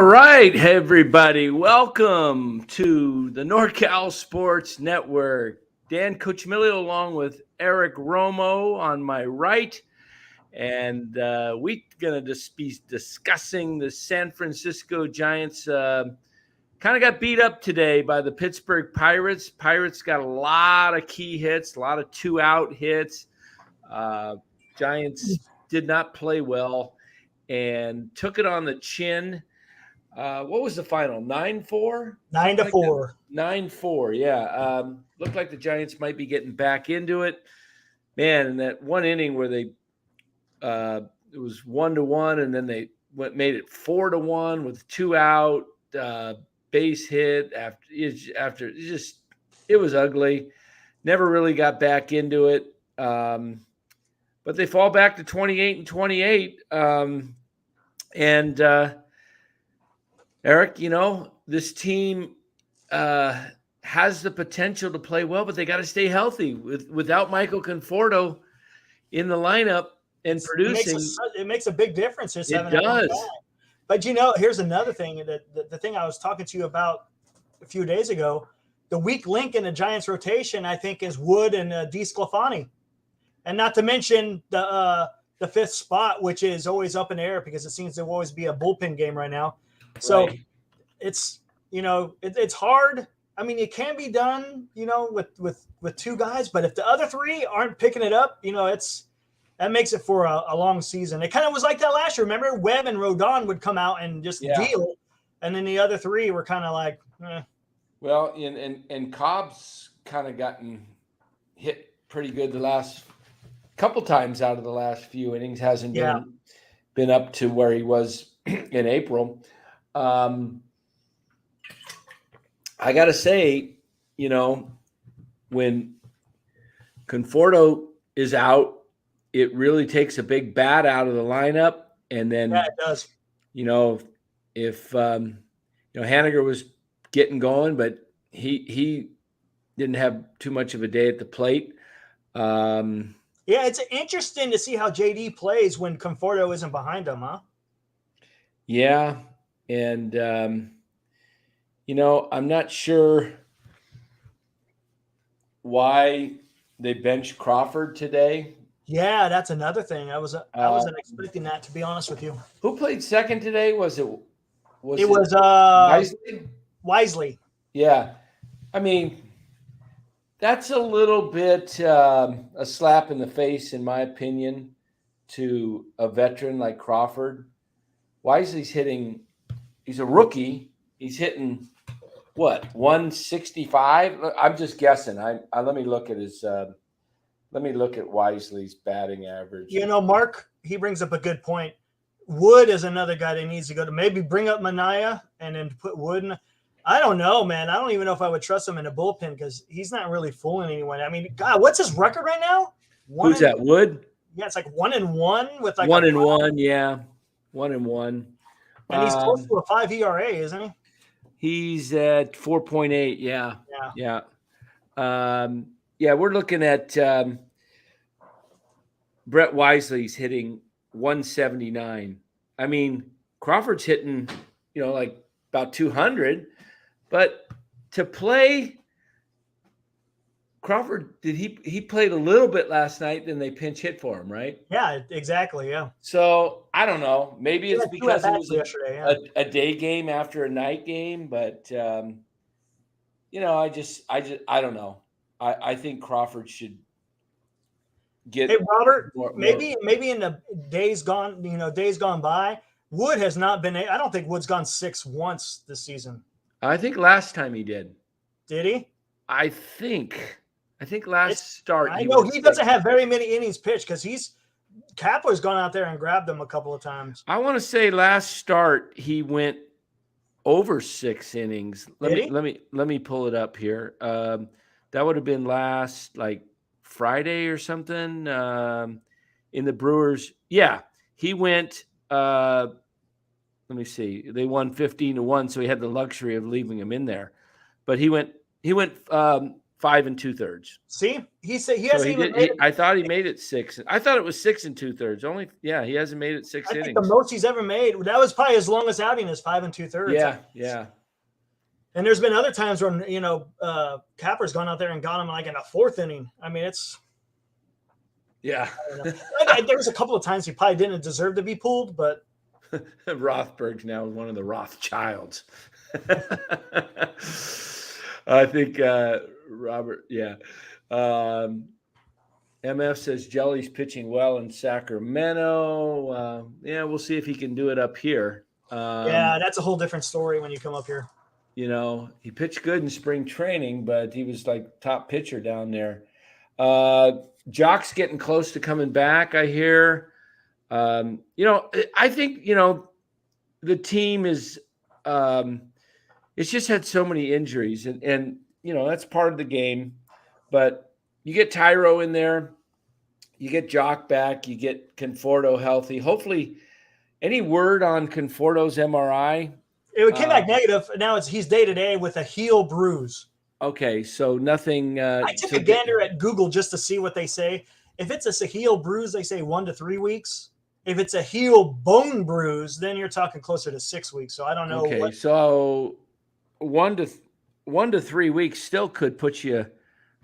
right, everybody. Welcome to the NorCal Sports Network. Dan Cucimilio along with Eric Romo on my right. And we're going to be discussing the San Francisco Giants. Kind of got beat up today by the Pittsburgh Pirates. Pirates got a lot of key hits, a lot of two-out hits. Giants did not play well and took it on the chin. What was the final? 9-4? 9-4. 9-4, yeah. Looked like the Giants might be getting back into it. Man, in that one inning where they it was 1-1, and then they made it 4-1 with two out, base hit after it was ugly. Never really got back into it. But they fall back to 28-28. Eric, this team has the potential to play well, but they got to stay healthy. Without Michael Conforto in the lineup and producing, it makes a big difference. It does. But here's another thing. The thing I was talking to you about a few days ago, the weak link in the Giants rotation, I think, is Wood and DeSclafani, and not to mention the fifth spot, which is always up in the air because it seems to always be a bullpen game right now. So right. It's it's hard. I mean, it can be done, with two guys, but if the other three aren't picking it up, that makes it for a long season. It kind of was like that last year. Remember, Webb and Rodon would come out and just deal, and then the other three were kind of like, eh. Well, and Cobb's kind of gotten hit pretty good the last couple times out of the last few innings. Hasn't been up to where he was in April. I got to say, when Conforto is out, it really takes a big bat out of the lineup. And then, it does. If Haniger was getting going, but he didn't have too much of a day at the plate. It's interesting to see how JD plays when Conforto isn't behind him, huh? Yeah. And, I'm not sure why they benched Crawford today. Yeah, that's another thing. I wasn't expecting that, to be honest with you. Who played second today? Was it Wisely. Yeah. I mean, that's a little bit a slap in the face, in my opinion, to a veteran like Crawford. Wisely's hitting – he's a rookie. He's hitting, 165? I'm just guessing. Let me look at his let me look at Wisely's batting average. Mark, he brings up a good point. Wood is another guy that needs to go to. Maybe bring up Minaya and then put Wood in. I don't know, man. I don't even know if I would trust him in a bullpen because he's not really fooling anyone. I mean, God, what's his record right now? Who's that, Wood? Yeah, it's like 1-1 with like 1-1, yeah. 1-1. And he's close to a 5 ERA, isn't he? He's at 4.8, yeah. We're looking at Brett Wisely's hitting 179. I mean, Crawford's hitting, like about 200. But to play, Crawford, he played a little bit last night, then they pinch hit for him, right? Yeah, exactly, yeah. So, I don't know. Maybe it's because it was a day game after a night game, but, I don't know. I think Crawford should get. Hey, Robert, maybe in the days gone by, Wood has not been. I don't think Wood's gone 6 once this season. I think last time he did. Did he? I think last start. I know he doesn't have very many innings pitched because Kapler's gone out there and grabbed him a couple of times. I want to say last start he went over 6 innings. Let me pull it up here. That would have been last Friday or something in the Brewers. Yeah, he went. Let me see. They won 15-1, so he had the luxury of leaving him in there. But he went 5 2/3. See, he said he So hasn't he even did. made it. I thought he made it 6. I thought it was 6 2/3. Only, yeah, he hasn't made it 6 I think the innings. most he's ever made. That was probably his longest outing is 5 2/3. Yeah, yeah. And there's been other times when Capper's gone out there and got him like in a 4th inning. I mean, it's Yeah. there was a couple of times he probably didn't deserve to be pulled, but Rothberg's now one of the Rothschilds. I think Robert, yeah. MF says Jelly's pitching well in Sacramento. Yeah, we'll see if he can do it up here. yeah, that's a whole different story when you come up here. You know, he pitched good in spring training, but he was like top pitcher down there. Jock's getting close to coming back, I hear. You know, I think, you know, the team is it's just had so many injuries, and you know, that's part of the game. But you get Tyro in there, you get Jock back, you get Conforto healthy. Hopefully, any word on Conforto's MRI? It came back negative. Now he's day-to-day with a heel bruise. Okay, so nothing. I took a gander at Google just to see what they say. If it's a heel bruise, they say 1 to 3 weeks. If it's a heel bone bruise, then you're talking closer to 6 weeks. So I don't know. Okay, so 1 to 3 weeks still could put you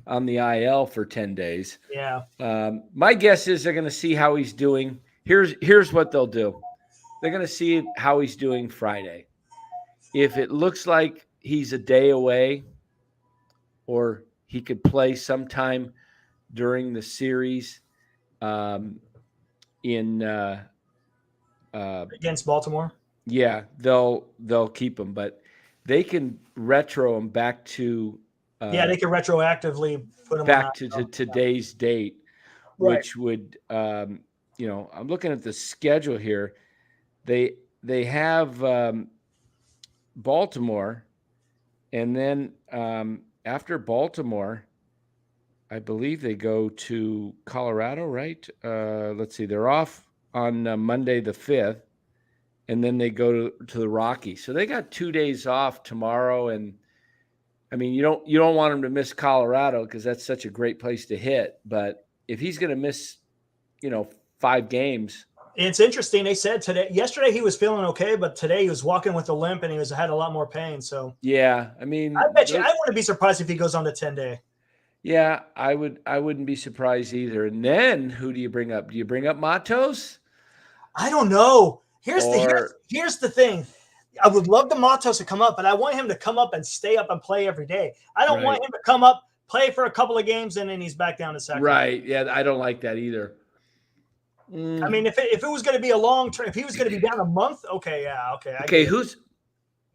on the IL for 10 days. Yeah. My guess is they're going to see how he's doing. Here's what they'll do. They're going to see how he's doing Friday. If it looks like he's a day away, or he could play sometime during the series in Against Baltimore. Yeah, they'll keep him, but they can retro him back to they can retroactively put him back to today's date, right. Which would you know, I'm looking at the schedule here. They have Baltimore, and then after Baltimore, I believe they go to Colorado, right? Let's see, they're off on Monday the 5th, and then they go to the Rockies. So they got 2 days off tomorrow, and I mean, you don't want him to miss Colorado because that's such a great place to hit. But if he's going to miss, you know, 5 games. It's interesting. They said yesterday he was feeling okay, but today he was walking with a limp and he had a lot more pain. So yeah, I mean, I bet you I wouldn't be surprised if he goes on to 10-day. Yeah, I wouldn't be surprised either. And then who do you bring up? Do you bring up Matos? I don't know. Here's the thing. I would love the Matos to come up, but I want him to come up and stay up and play every day. I don't want him to come up, play for a couple of games, and then he's back down to second. Right. Yeah, I don't like that either. I mean, if it was going to be a long term, if he was going to be down a month, okay, yeah, okay. Okay,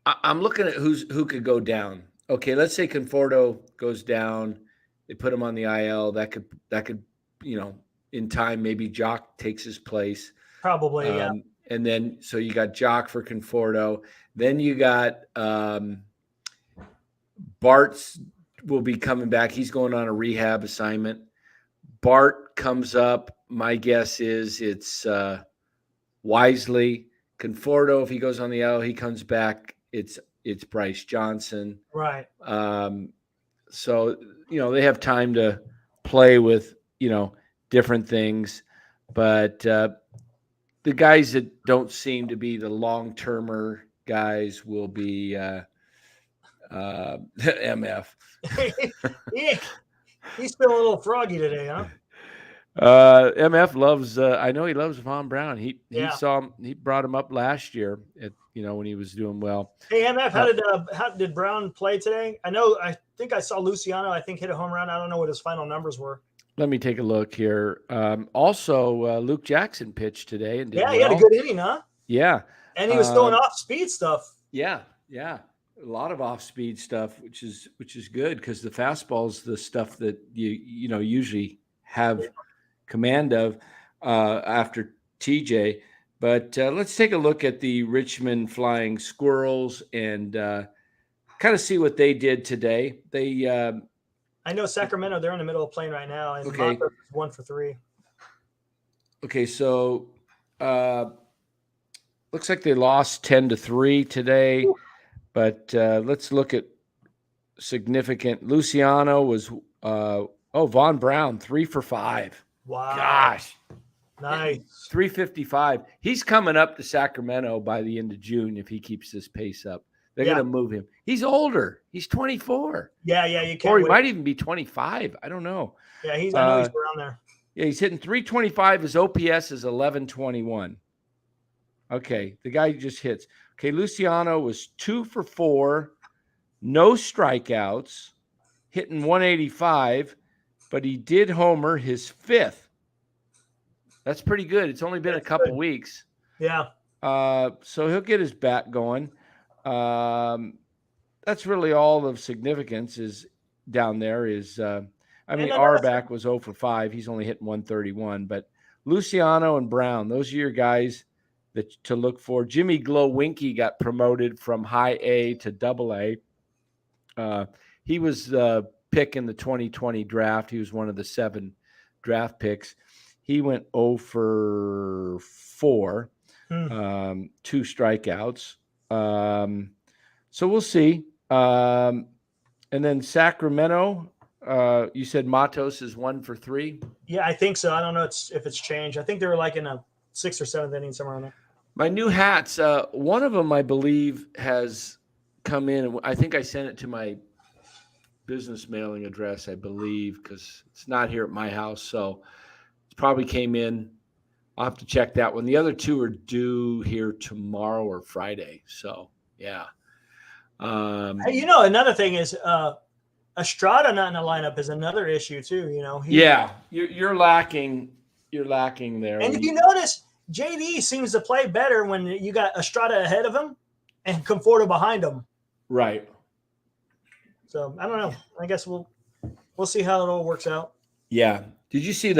I'm looking at who could go down. Okay, let's say Conforto goes down. They put him on the IL. That could, you know, in time maybe Jock takes his place. Probably, yeah. And then so you got Jock for Conforto. Then you got Bart's will be coming back. He's going on a rehab assignment. Bart comes up. My guess is it's Wisely. Conforto, if he goes on the IL, he comes back. It's Bryce Johnson. Right. So, you know, they have time to play with, you know, different things. But the guys that don't seem to be the long-termer guys will be MF. He's feeling a little froggy today, huh? MF loves. I know he loves Von Brown. He saw him. He brought him up last year when he was doing well. Hey MF, how did Brown play today? I think I saw Luciano. I think hit a home run. I don't know what his final numbers were. Let me take a look here. Also, Luke Jackson pitched today and did well. He had a good inning, huh? Yeah, and he was throwing off speed stuff. Yeah, a lot of off-speed stuff, which is good because the fastball's the stuff that you usually have command of after TJ. But let's take a look at the Richmond Flying Squirrels and kind of see what they did today. They I know Sacramento, they're in the middle of playing right now, and okay. 1 for 3. Okay, so looks like they lost 10-3 today. But let's look at significant. Luciano was Von Brown 3 for 5. Wow. Gosh, Nice. 355. He's coming up to Sacramento by the end of June if he keeps this pace up. They're going to move him. He's older. He's 24. Yeah, you can't. Or he might even be 25. I don't know. Yeah, I know he's around there. Yeah, he's hitting 325. His OPS is 1121. Okay, the guy just hits. Okay, Luciano was 2 for 4, no strikeouts, hitting 185, but he did homer his 5th. That's pretty good. It's only been a couple weeks. Yeah. So he'll get his bat going. That's really all of significance is down there is Auerbach was 0 for 5. He's only hitting 131. But Luciano and Brown, those are your guys to look for. Jimmy Glowinky got promoted from high A to double A. He was the pick in the 2020 draft. He was one of the 7 draft picks. He went 0 for 4, 2 strikeouts. So we'll see. And then Sacramento, you said Matos is 1 for 3? Yeah, I think so. I don't know if it's changed. I think they were like in a 6th or 7th inning, somewhere in there. My new hats, one of them, I believe, has come in. I think I sent it to my business mailing address, I believe, because it's not here at my house. So it probably came in. I'll have to check that one. The other 2 are due here tomorrow or Friday. So, yeah. Hey, another thing is Estrada not in the lineup is another issue too. You're lacking there. And if you notice, JD seems to play better when you got Estrada ahead of him and Conforto behind him. Right. So I don't know. I guess we'll see how it all works out. Yeah. Did you see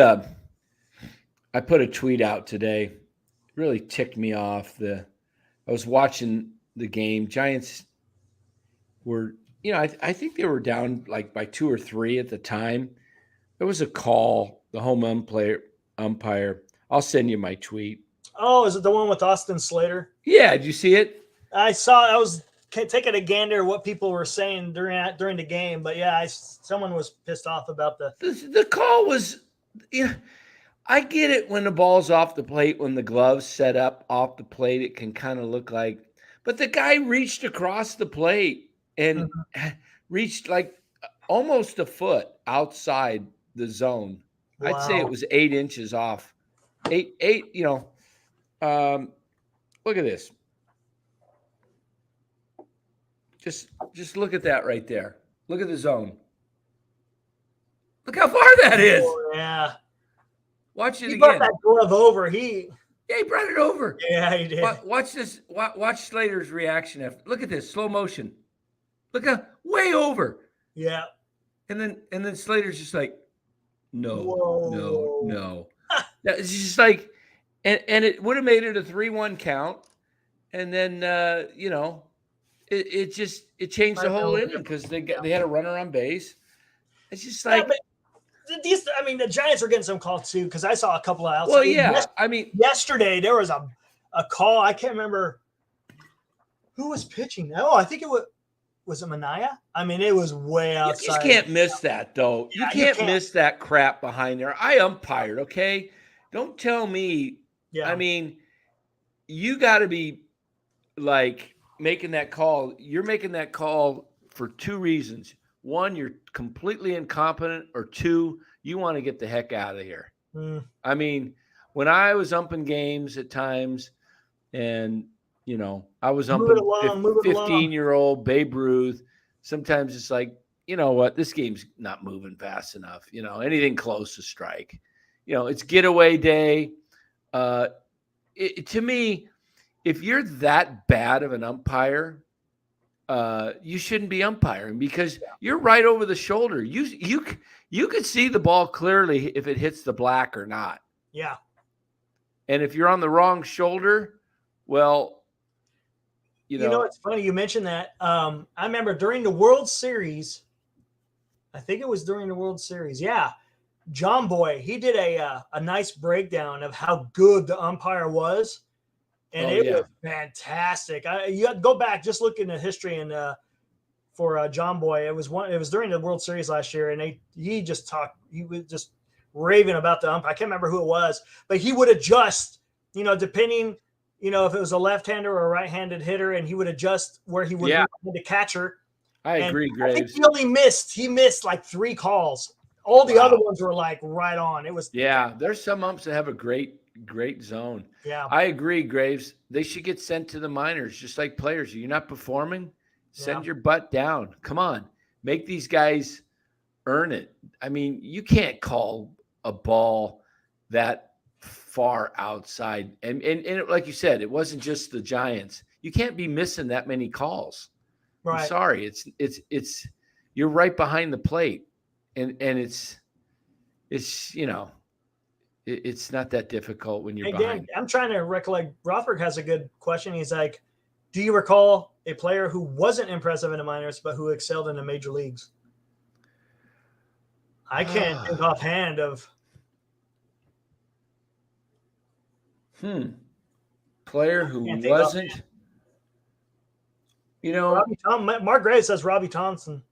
I put a tweet out today. It really ticked me off. I was watching the game. Giants were, I think they were down like by 2 or 3 at the time. There was a call, the home umpire. I'll send you my tweet. Oh, is it the one with Austin Slater? Yeah, did you see it? I saw. I was taking a gander at what people were saying during the game, but yeah, someone was pissed off about the call was. I get it when the ball's off the plate, when the glove's set up off the plate, it can kind of look like. But the guy reached across the plate and reached like almost a foot outside the zone. Wow. I'd say it was 8 inches off. 8. Look at this. Just look at that right there. Look at the zone. Look how far that is. Oh, yeah. Watch it again. He brought that glove over. He brought it over. Yeah, he did. Watch this. Watch Slater's reaction. Look at this slow motion. Look how way over. Yeah. And then Slater's just like, no. It's just like, and it would have made it a 3-1 count, and then it changed the whole inning because they had a runner on base. It's just like. The Giants are getting some calls too because I saw a couple of outside. Well, yeah. Yesterday there was a call. I can't remember who was pitching. Oh, I think it was it Manaea? It was way outside. You just can't miss that, though. Yeah, you can't miss that crap behind there. I umpired, okay? Don't tell me. Yeah. You got to be like making that call. You're making that call for 2 reasons. 1, you're completely incompetent, or 2, you want to get the heck out of here. When I was umping games at times, and I was umping 15-year-old Babe Ruth. Sometimes it's like, you know what, this game's not moving fast enough. Anything close to strike. It's getaway day. To me, if you're that bad of an umpire, you shouldn't be umpiring because you're right over the shoulder. You could see the ball clearly if it hits the black or not. Yeah. And if you're on the wrong shoulder, well, it's funny you mentioned that. I remember during the World Series, I think it was during the World Series. Yeah. John Boy, he did a nice breakdown of how good the umpire was. And was fantastic. You have to go back, just look in the history. And for John Boy. It was during the World Series last year, and he was just raving about the ump. I can't remember who it was, but he would adjust, depending, if it was a left-hander or a right-handed hitter, and he would adjust where he would move the catcher. I agree, Graves. I think he missed like 3 calls. All the other ones were like right on. It was there's some umps that have a great zone. Yeah. I agree, Graves. They should get sent to the minors, just like players. You're not performing, send your butt down. Come on. Make these guys earn it. I mean, you can't call a ball that far outside. And like you said, it wasn't just the Giants. You can't be missing that many calls. Right. I'm sorry. It's you're right behind the plate. And it's it's not that difficult when you're behind. Dan, I'm trying to recollect. Rothberg has a good question. He's like, do you recall a player who wasn't impressive in the minors, but who excelled in the major leagues? I can't think offhand of. Player who wasn't. Mark Graves says Robbie Thompson.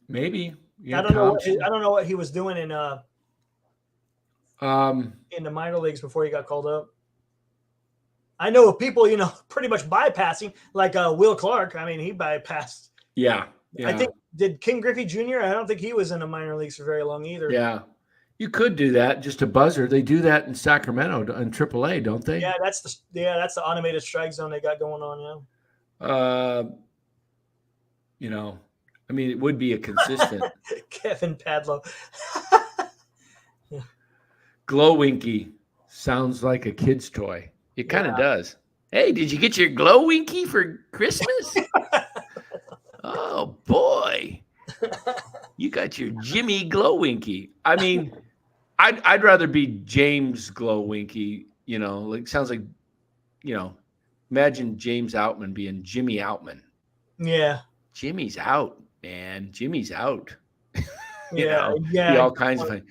Maybe. I don't know what he was doing in the minor leagues before he got called up. I know of people, pretty much bypassing, like Will Clark. I mean, he bypassed. Yeah. I think, did King Griffey Jr.? I don't think he was in the minor leagues for very long either. Yeah. You could do that, just a buzzer. They do that in Sacramento in AAA, don't they? Yeah, that's the automated strike zone they got going on. Yeah. I mean, it would be a consistent. Kevin Padlow. Glow Winky sounds like a kid's toy. It kind of does. Hey, did you get your Glow Winky for Christmas? Oh, boy. You got your Jimmy Glow Winky. I mean, I'd rather be James Glow Winky, sounds like, imagine James Outman being Jimmy Outman. Yeah. Jimmy's out, man. Jimmy's out. Yeah. Be all kinds of fun.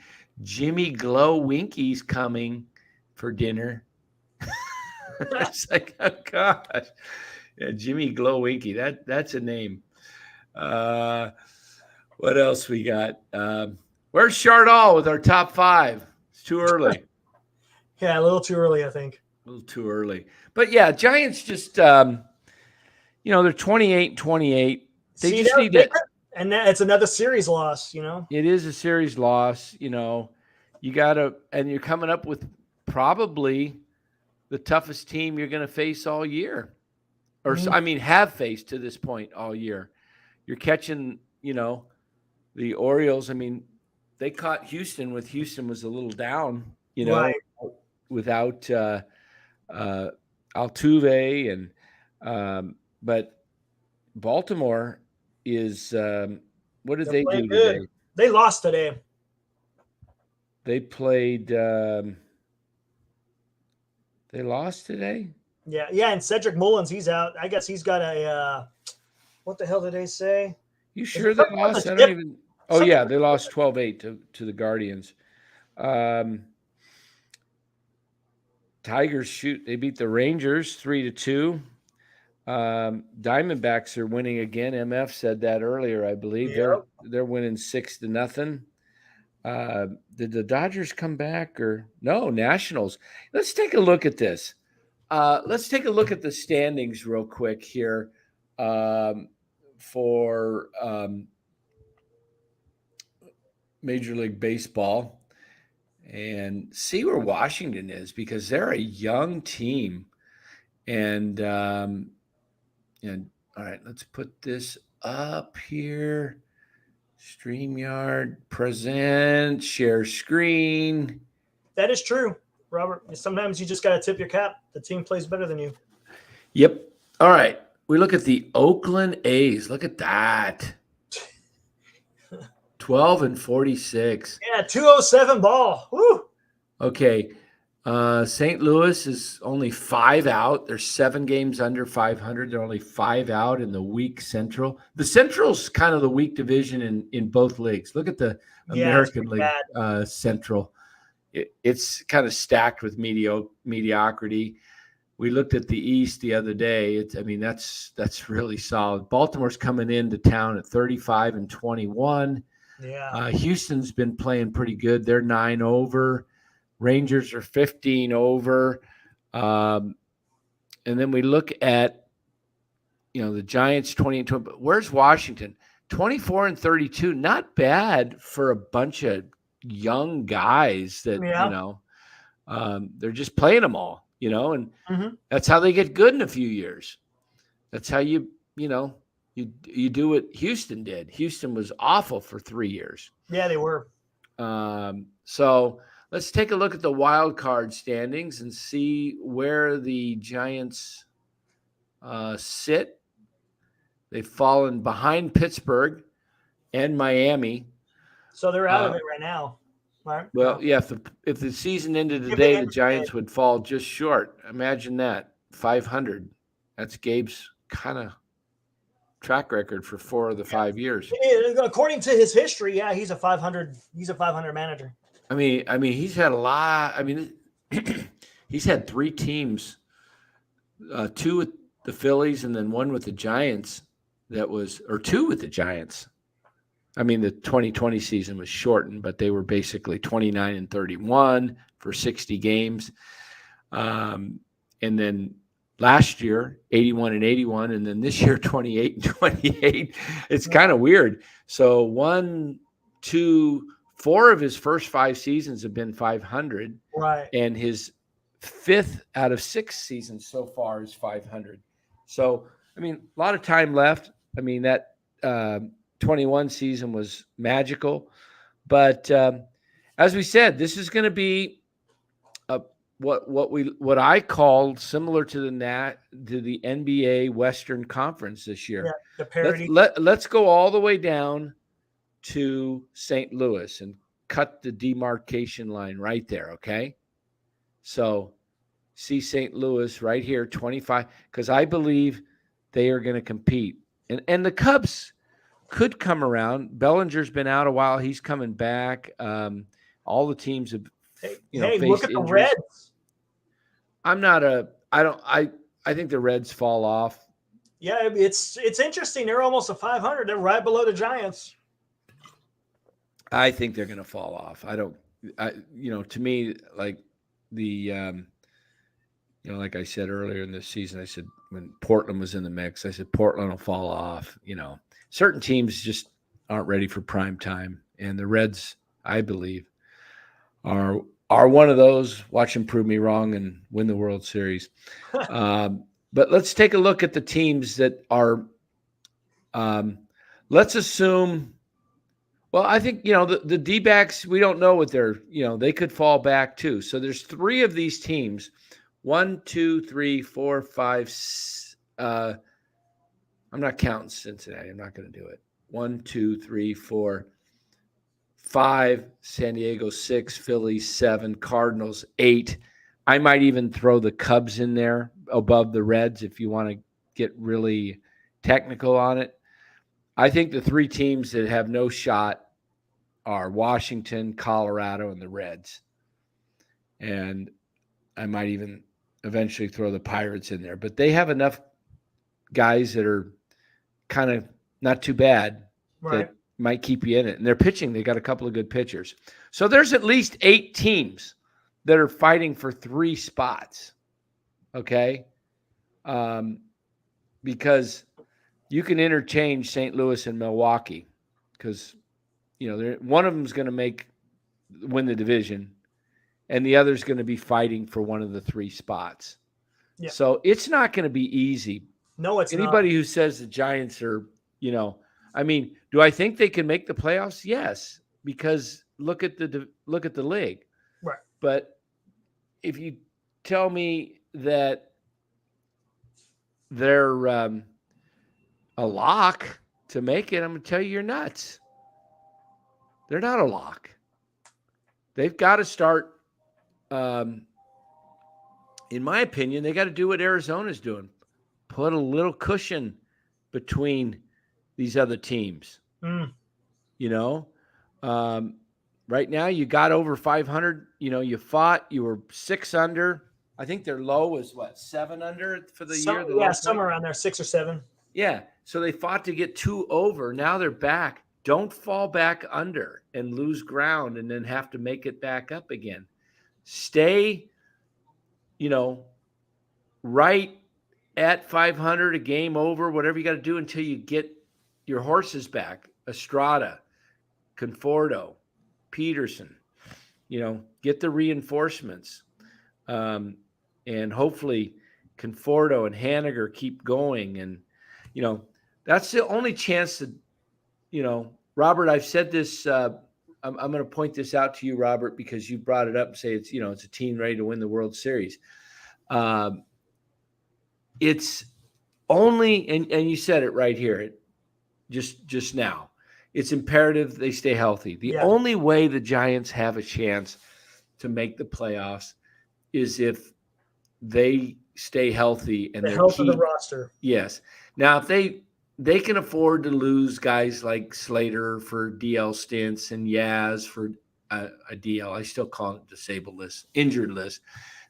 Jimmy Glow Winky's coming for dinner. It's like, oh gosh. Yeah, Jimmy Glow Winky. That's a name. What else we got? Where's Chardall with our top 5? It's too early. Yeah, a little too early, I think. A little too early. But yeah, Giants just they're 28-28. They just need it. And it's another series loss, It is a series loss, You gotta, and you're coming up with probably the toughest team you're going to face all year. Or have faced to this point all year. You're catching, the Orioles. I mean, they caught Houston with Houston was a little down, right. Without Altuve and but Baltimore is what did they do today? They lost today. They played they lost today? Yeah, and Cedric Mullins, he's out. I guess he's got a what the hell did they say? You sure they lost? I don't even. Oh yeah, they lost 12-8 to the Guardians. Tigers they beat the Rangers 3-2. Diamondbacks are winning again. MF said that earlier, I believe. Yep. They're winning 6-0. Did the Dodgers come back or no? Nationals. Let's take a look at this. Let's take a look at the standings real quick here for Major League Baseball and see where Washington is because they're a young team. And all right, let's put this up here. StreamYard, present, share screen. That is true, Robert. Sometimes you just got to tip your cap. The team plays better than you. Yep. All right. We look at the Oakland A's. Look at that. 12-46. Yeah, 207 ball. Woo. Okay. St. Louis is only 5 out. They're 7 games under 500. They're only 5 out in the weak Central. The Central's kind of the weak division in both leagues. Look at the American League Central. It's kind of stacked with mediocrity. we looked at the East the other day. That's really solid. Baltimore's coming into town at 35-21. Yeah. Houston's been playing pretty good. They're 9 over. Rangers are 15 over. And then we look at, the Giants 20-20. But where's Washington? 24-32. Not bad for a bunch of young guys that, they're just playing them all, and that's how they get good in a few years. That's how you do what Houston did. Houston was awful for 3 years. Yeah, they were. So let's take a look at the wild card standings and see where the Giants sit. They've fallen behind Pittsburgh and Miami. So they're out of it right now. Right? Well, yeah, if the season ended today, the Giants would fall just short. Imagine that. 500. That's Gabe's kind of track record for 4 of the 5 years. According to his history, yeah, he's a 500 manager. I mean he's had a lot. I mean, he's had 3 teams, 2 with the Phillies and then 1 with the Giants. 2 with the Giants. I mean, the 2020 season was shortened, but they were basically 29-31 for 60 games. And then last year, 81-81, and then this year, 28-28. It's kind of weird. So 1, 2, 4 of his first 5 seasons have been 500. Right. And his 5th out of 6 seasons so far is 500. So, I mean, a lot of time left. I mean, that 21 season was magical. But as we said, this is going to be what I called similar to the NBA Western Conference this year. Yeah, the parity. Let's go all the way down to St. Louis and cut the demarcation line right there, okay? So see St. Louis right here, 25, because I believe they are going to compete. And the Cubs could come around. Bellinger's been out a while. He's coming back. All the teams have faced look at injuries. the Reds. I think the Reds fall off. Yeah, it's interesting. They're almost a 500. They're right below the Giants. I think they're going to fall off. To me, like the, like I said earlier in this season, I said when Portland was in the mix, I said Portland will fall off. Certain teams just aren't ready for prime time, and the Reds, I believe, are one of those. Watch them prove me wrong and win the World Series. But let's take a look at the teams that are. Let's assume. Well, I think the D-backs. We don't know what they're. They could fall back too. So there's 3 of these teams. 1, 2, 3, 4, 5. I'm not counting Cincinnati. I'm not going to do it. 1, 2, 3, 4, 5. San Diego 6. Philly 7. Cardinals 8. I might even throw the Cubs in there above the Reds if you want to get really technical on it. I think the 3 teams that have no shot are Washington, Colorado, and the Reds. And I might even eventually throw the Pirates in there. But they have enough guys that are kind of not too bad that might keep you in it. And they're pitching. They got a couple of good pitchers. So there's at least 8 teams that are fighting for 3 spots. Okay? Because you can interchange St. Louis and Milwaukee because, one of them is going to win the division and the other is going to be fighting for one of the 3 spots. Yeah. So it's not going to be easy. No, it's Anybody who says the Giants are, do I think they can make the playoffs? Yes, because look at the league. Right. But if you tell me that they're a lock to make it, I'm going to tell you you're nuts. They're not a lock. They've got to start, in my opinion, they got to do what Arizona's doing. Put a little cushion between these other teams. Right now you got over 500. You fought. You were 6 under. I think their low was what, 7 under for the year? The low Yeah, point? somewhere around there, 6 or 7. Yeah. So they fought to get 2 over. Now they're back. Don't fall back under and lose ground and then have to make it back up again. Stay, right at 500, a game over, whatever you got to do until you get your horses back. Estrada, Conforto, Peterson, get the reinforcements. And hopefully Conforto and Haniger keep going. And, that's the only chance that, Robert, I've said this, I'm going to point this out to you, Robert, because you brought it up and say it's, it's a team ready to win the World Series. It's only, and you said it right here, just now, it's imperative they stay healthy. The only way the Giants have a chance to make the playoffs is if they stay healthy and the health of the roster. Yes. Now, if they can afford to lose guys like Slater for DL stints and Yaz for a DL, I still call it disabled list, injured list.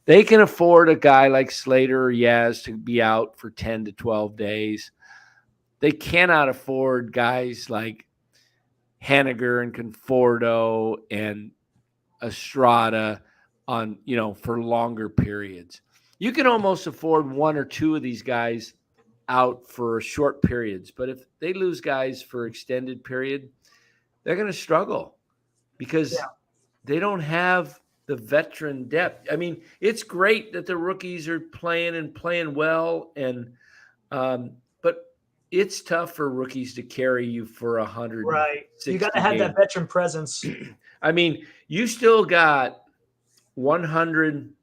They can afford a guy like Slater or Yaz to be out for 10 to 12 days. They cannot afford guys like Haniger and Conforto and Estrada on, for longer periods. You can almost afford 1 or 2 of these guys out for short periods, but if they lose guys for extended period, they're going to struggle because they don't have the veteran depth. I mean, it's great that the rookies are playing well, and but it's tough for rookies to carry you for 100. Right, you got to have that veteran presence. I mean, you still got 100.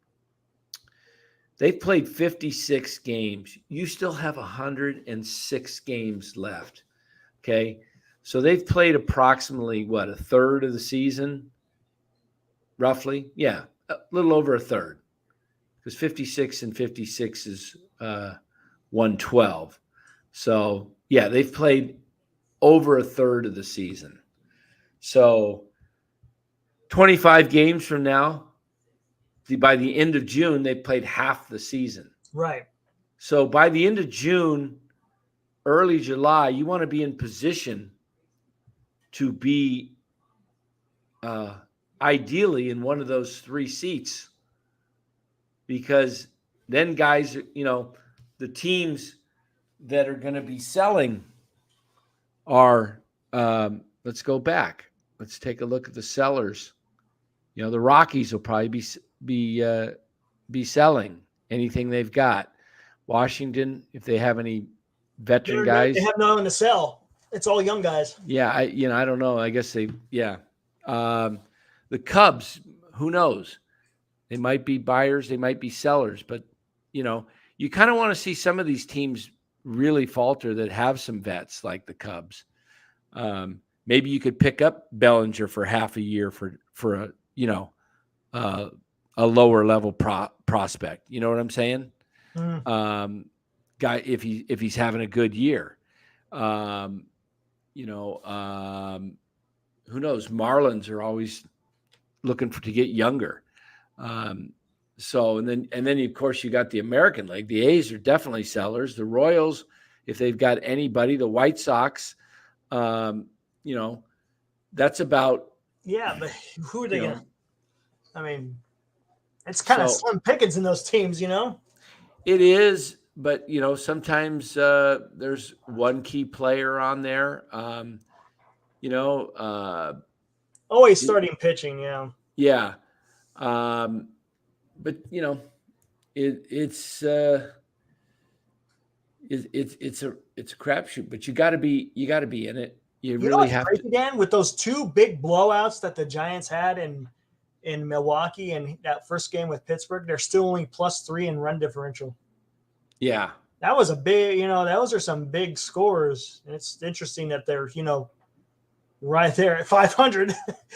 They've played 56 games. You still have 106 games left. Okay. So they've played approximately, a third of the season? Roughly? Yeah. A little over a third. Because 56 and 56 is 112. So, yeah, they've played over a third of the season. So 25 games from now, by the end of June, they played half the season. Right. So by the end of June, early July, you want to be in position to be ideally in one of those 3 seats, because then guys, the teams that are going to be selling are, let's go back. Let's take a look at the sellers. The Rockies will probably be selling anything they've got. Washington, if they have any veteran guys, they have no one to sell. It's all young guys. Yeah, I don't know. I guess the Cubs, who knows? They might be buyers, they might be sellers, but you kind of want to see some of these teams really falter that have some vets like the Cubs. Maybe you could pick up Bellinger for half a year for a lower level prospect. You know what I'm saying? Guy, if he's having a good year, who knows? Marlins are always looking to get younger. So, and then of course you got the American League. The A's are definitely sellers. The Royals, if they've got anybody, the White Sox, that's about. Yeah, but who are they going to? I mean, it's kind of slim pickings in those teams, It is, but sometimes there's one key player on there. Always starting pitching, yeah. Yeah, but it's a crapshoot. But you got to be in it. You really have to. Dan, with those 2 big blowouts that the Giants had in Milwaukee and that first game with Pittsburgh, they're still only +3 in run differential. Yeah. That was a big, those are some big scores. And it's interesting that they're, right there at 500.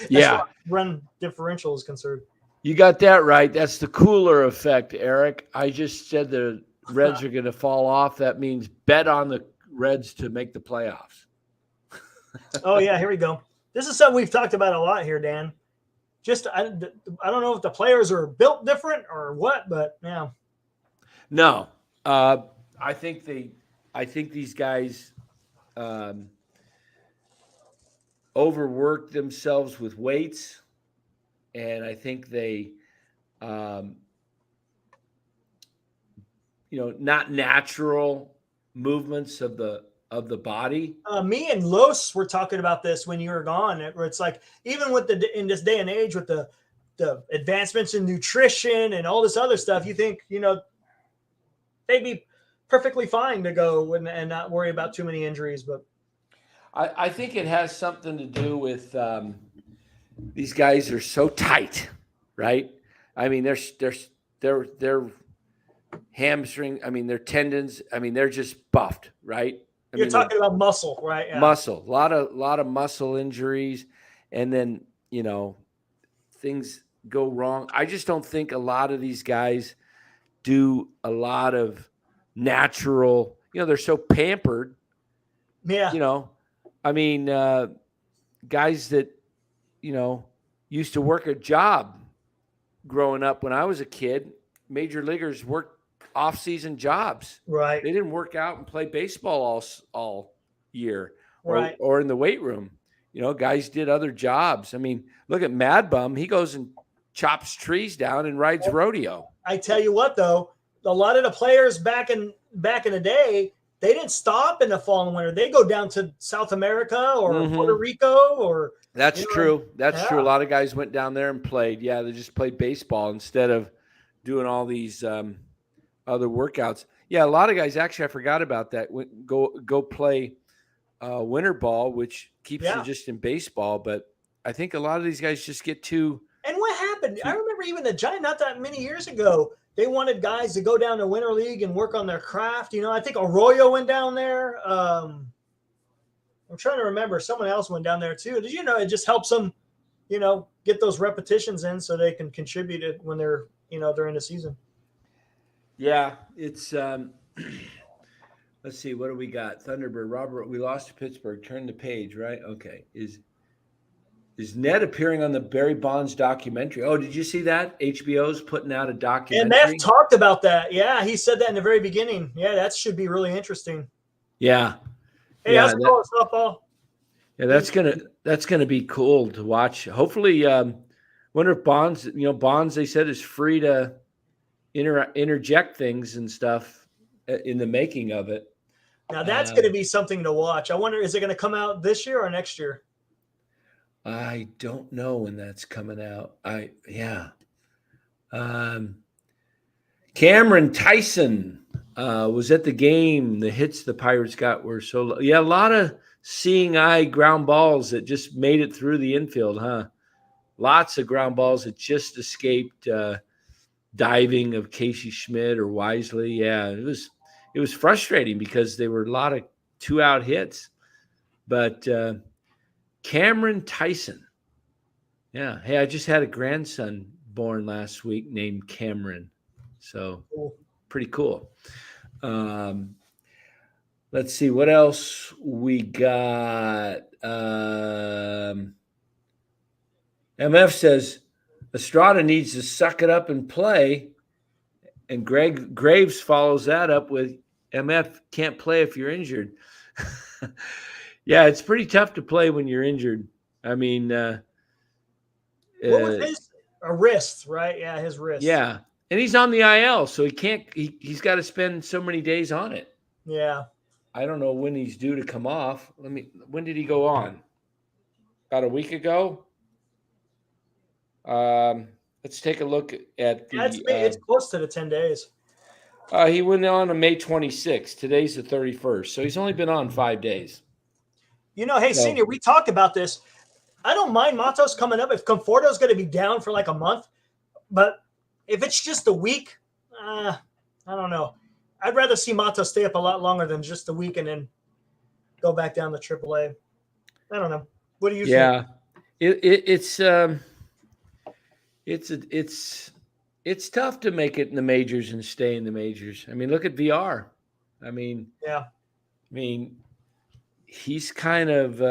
Yeah. Run differential is concerned. You got that right. That's the cooler effect, Eric. I just said the Reds are going to fall off. That means bet on the Reds to make the playoffs. Oh, yeah. Here we go. This is something we've talked about a lot here, Dan. just I don't know if the players are built different or what, but yeah. No, I think these guys overworked themselves with weights, and I think they, um, not natural movements of the body. Me and Los were talking about this when you were gone. Where it's like even with in this day and age with the advancements in nutrition and all this other stuff, you think they'd be perfectly fine to go and not worry about too many injuries. But I think it has something to do with these guys are so tight, right? I mean, their hamstring. I mean, their tendons. I mean, they're just buffed, right? You're talking about muscle, right? Yeah. Muscle, a lot of muscle injuries, and then things go wrong. I just don't think a lot of these guys do a lot of natural. They're so pampered. Yeah. I mean, guys that used to work a job growing up when I was a kid. Major leaguers worked off-season jobs. Right. They didn't work out and play baseball all year, right. or in the weight room. Guys did other jobs. I mean, look at Mad Bum. He goes and chops trees down and rides rodeo. I tell you what, though, a lot of the players back in the day, they didn't stop in the fall and winter. They go down to South America or Puerto Rico or. That's true. That's true. A lot of guys went down there and played. Yeah, they just played baseball instead of doing all these other workouts. Yeah, a lot of guys, actually, I forgot about that. Go play winter ball, which keeps you just in baseball. But I think a lot of these guys just get too. And what happened? I remember even the Giants, not that many years ago, they wanted guys to go down to Winter League and work on their craft. I think Arroyo went down there. I'm trying to remember. Someone else went down there too. Did you know it just helps them, get those repetitions in so they can contribute it when they're, during the season. Yeah, it's let's see, what do we got? Thunderbird, Robert, we lost to Pittsburgh. Turn the page, right? Okay. Is Ned appearing on the Barry Bonds documentary? Oh, did you see that? HBO's putting out a documentary. And Ned talked about that. Yeah, he said that in the very beginning. Yeah, that should be really interesting. Yeah. Hey, how's it going, softball? Yeah, that's gonna be cool to watch. Hopefully, wonder if Bonds, Bonds, they said, is free to interject things and stuff in the making of it. Now that's going to be something to watch. I wonder, is it going to come out this year or next year? I don't know when that's coming out. Cameron Tyson was at the game. The hits the Pirates got were so low. Yeah, a lot of seeing eye ground balls that just made it through the infield, huh? Lots of ground balls that just escaped diving of Casey Schmidt or Wisely. Yeah, it was frustrating because they were a lot of 2-out hits. But Cameron Tyson. Yeah. Hey, I just had a grandson born last week named Cameron. So pretty cool. Let's see what else we got. MF says Estrada needs to suck it up and play. And Greg Graves follows that up with MF can't play if you're injured. Yeah, it's pretty tough to play when you're injured. I mean, what was a wrist, right? Yeah, his wrist. Yeah, and he's on the IL, so he can't. He's got to spend so many days on it. Yeah, I don't know when he's due to come off. When did he go on? About a week ago. Let's take a look at the. Yeah, it's close to the 10 days. He went on May 26th. Today's the 31st, so he's only been on 5 days. Hey, Senior, we talked about this. I don't mind Matos coming up if Conforto's going to be down for like a month, but if it's just a week, I don't know. I'd rather see Matos stay up a lot longer than just a week and then go back down to AAA. I don't know. What do you think? Yeah, it's tough to make it in the majors and stay in the majors. I mean, look at VR. I mean, he's kind of.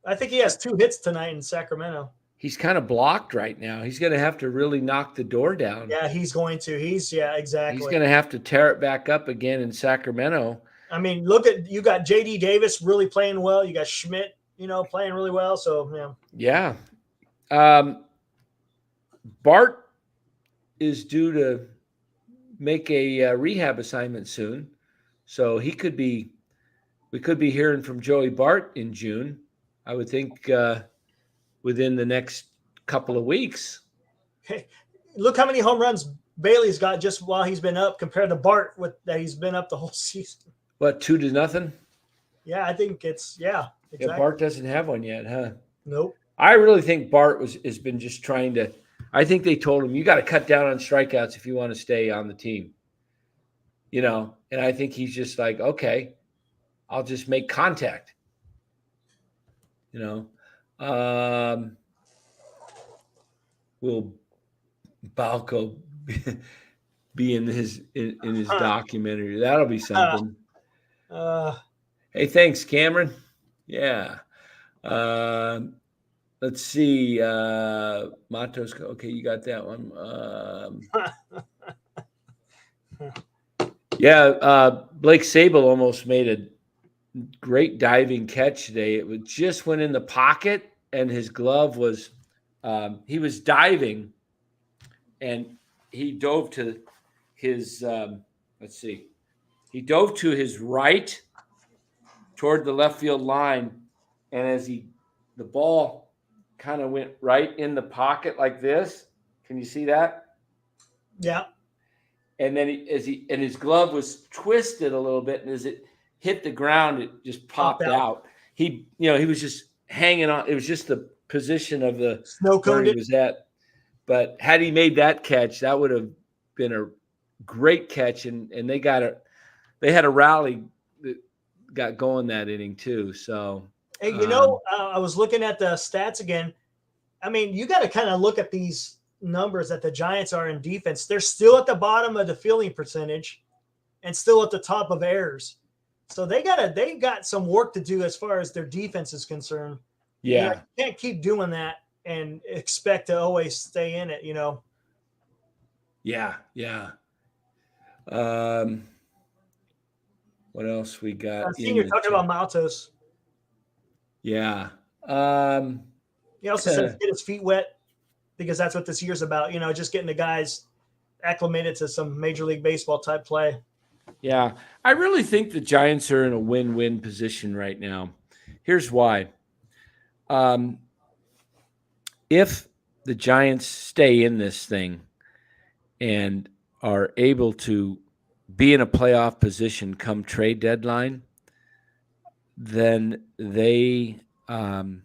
I think he has 2 hits tonight in Sacramento. he's kind of blocked right now. He's going to have to really knock the door down. Yeah, he's going to. Yeah, exactly. He's going to have to tear it back up again in Sacramento. I mean, look at, you got J.D. Davis really playing well. You got Schmidt, playing really well. So, yeah. Bart is due to make a rehab assignment soon. So we could be hearing from Joey Bart in June. I would think within the next couple of weeks. Hey, look how many home runs Bailey's got just while he's been up compared to Bart that he's been up the whole season. What, 2-0? Yeah, I think it's exactly. Yeah, Bart doesn't have one yet, huh? Nope. I really think Bart has been just trying to. I think they told him, you got to cut down on strikeouts if you want to stay on the team. And I think he's just like, okay, I'll just make contact. Will Balco be in his documentary? That'll be something. Hey, thanks, Cameron. Yeah. Let's see. Matos. Okay, you got that one. Blake Sable almost made a great diving catch today. It just went in the pocket, and his glove was. He was diving, and he dove to his. He dove to his right, toward the left field line, and as the ball kind of went right in the pocket like this. Can you see that? Yeah. And then his glove was twisted a little bit, and as it hit the ground, it just popped out. He was just hanging on. It was just the position of the snow cone he was at. But had he made that catch, that would have been a great catch, and they had a rally that got going that inning too. So, hey, I was looking at the stats again. I mean, you got to kind of look at these numbers that the Giants are in defense. They're still at the bottom of the fielding percentage and still at the top of errors. So they got some work to do as far as their defense is concerned. Yeah. You can't keep doing that and expect to always stay in it, Yeah. What else we got? I've seen you're talking about Maltos. Yeah. He also says get his feet wet because that's what this year's about, just getting the guys acclimated to some Major League Baseball type play. Yeah. I really think the Giants are in a win-win position right now. Here's why. If the Giants stay in this thing and are able to be in a playoff position come trade deadline, then they can,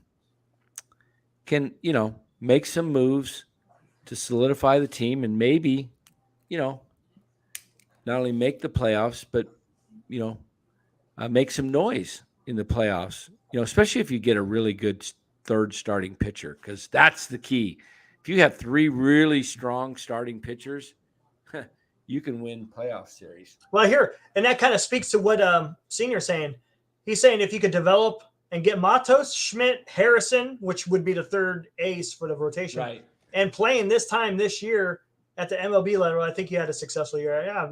make some moves to solidify the team and maybe, not only make the playoffs, but, make some noise in the playoffs, especially if you get a really good third starting pitcher, because that's the key. If you have three really strong starting pitchers, you can win playoff series. Well, and that kind of speaks to what Senior's saying. He's saying if you could develop and get Matos, Schmidt, Harrison, which would be the third ace for the rotation, right, and playing this year at the MLB level, I think you had a successful year. Yeah,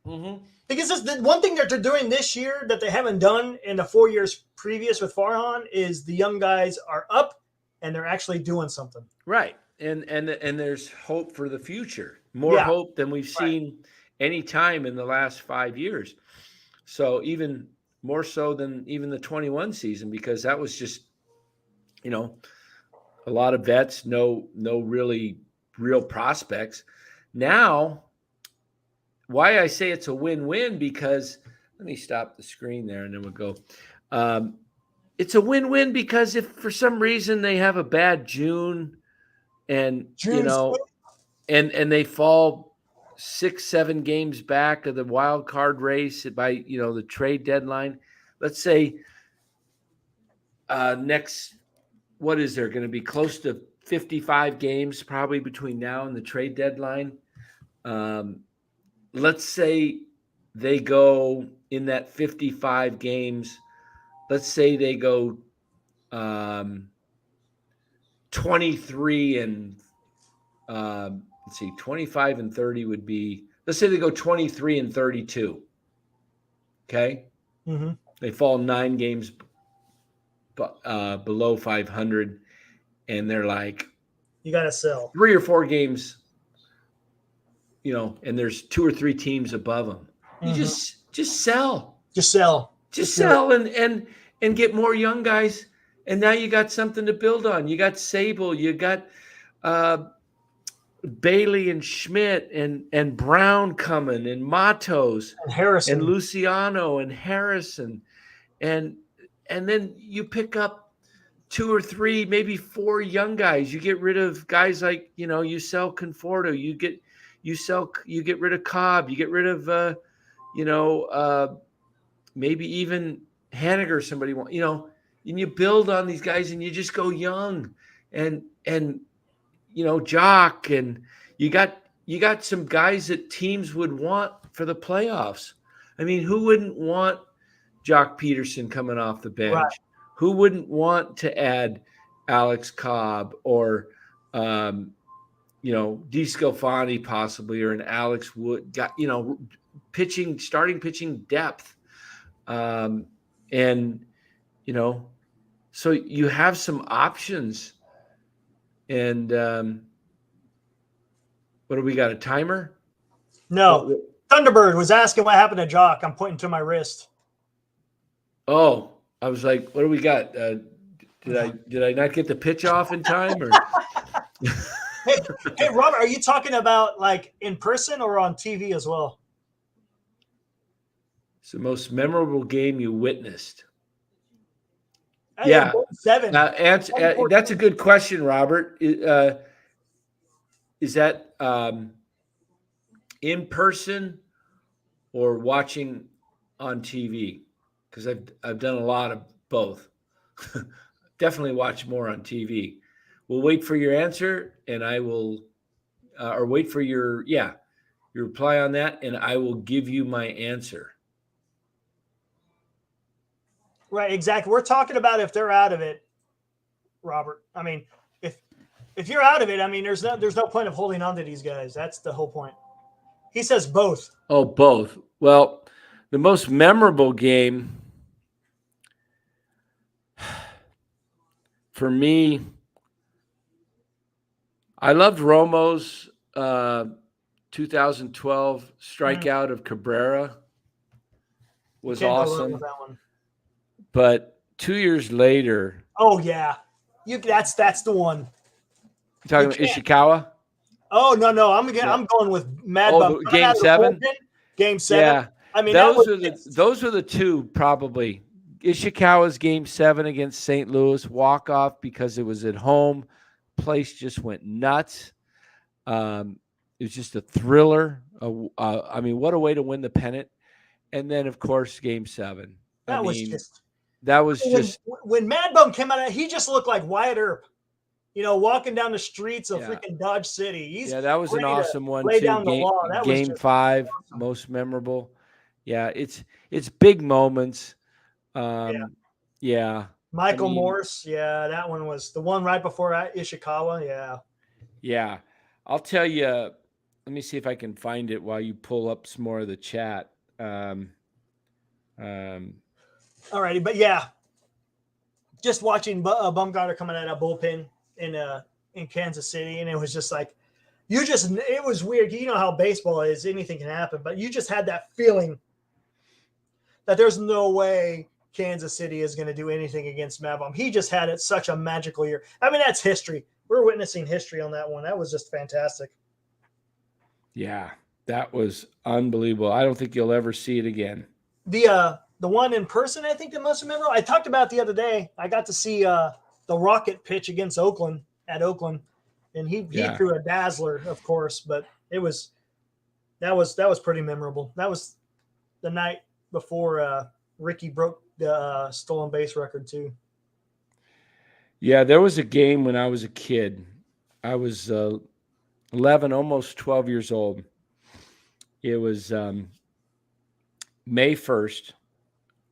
Mm-hmm. Because the one thing that they're doing this year that they haven't done in the 4 years previous with Farhan is the young guys are up and they're actually doing something. Right. And there's hope for the future. More hope than we've seen any time in the last 5 years. So even more so than even the 21 season, because that was just, a lot of vets, no really real prospects. Now, why I say it's a win-win, because let me stop the screen there and then we'll go. It's a win-win because if for some reason they have a bad June and, and they fall 6-7 games back of the wild card race by, the trade deadline, let's say next, what is there going to be close to 55 games probably between now and the trade deadline. Let's say they go in that 55 games. Let's say they go 23 and let's see, 25 and 30 would be, let's say they go 23 and 32. Okay. Mm-hmm. They fall 9 games below 500, and they're like, you got to sell 3 or 4 games, and there's 2 or 3 teams above them. You just sell. Just sell. Just sell and get more young guys. And now you got something to build on. You got Sable, you got Bailey and Schmidt and Brown coming, and Matos and Harrison and Luciano and Harrison. And then you pick up 2 or 3, maybe 4 young guys. You get rid of guys like, you sell Conforto, you get rid of Cobb, you get rid of maybe even Hanniger, somebody want, and you build on these guys and you just go young and Jock, and you got some guys that teams would want for the playoffs. I mean, who wouldn't want Jock Peterson coming off the bench? Right. Who wouldn't want to add Alex Cobb or DeScalfani possibly, or an Alex Wood, got starting pitching depth. So you have some options. And what do we got? A timer? No. Thunderbird was asking what happened to Jock. I'm pointing to my wrist. Oh, I was like, what do we got? Did I not get the pitch off in time? Or Hey, Robert, are you talking about like in person or on TV as well? It's the most memorable game you witnessed. Yeah. 7. That's a good question, Robert. Is that in person or watching on TV? Because I've done a lot of both. Definitely watch more on TV. We'll wait for your answer, and I will, or wait for your reply on that, and I will give you my answer. Right, exactly. We're talking about if they're out of it, Robert. I mean, if you're out of it, I mean, there's no point of holding on to these guys. That's the whole point. He says both. Oh, both. Well, the most memorable game for me, I loved Romo's 2012 strikeout of Cabrera. Was awesome. But 2 years later. Oh yeah, that's the one. You talking about Ishikawa? Oh no, I'm going with Mad Bum. Game 7. Game 7. Yeah, I mean those were the two probably. Ishikawa's Game 7 against St. Louis, walk off because it was at home. Place just went nuts. It was just a thriller. I mean, what a way to win the pennant! And then, of course, Game 7. That was just when Mad Bum came out. He just looked like Wyatt Earp, walking down the streets of freaking Dodge City. That was an awesome one too. Game 5, awesome. Most memorable. Yeah, it's big moments. Michael Morse. Yeah, that one was the one right before Ishikawa. Yeah. I'll tell you. Let me see if I can find it while you pull up some more of the chat. Alrighty, but yeah, just watching Bumgarner coming out of bullpen in Kansas City, and it was just like it was weird. You know how baseball is; anything can happen. But you just had that feeling that there's no way Kansas City is going to do anything against Mad Bum. He just had such a magical year. I mean, that's history. We're witnessing history on that one. That was just fantastic. Yeah, that was unbelievable. I don't think you'll ever see it again. The one in person, I think the most memorable. I talked about it the other day. I got to see the Rocket pitch against Oakland, and he threw a dazzler, of course. But that was pretty memorable. That was the night before Ricky broke the stolen base record too. Yeah, there was a game when I was a kid. I was 11, almost 12 years old. It was May 1st.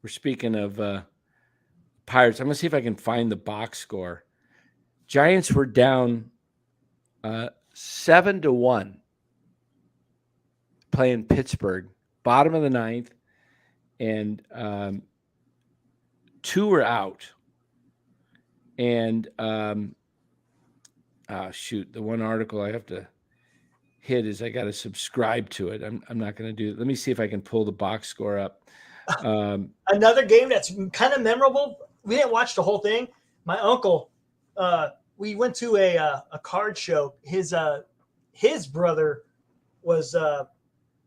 We're speaking of Pirates. I'm going to see if I can find the box score. Giants were down 7-1 playing Pittsburgh, bottom of the ninth, and 2 were out. And shoot, the one article I have to hit is I got to subscribe to it. I'm not going to do it. Let me see if I can pull the box score up. Another game that's kind of memorable. We didn't watch the whole thing. My uncle, we went to a card show. His brother was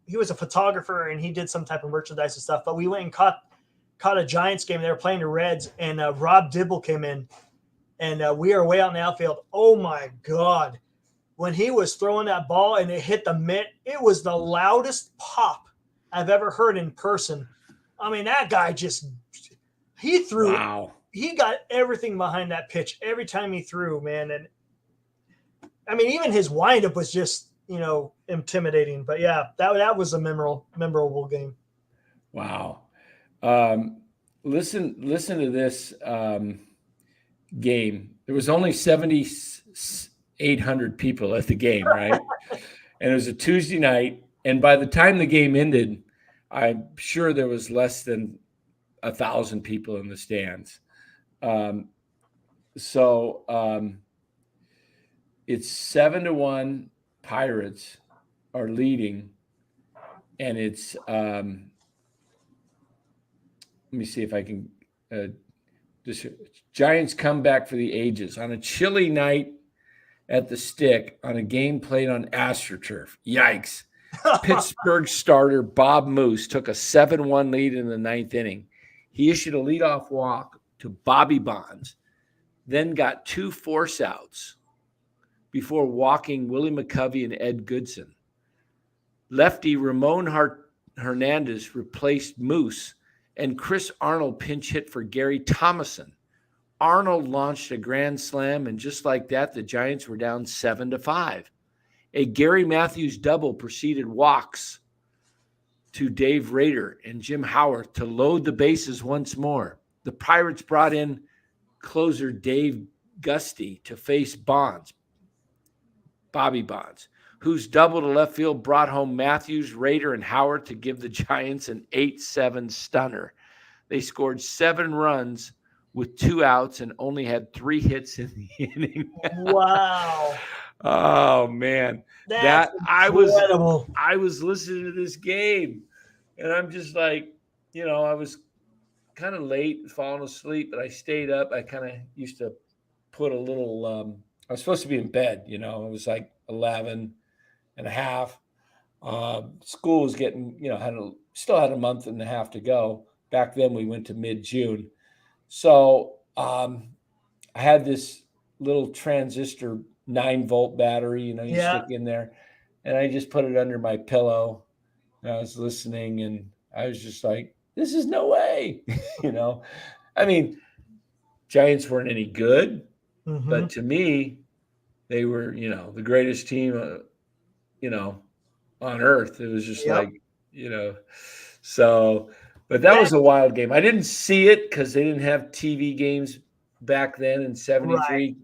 he was a photographer and he did some type of merchandise and stuff. But we went and caught a Giants game. They were playing the Reds, and Rob Dibble came in, and we are way out in the outfield. Oh my God. When he was throwing that ball and it hit the mitt, it was the loudest pop I've ever heard in person. I mean, that guy he threw. Wow. He got everything behind that pitch every time he threw, man. And I mean, even his windup was just, intimidating. But yeah, that was a memorable game. Wow. Listen to this game. There was only 7,800 people at the game, right? And it was a Tuesday night. And by the time the game ended, I'm sure there was less than 1,000 people in the stands. It's 7-1. Pirates are leading, and it's let me see if I can Giants come back for the ages on a chilly night at the Stick on a game played on AstroTurf. Yikes. Pittsburgh starter Bob Moose took a 7-1 lead in the ninth inning. He issued a leadoff walk to Bobby Bonds, then got 2 force outs before walking Willie McCovey and Ed Goodson. Lefty Ramon Hernandez replaced Moose, and Chris Arnold pinch hit for Gary Thomason. Arnold launched a grand slam, and just like that, the Giants were down 7-5. A Gary Matthews double preceded walks to Dave Rader and Jim Howard to load the bases once more. The Pirates brought in closer Dave Gusty to face Bobby Bonds, whose double to left field brought home Matthews, Rader, and Howard to give the Giants an 8-7 stunner. They scored 7 runs with 2 outs and only had 3 hits in the inning. Wow. Oh man, That's incredible. I was listening to this game, and I'm just like, I was kind of late, falling asleep, but I stayed up. I kind of used to put a little. I was supposed to be in bed. It was like 11 and a half. School was getting, still had a month and a half to go. Back then, we went to mid-June, so I had this little transistor 9-volt battery, you stick in there, and I just put it under my pillow. And I was listening, and I was just like, "This is no way," I mean, Giants weren't any good, but to me, they were, the greatest team, on earth. It was just like, so. But that was a wild game. I didn't see it because they didn't have TV games back then in '73. Right.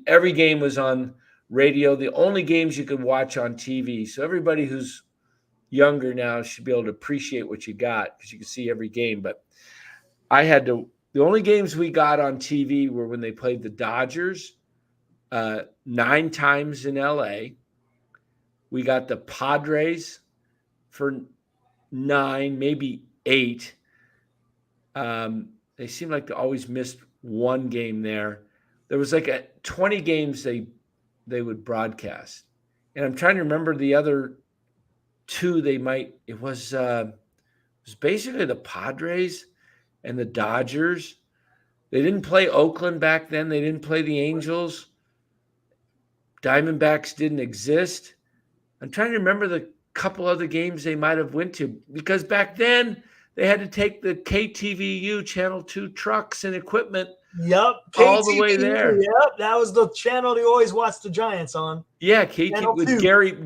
Every game was on radio. The only games you could watch on TV. So everybody who's younger now should be able to appreciate what you got because you can see every game. But the only games we got on TV were when they played the Dodgers 9 times in LA. We got the Padres for 9, maybe 8. They seemed like they always missed one game there. There was like 20 games they would broadcast. And I'm trying to remember the other 2 it was basically the Padres and the Dodgers. They didn't play Oakland back then. They didn't play the Angels. Diamondbacks didn't exist. I'm trying to remember the couple other games they might have went to because back then they had to take the KTVU Channel 2 trucks and equipment. Yep. All the way there. Yep. That was the channel they always watched the Giants on. Yeah. With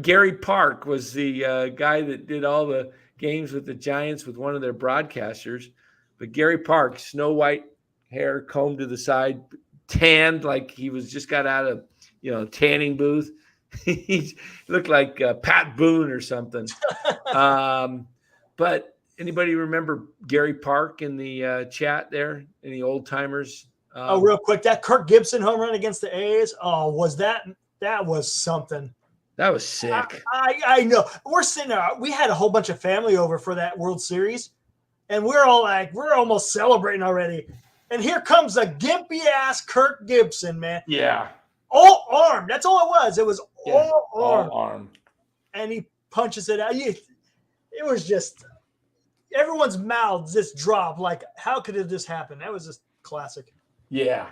Gary Park was the guy that did all the games with the Giants with one of their broadcasters. But Gary Park, snow white hair combed to the side, tanned like he was just got out of, tanning booth. He looked like Pat Boone or something. But anybody remember Gary Park in the chat there? Any old timers? Real quick, that Kirk Gibson home run against the A's. Oh, that was something. That was sick. I know. We're sitting there. We had a whole bunch of family over for that World Series, and we're all like, we're almost celebrating already. And here comes a gimpy ass Kirk Gibson, man. Yeah. All arm. That's all it was. It was all arm. All arm. And he punches it out. It was just everyone's mouths just dropped. Like, how could this happen? That was just classic. Yeah.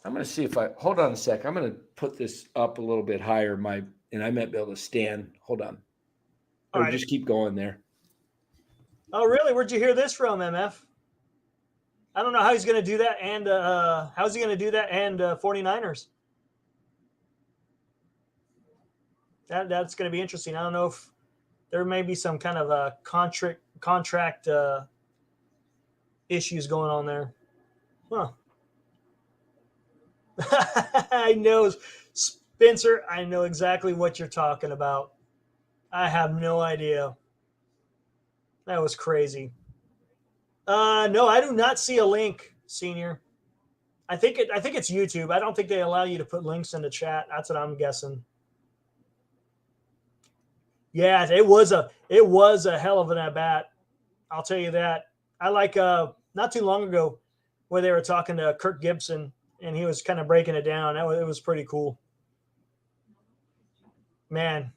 I'm going to see if hold on a sec. I'm going to put this up a little bit higher. And I might be able to stand. Hold on. Or right. Just keep going there. Oh, really? Where'd you hear this from, MF? I don't know how he's going to do that. And how's he going to do that? And 49ers. That's going to be interesting. I don't know if there may be some kind of a contract issues going on there. Huh. I know, Spencer, I know exactly what you're talking about. I have no idea. That was crazy. No, I do not see a link, Senior. I think it's YouTube. I don't think they allow you to put links in the chat. That's what I'm guessing. Yeah, it was a hell of an at bat. I'll tell you that. I like not too long ago where they were talking to Kirk Gibson and he was kind of breaking it down. It was pretty cool. Man.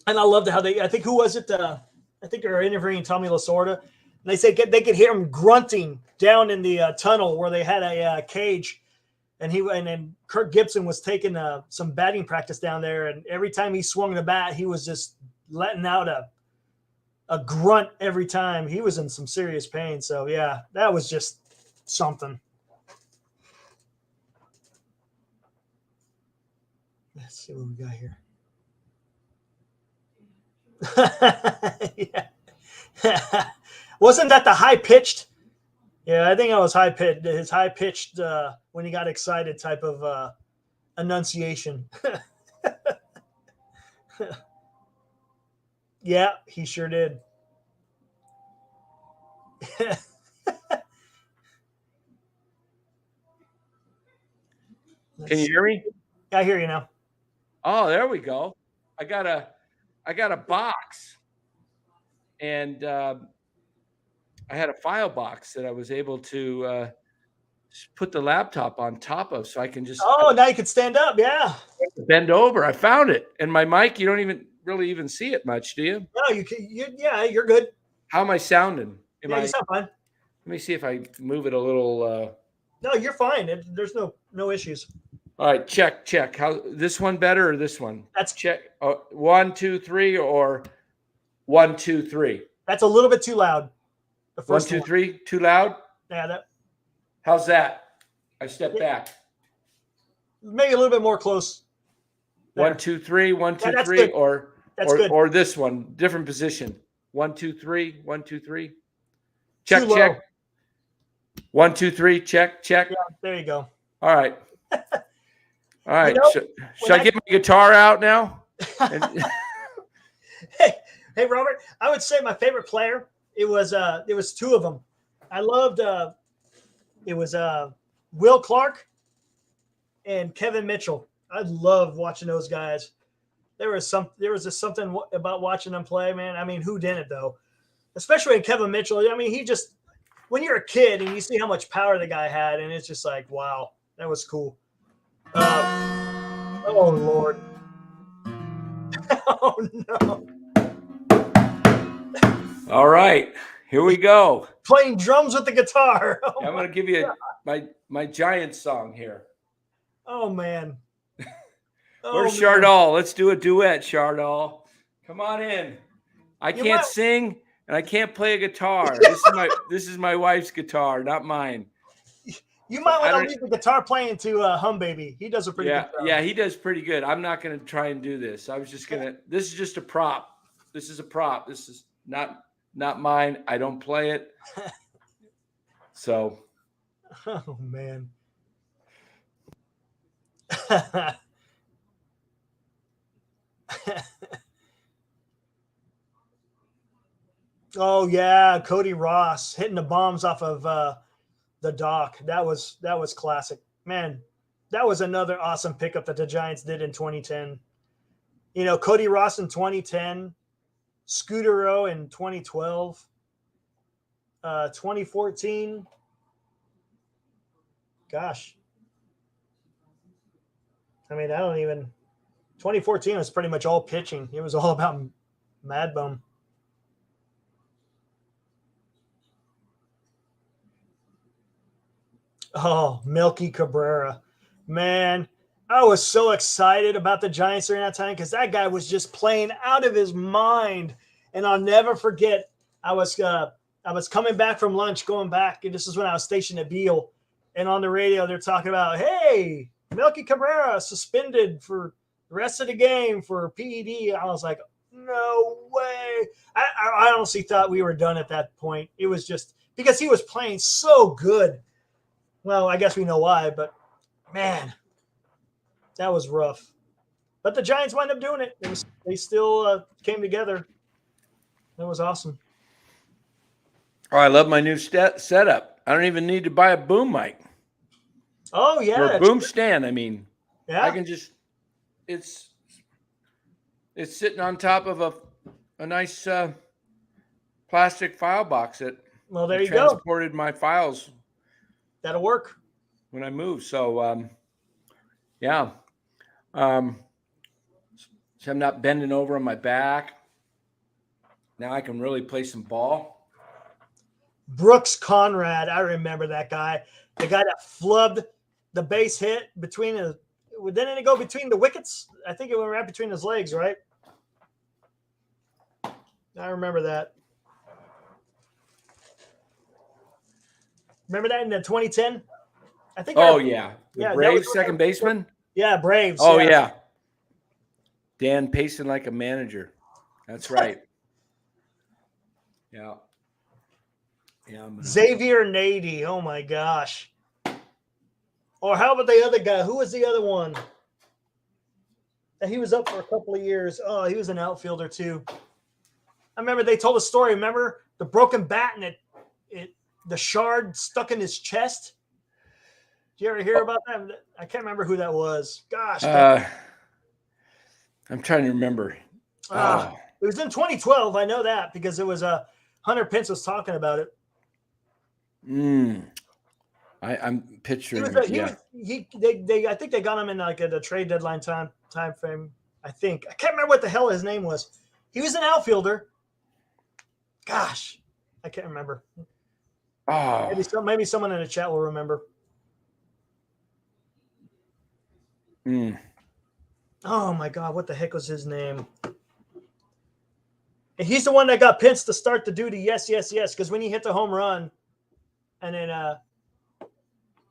And I loved how I think who was it? I think they were interviewing Tommy Lasorda. And they said they could hear him grunting down in the tunnel where they had a cage. And then Kirk Gibson was taking some batting practice down there. And every time he swung the bat, he was just letting out a grunt every time. He was in some serious pain. So, yeah, that was just something. Let's see what we got here. Yeah. Wasn't that the high-pitched? Yeah, I think I was high-pitched. His high-pitched when he got excited type of enunciation. Yeah, he sure did. Can you hear me? I hear you now. Oh, there we go. I got a box, and I had a file box that I was able to put the laptop on top of, so I can just. Oh, now you can stand up. Yeah. Bend over. I found it, and my mic. You don't even see it much, do you? No, you can. Yeah, you're good. How am I sounding? You sound fine. Let me see if I move it a little. No, you're fine. There's no issues. All right, check. How this one better or this one? That's check. 1, 2, 3, or 1, 2, 3. That's a little bit too loud. The first 1, 2, 3, too loud. Yeah, that. How's that? I step back. Maybe a little bit more close. There. 1, 2, 3, 1, 2, 3, good. or this one, different position. 1, 2, 3, 1, 2, 3. Check. 1, 2, 3. Check. Yeah, there you go. All right. All right. Should I get my guitar out now? Hey, Robert. I would say my favorite player. It was two of them. I loved. It was Will Clark and Kevin Mitchell. I loved watching those guys. There was just something about watching them play, man. I mean, who didn't though? Especially in Kevin Mitchell. I mean, he just when you're a kid and you see how much power the guy had, and it's just like, wow, that was cool. Oh Lord. Oh no. All right, here we go. Playing drums with the guitar. Oh, I'm going to give you my Giants song here. Oh man. Where's Chardal? Let's do a duet, Chardal. Come on in. I can't sing and I can't play a guitar. This is my wife's guitar, not mine. You might want to leave the guitar playing to Hum Baby. He does a pretty good job. Yeah, he does pretty good. I'm not going to try and do this. I was just going to. This is just a prop. This is a prop. This is not mine. I don't play it. So. Oh, man. Oh, yeah. Cody Ross hitting the bombs off of the dock. That was classic. Man, that was another awesome pickup that the Giants did in 2010. You know, Cody Ross in 2010, Scuderow in 2012, 2014. Gosh. I mean, 2014 was pretty much all pitching. It was all about Mad Bum. Oh, Melky Cabrera. Man, I was so excited about the Giants during that time because that guy was just playing out of his mind. And I'll never forget, I was coming back from lunch, going back, and this is when I was stationed at Beale. And on the radio, they're talking about, hey, Melky Cabrera suspended for the rest of the game for PED. I was like, no way. I honestly thought we were done at that point. It was just because he was playing so good. Well, I guess we know why, but man, that was rough. But the Giants wound up doing it. They still came together. That was awesome. Oh, I love my new setup. I don't even need to buy a boom mic. Oh, yeah. Or a boom stand. I mean, yeah. I can just, it's sitting on top of a nice plastic file box that there you transported my files. That'll work when I move. So, yeah. So I'm not bending over on my back. Now I can really play some ball. Brooks Conrad. I remember that guy. The guy that flubbed the base hit didn't it go between the wickets? I think it went right between his legs, right? I remember that. Remember that in the 2010? I think. Oh, yeah. The Braves second baseman? Yeah, Braves. Oh, yeah. Dan pacing like a manager. That's right. Yeah. Yeah. Xavier Nady. Oh, my gosh. Or how about the other guy? Who was the other one? He was up for a couple of years. Oh, he was an outfielder, too. I remember they told a story. Remember the broken bat and the shard stuck in his chest? Did you ever hear about that? I can't remember who that was. Gosh. I'm trying to remember. It was in 2012. I know that because it was Hunter Pence was talking about it. I'm picturing. I think they got him in like at a trade deadline time frame. I think I can't remember what the hell his name was. He was an outfielder. Gosh, I can't remember. Oh, maybe someone in the chat will remember. Oh my God, what the heck was his name? And he's the one that got Pence to start the duty. Yes. Because when he hit the home run, and then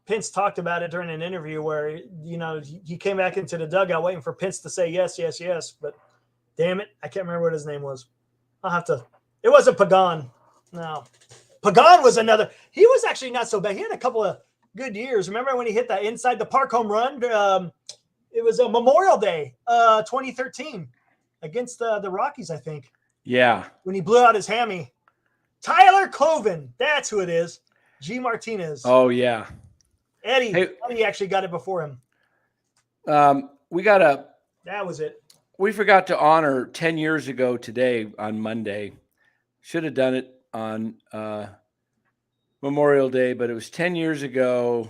Pence talked about it during an interview where he came back into the dugout waiting for Pence to say yes. But damn it, I can't remember what his name was. I'll have to. It wasn't Pagan. No, Pagan was another. He was actually not so bad. He had a couple of good years. Remember when he hit that inside the park home run? It was a Memorial Day, 2013, against the Rockies, I think. Yeah. When he blew out his hammy. Tyler Coven. That's who it is. G. Martinez. Oh, yeah. Eddie actually got it before him. That was it. We forgot to honor 10 years ago today on Monday. Should have done it on Memorial Day, but it was 10 years ago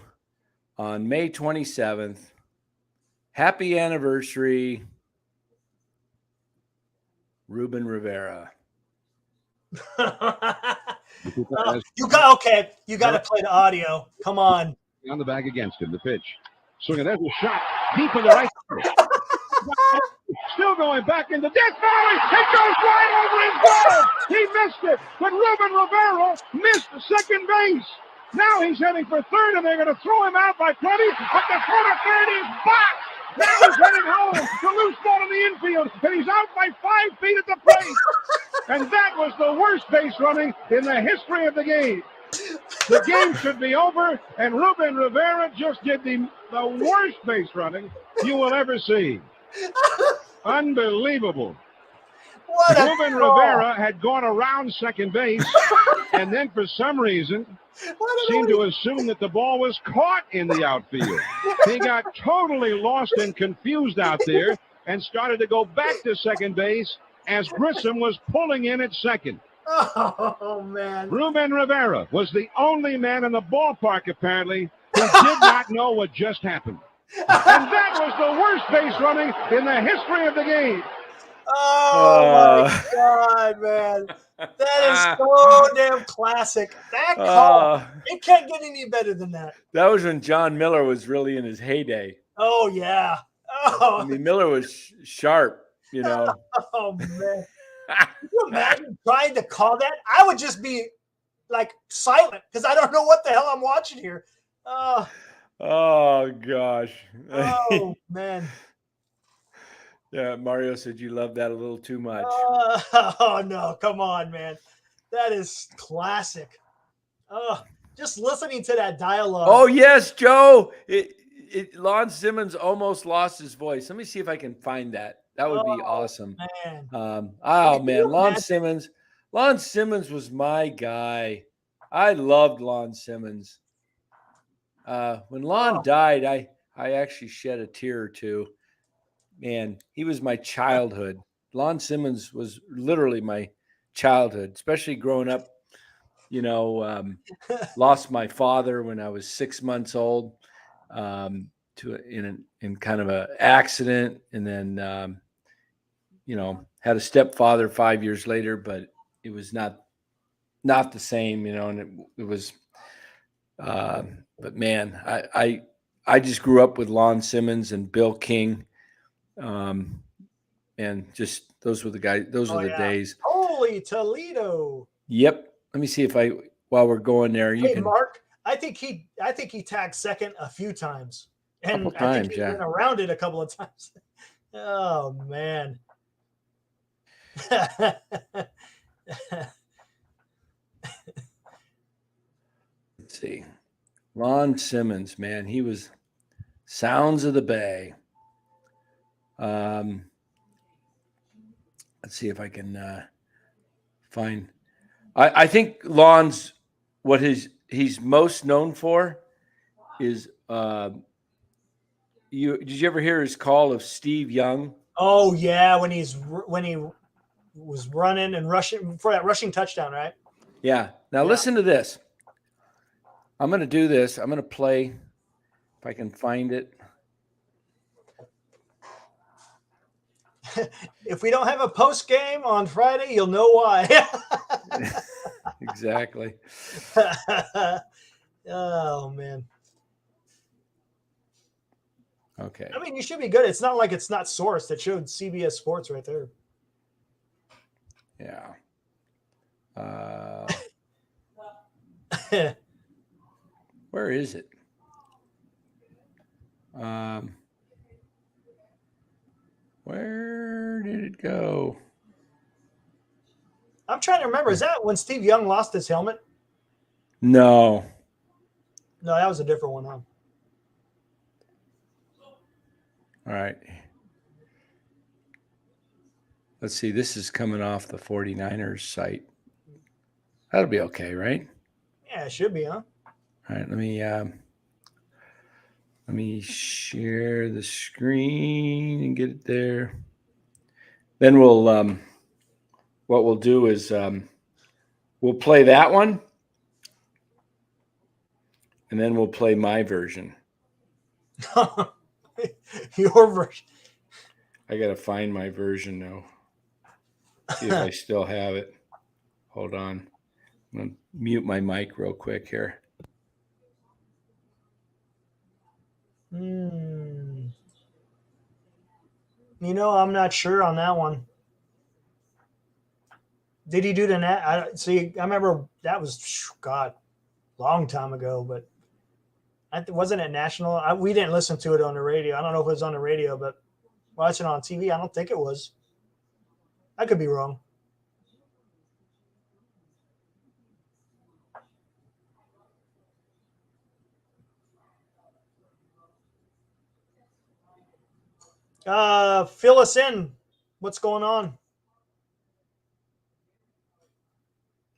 on May 27th. Happy anniversary, Ruben Rivera. You got to play the audio. Come on. On the bag against him, the pitch. Swinging, there's a shot deep in the right. Still going back into Death Valley. It goes right over his glove. He missed it, but Ruben Rivera missed second base. Now he's heading for third, and they're going to throw him out by plenty. But the corner third is boxed. Now he's heading home. The loose ball in the infield, and he's out by 5 feet at the plate. And that was the worst base running in the history of the game. The game should be over, and Ruben Rivera just did the worst base running you will ever see. Unbelievable. Ruben Rivera had gone around second base, and then for some reason seemed to assume that the ball was caught in the outfield. He got totally lost and confused out there and started to go back to second base as Grissom was pulling in at second. Oh, man. Ruben Rivera was the only man in the ballpark, apparently, who did not know what just happened. And that was the worst base running in the history of the game. Oh, my God, man. That is so damn classic. That call, it can't get any better than that. That was when John Miller was really in his heyday. Oh, yeah. Oh, I mean, Miller was sharp, you know. Oh, man. Can you imagine trying to call that? I would just be like silent because I don't know what the hell I'm watching here. Oh, gosh. Oh, man. Yeah, Mario said you love that a little too much. Oh, no. Come on, man. That is classic. Just listening to that dialogue. Oh, yes, Joe. Lon Simmons almost lost his voice. Let me see if I can find that. That would be awesome. Man. Man, Lon Simmons was my guy. I loved Lon Simmons. When Lon died, I actually shed a tear or two. Man, he was my childhood. Lon Simmons was literally my childhood, especially growing up. You know, lost my father when I was 6 months old in kind of an accident, and then had a stepfather 5 years later, but it was not the same, and it was. But man, I just grew up with Lon Simmons and Bill King. And just those were the guys. Those were the days. Holy Toledo! Yep. Let me see if while we're going there, Mark. I think he tagged second a few times, and I think he went around it a couple of times. Oh man! Let's see, Lon Simmons, man, he was Sounds of the Bay. Let's see if I can find. I think Lon's what he's most known for is. Did you ever hear his call of Steve Young? Oh yeah, when he was running and rushing for that rushing touchdown, right? Yeah. Now listen to this. I'm going to do this. I'm going to play if I can find it. If we don't have a post game on Friday, you'll know why. Exactly. Oh man. Okay. I mean, you should be good. It's not like it's not sourced. It showed CBS Sports right there. Yeah. Where is it? Where did it go? I'm trying to remember. Is that when Steve Young lost his helmet? No. No, that was a different one, huh? All right. Let's see. This is coming off the 49ers site. That'll be okay, right? Yeah, it should be, huh? All right. Let me share the screen and get it there. Then we'll what we'll do is we'll play that one, and then we'll play my version. Your version. I gotta find my version now. See if I still have it. Hold on. I'm gonna mute my mic real quick here. I'm not sure on that one. Did he do the net? I remember that was long time ago, but wasn't it national? We didn't listen to it on the radio. I don't know if it was on the radio, but watching on TV, I don't think it was. I could be wrong. Fill us in. What's going on?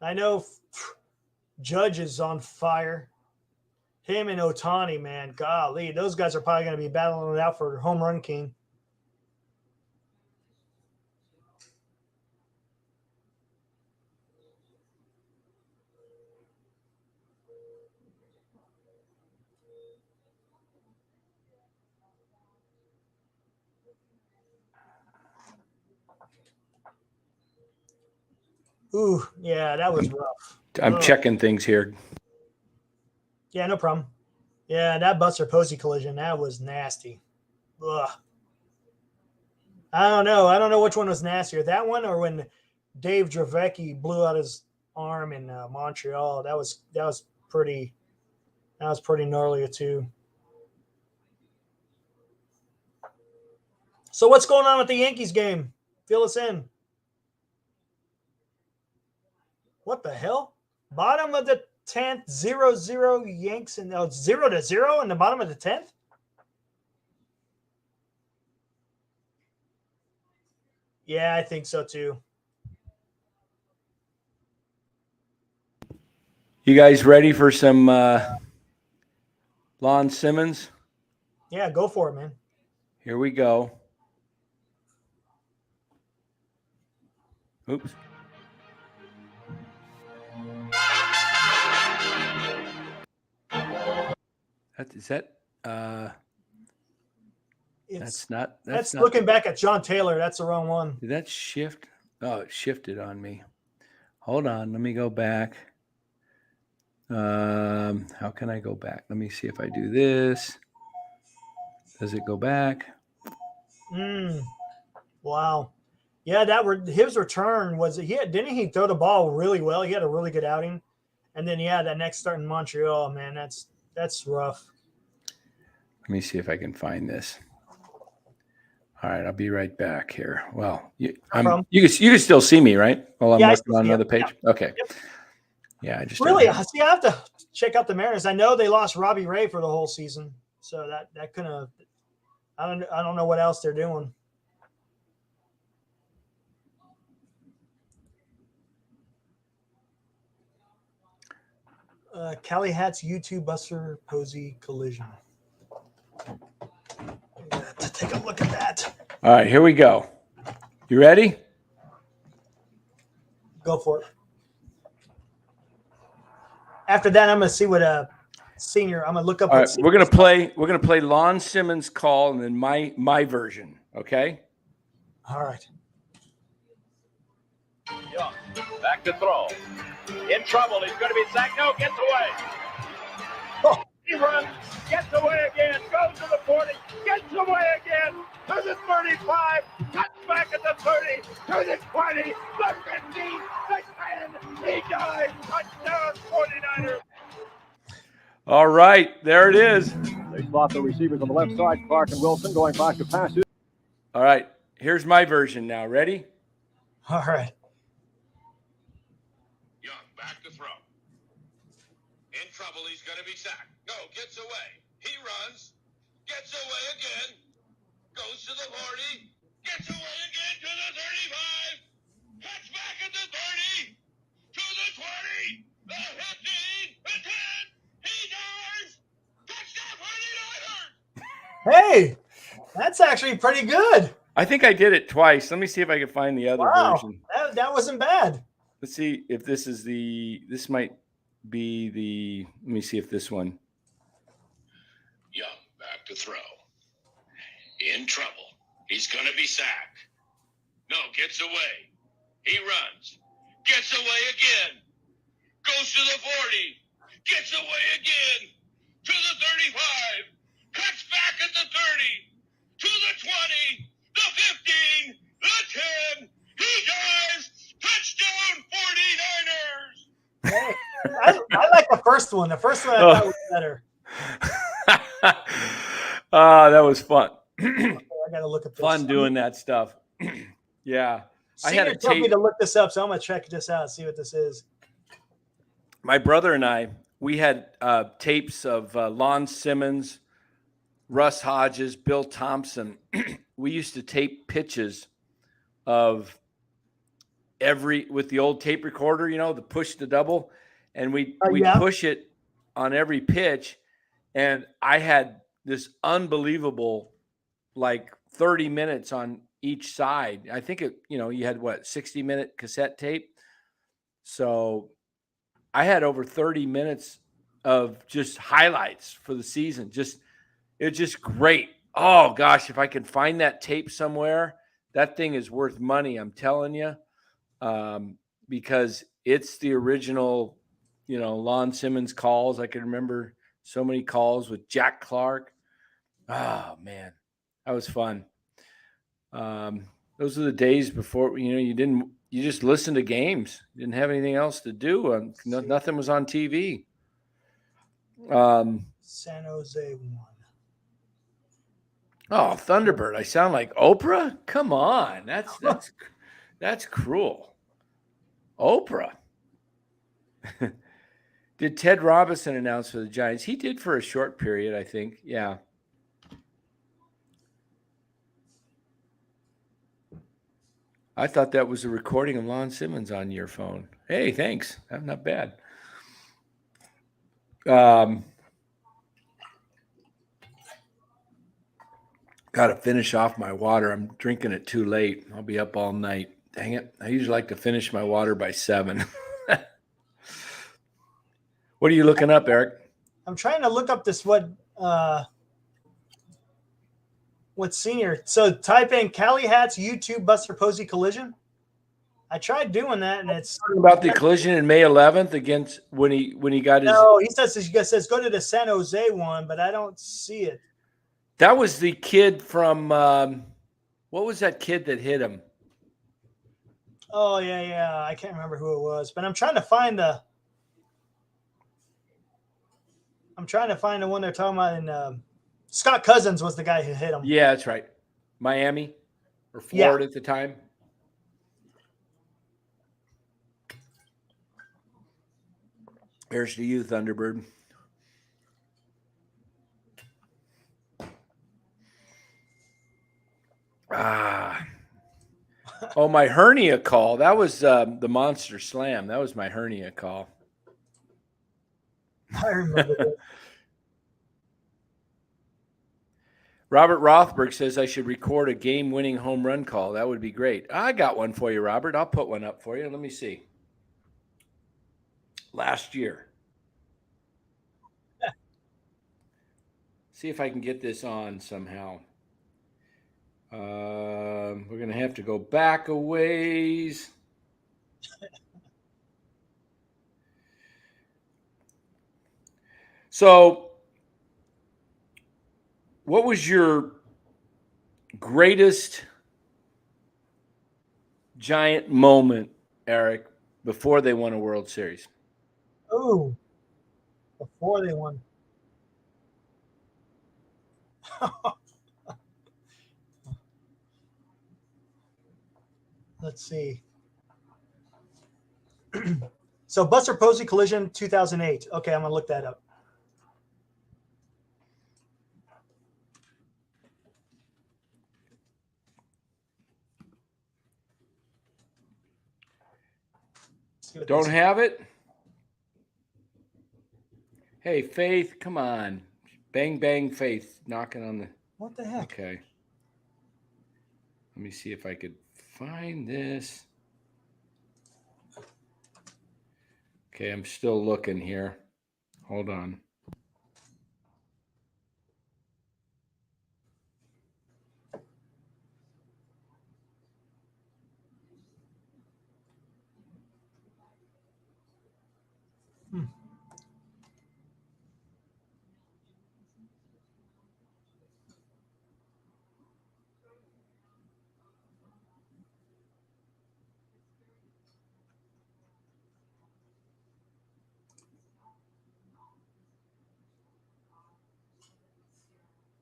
I know Judge is on fire. Him and Ohtani, man, golly, those guys are probably going to be battling it out for home run king. Ooh, yeah, that was rough. I'm checking things here. Yeah, no problem. Yeah, that Buster Posey collision, that was nasty. Ugh. I don't know which one was nastier, that one or when Dave Dravecki blew out his arm in Montreal. That was pretty gnarly too. So what's going on with the Yankees game? Fill us in. What the hell? Bottom of the 10th, 0-0 Yanks, and now it's 0-0 in the bottom of the 10th? Yeah, I think so too. You guys ready for some Lon Simmons? Yeah, go for it, man. Here we go. Oops. That's not looking back at John Taylor. That's the wrong one. Did that shift? Oh, it shifted on me. Hold on. Let me go back. How can I go back? Let me see if I do this. Does it go back? Wow. Yeah, his return was didn't he throw the ball really well? He had a really good outing. And then that next start in Montreal, man, that's rough. Let me see if I can find this. All right, I'll be right back here. Well, you can still see me, right? While I'm working on another page. Yeah. Okay. Yep. Yeah, I just really see. I have to check out the Mariners. I know they lost Robbie Ray for the whole season, so that could have. I don't know what else they're doing. Callie Hat's YouTube Buster Posey collision. To take a look at that. All right, here we go. You ready? Go for it. After that, I'm going to see what senior. I'm going to look up. All right, we're going to play Lon Simmons' call and then my version. Okay. All right. Young, back to throw. In trouble. He's going to be sacked. No, gets away. Oh. He runs, gets away again, goes to the 40, gets away again, to the 35, cuts back at the 30, to the 20, the 15, the 10. He dives. Touchdown, 49ers. All right, there it is. They slot the receivers on the left side. Clark and Wilson going back to pass it. All right, here's my version now. Ready? All right. Young, back to throw. In trouble, he's going to be sacked. No, gets away. He runs, gets away again, goes to the 40, gets away again to the 35, cuts back at the 30, to the 20, the 15, the 10, he dives, touchdown 49ers! Hey, that's actually pretty good. I think I did it twice. Let me see if I can find the other version. That wasn't bad. Let's see if this is this might be the, let me see if this one. Young, back to throw. In trouble. He's going to be sacked. No, gets away. He runs. Gets away again. Goes to the 40. Gets away again. To the 35. Cuts back at the 30. To the 20. The 15. The 10. He dives. Touchdown 49ers. Hey, I like the first one. The first one I thought was better. That was fun. I gotta look at this. Fun doing that stuff. Yeah. Senior told me to look this up, so I'm gonna check this out and see what this is. My brother and I, we had tapes of Lon Simmons Russ Hodges, Bill Thompson, we used to tape pitches of with the old tape recorder, the push to double, and we'd push it on every pitch. And I had this unbelievable, 30 minutes on each side. I think you had 60-minute cassette tape. So I had over 30 minutes of just highlights for the season. It's just great. Oh gosh, if I can find that tape somewhere, that thing is worth money. I'm telling you, because it's the original, Lon Simmons calls. I can remember so many calls with Jack Clark. Oh man, that was fun. Those are the days before, you just listened to games. You didn't have anything else to do. Nothing was on TV. San Jose won. Oh, Thunderbird! I sound like Oprah. Come on, that's cruel. Oprah. Did Ted Robinson announce for the Giants? He did for a short period, I think. Yeah. I thought that was a recording of Lon Simmons on your phone. Hey, thanks. That's not bad. Got to finish off my water. I'm drinking it too late. I'll be up all night. Dang it. I usually like to finish my water by 7. What are you looking up, Eric? I'm trying to look up this what senior. So type in Cali Hats YouTube Buster Posey collision. I tried doing that, and it's talking about the collision in May 11th against when he got his. No, he says go to the San Jose one, but I don't see it. That was the kid from what was that kid that hit him? Oh yeah. I can't remember who it was, but I'm trying to find the one they're talking about. And Scott Cousins was the guy who hit him. Yeah, that's right. Miami or Florida at the time. Here's to you, Thunderbird. Oh, my hernia call. That was the Monster Slam. That was my hernia call. I remember that. Robert Rothberg says I should record a game-winning home run call. That would be great. I got one for you, Robert. I'll put one up for you. Let me see. Last year. See if I can get this on somehow. We're going to have to go back a ways. So, what was your greatest Giant moment, Eric, before they won a World Series? Oh, before they won. Let's see. So Buster Posey collision 2008. Okay, I'm going to look that up. Don't have it? Hey, Faith, come on. Bang, bang, Faith, knocking on the... What the heck? Okay. Let me see if I could find this. Okay, I'm still looking here. Hold on.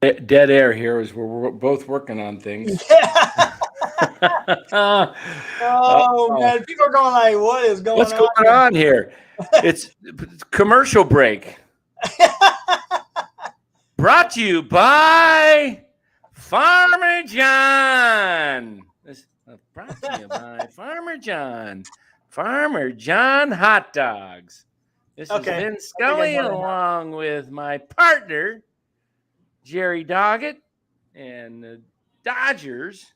Dead air here as we're both working on things. Oh man, people are going like, "What is going on? What's going on here?" It's commercial break. Brought to you by Farmer John. Brought to you by Farmer John. Farmer John hot dogs. This is Vin Scully along with my partner, Jerry Doggett, and the Dodgers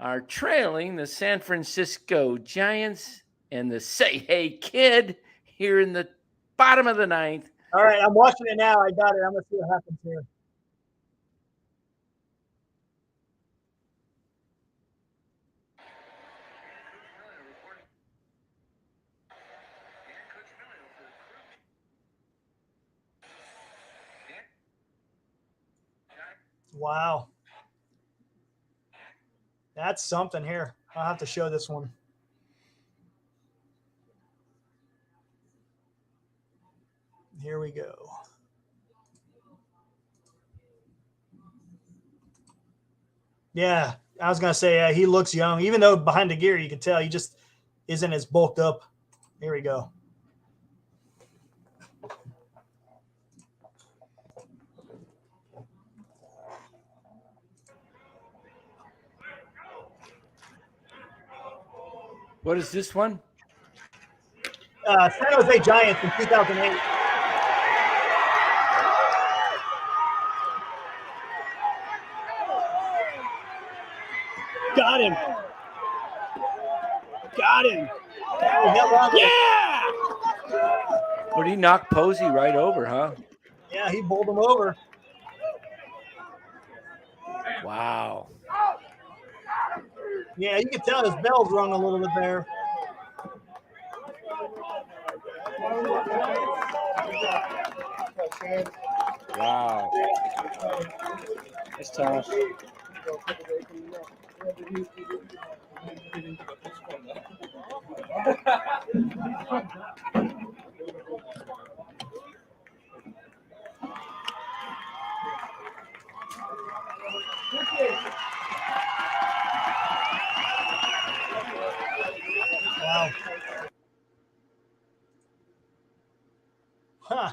are trailing the San Francisco Giants and the Say Hey Kid here in the bottom of the ninth. All right, I'm watching it now. I got it. I'm going to see what happens here. Wow. That's something here. I'll have to show this one. Here we go. Yeah, I was going to say, he looks young. Even though behind the gear, you can tell he just isn't as bulked up. Here we go. What is this one? San Jose Giants in 2008. Got him. Got him. Yeah! Would he knock Posey right over, huh? Yeah, he bowled him over. Wow. Yeah, you can tell his bell's rung a little bit there. Wow. That's tough. Wow. Huh.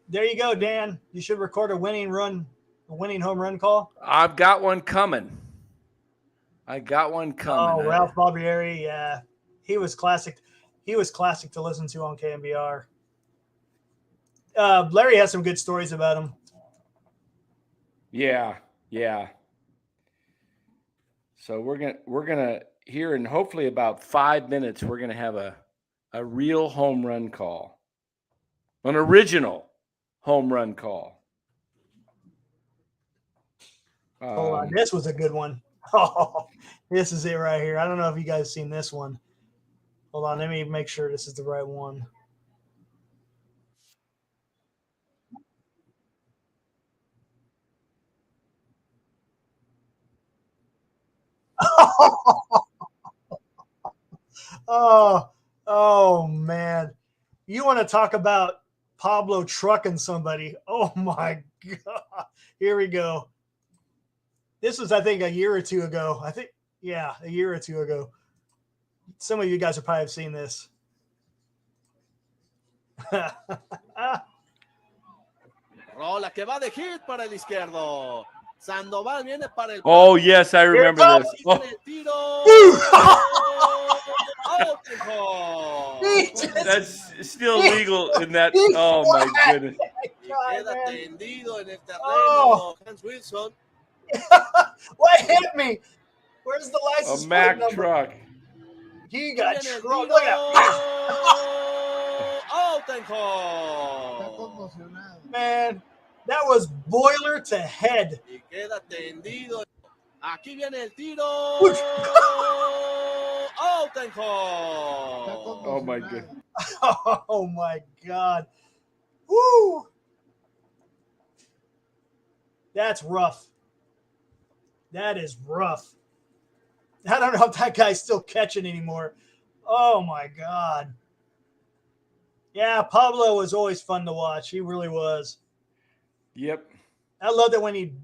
There you go, Dan. You should record a winning home run call. I've got one coming. Oh, Ralph Barbieri, yeah. He was classic. He was classic to listen to on KMBR. Larry has some good stories about him. Yeah. So we're gonna here in hopefully about 5 minutes, we're gonna have a real home run call. An original home run call. Hold on. This was a good one. Oh, this is it right here. I don't know if you guys seen this one. Hold on. Let me make sure this is the right one. Oh, man. You want to talk about Pablo trucking somebody? Oh, my God. Here we go. This was, I think, a year or two ago. A year or two ago. Some of you guys have probably seen this. Rola que va de hit para el izquierdo. Sandoval viene para el. Oh, yes, I remember this. Oh. That's still legal in that. Oh, my goodness. Queda tendido en el terreno. Hans Wilson. What hit me? Where's the license plate number? Mack truck. He got trucked. Look at that. Man, that was boiler to head. Y queda tendido. Aquí viene el tiro. Out and home. Oh, my goodness. Oh, my God. Woo. That's rough. That is rough. I don't know if that guy's still catching anymore. Oh, my God. Yeah, Pablo was always fun to watch. He really was. Yep. I loved it when he'd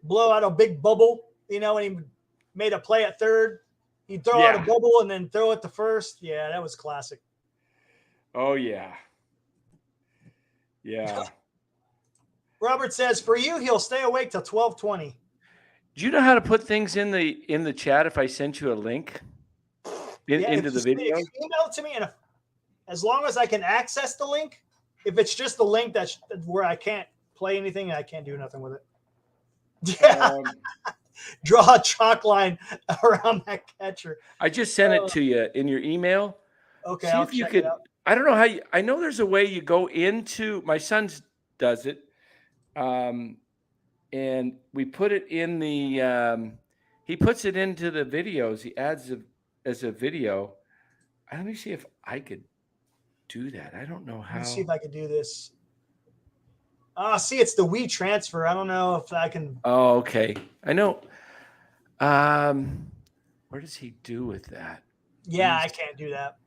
blow out a big bubble, when he made a play at third. He'd throw out a bubble and then throw it to first. Yeah, that was classic. Oh, yeah. Yeah. Robert says, for you, he'll stay awake till 12:20. Do you know how to put things in the chat if I sent you a link into the video? If you email it to me, and as long as I can access the link, if it's just the link that's where I can't play anything, I can't do nothing with it. Yeah. Draw a chalk line around that catcher. I just sent it to you in your email. Okay, See I'll if you check could. it out. I don't know how you. I know there's a way you go into. My son's does it, and we put it in the. He puts it into the videos. He adds it as a video. Let me see if I could do that. I don't know how. Let me see if I can do this. See, it's the Wii transfer. I don't know if I can. Oh, okay. I know. Where does he do with that? Yeah, I can't do that.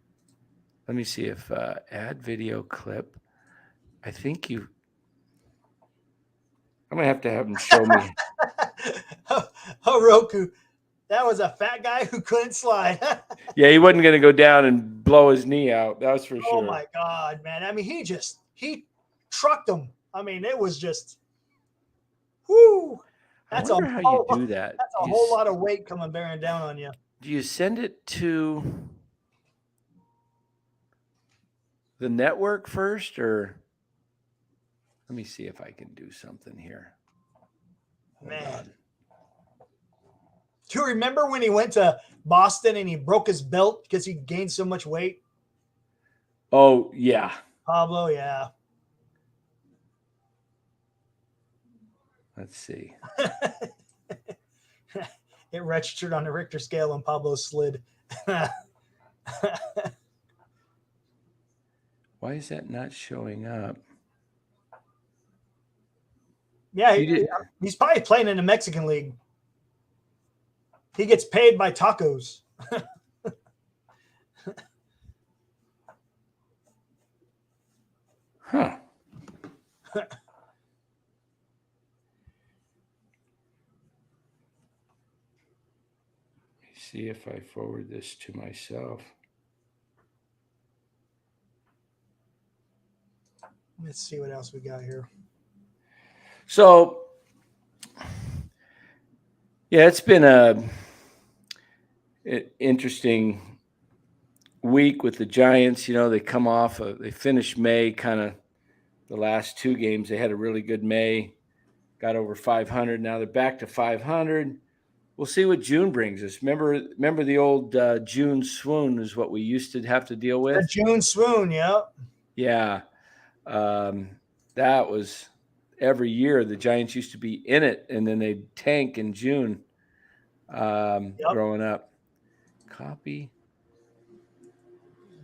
Let me see if add video clip. I think you. I'm gonna have to have him show me. Roku, that was a fat guy who couldn't slide. Yeah, he wasn't gonna go down and blow his knee out. That's for sure. Oh my God, man! I mean, he trucked him. I mean, it was just, whoo! That's I wonder how you do that. That's a whole lot of weight coming bearing down on you. Do you send it to the network first, or let me see if I can do something here? Man, do you remember when he went to Boston and he broke his belt because he gained so much weight? Oh yeah, Pablo, yeah. Let's see. It registered on the Richter scale and Pablo slid. Why is that not showing up? Yeah, he's probably playing in the Mexican League. He gets paid by tacos. Huh. See if I forward this to myself. Let's see what else we got here. So, yeah, it's been an interesting week with the Giants. You know, they come off, they finished May, kind of the last two games. They had a really good May, got over 500. Now they're back to 500. We'll see what June brings us. Remember the old June swoon is what we used to have to deal with? The June swoon, yeah. Yeah. That was every year the Giants used to be in it, and then they'd tank in June growing up. Copy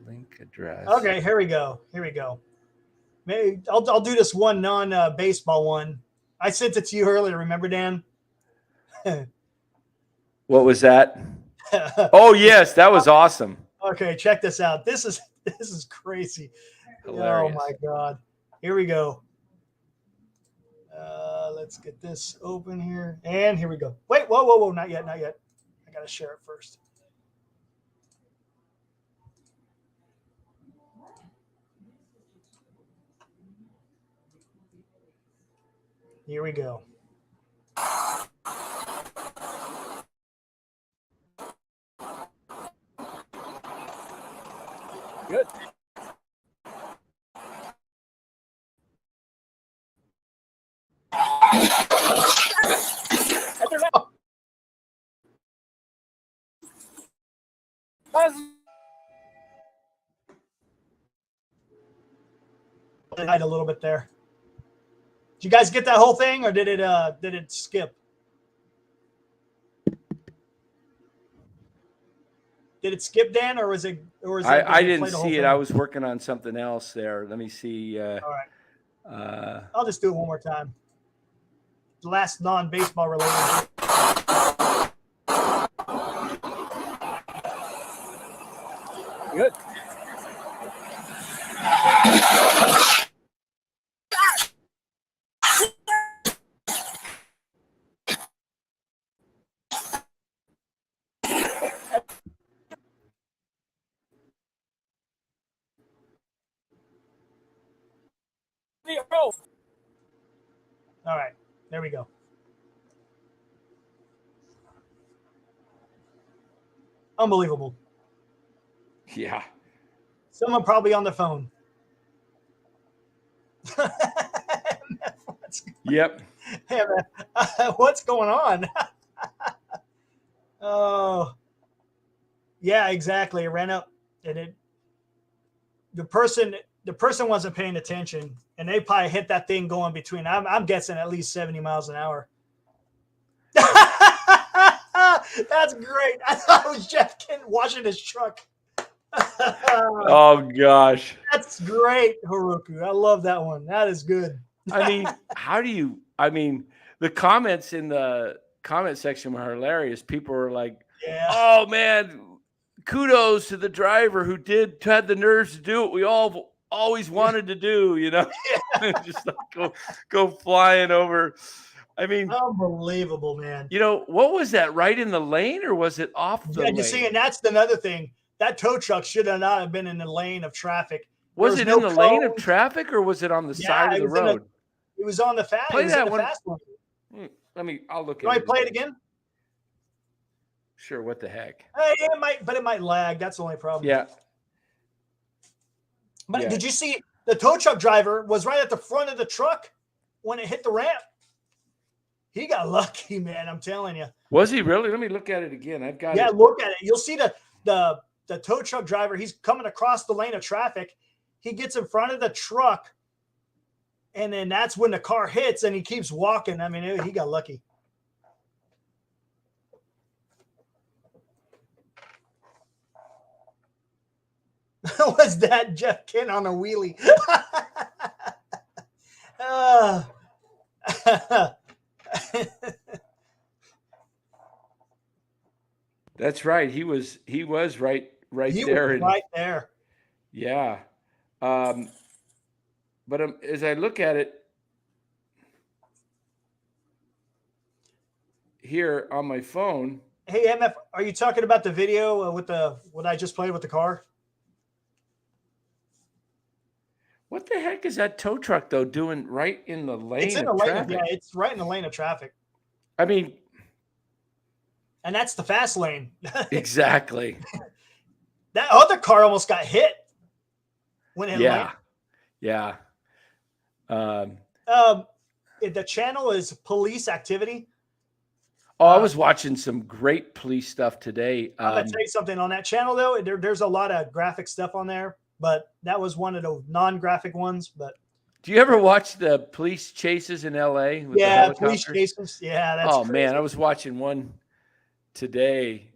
link address. Okay, here we go. Maybe I'll do this one non-baseball one. I sent it to you earlier. Remember, Dan? What was that? Oh yes, that was awesome. Okay, check this out. This is crazy. Hilarious. Oh my God. Here we go. Let's get this open here. And here we go. Wait, whoa. Not yet. I got to share it first. Here we go. Good. Hide a little bit there. Did you guys get that whole thing, or did it skip? Did it skip, Dan, or was it? I didn't see it. I was working on something else there. Let me see. All right. I'll just do it one more time. The last non-baseball related. Good. There we go. Unbelievable. Yeah. Someone probably on the phone. Yep. Hey, man, what's going on? Oh, yeah, exactly. It ran up, and the person wasn't paying attention, and they probably hit that thing going between. I'm guessing at least 70 miles an hour. That's great. I thought it was Jeff Kent washing his truck. Oh gosh. That's great, Haruku. I love that one. That is good. I mean, the comments in the comment section were hilarious. People were like, Yeah. "Oh man, kudos to the driver who had the nerves to do what we all always wanted to do," you know. Just like go flying over. I mean, Unbelievable, man. you know, what was that? Right in the lane, or was it off the lane? You see, and that's another thing. That tow truck should have not have been in the lane of traffic. Was it in the lane of traffic, or was it on the side of the road? It was on the fast. Play that one. Fast lane. I'll look at it. Can I play it again? Sure. What the heck? It might lag. That's the only problem. Yeah. But Yeah. did you see the tow truck driver was right at the front of the truck when it hit the ramp? He got lucky, man. I'm telling you. Was he really? Let me look at it again. I've got it. Yeah, look at it. You'll see the tow truck driver. He's coming across the lane of traffic. He gets in front of the truck, and then that's when the car hits, and he keeps walking. I mean, he got lucky. Was that Jeff Kent on a wheelie? That's right. He was right He there. was right there. Yeah. But as I look at it here on my phone. Hey, MF, are you talking about the video with what I just played with the car? What the heck is that tow truck though doing right in the lane? It's in the lane. Yeah, it's right in the lane of traffic. I mean, and that's the fast lane. Exactly. That other car almost got hit when it Yeah. Yeah. The channel is police activity. Oh, I was watching some great police stuff today. I'm gonna tell you something on that channel though. There's a lot of graphic stuff on there, but that was one of the non-graphic ones. But do you ever watch the police chases in LA? With yeah, the police chases. Yeah, that's oh crazy. Man, I was watching one today.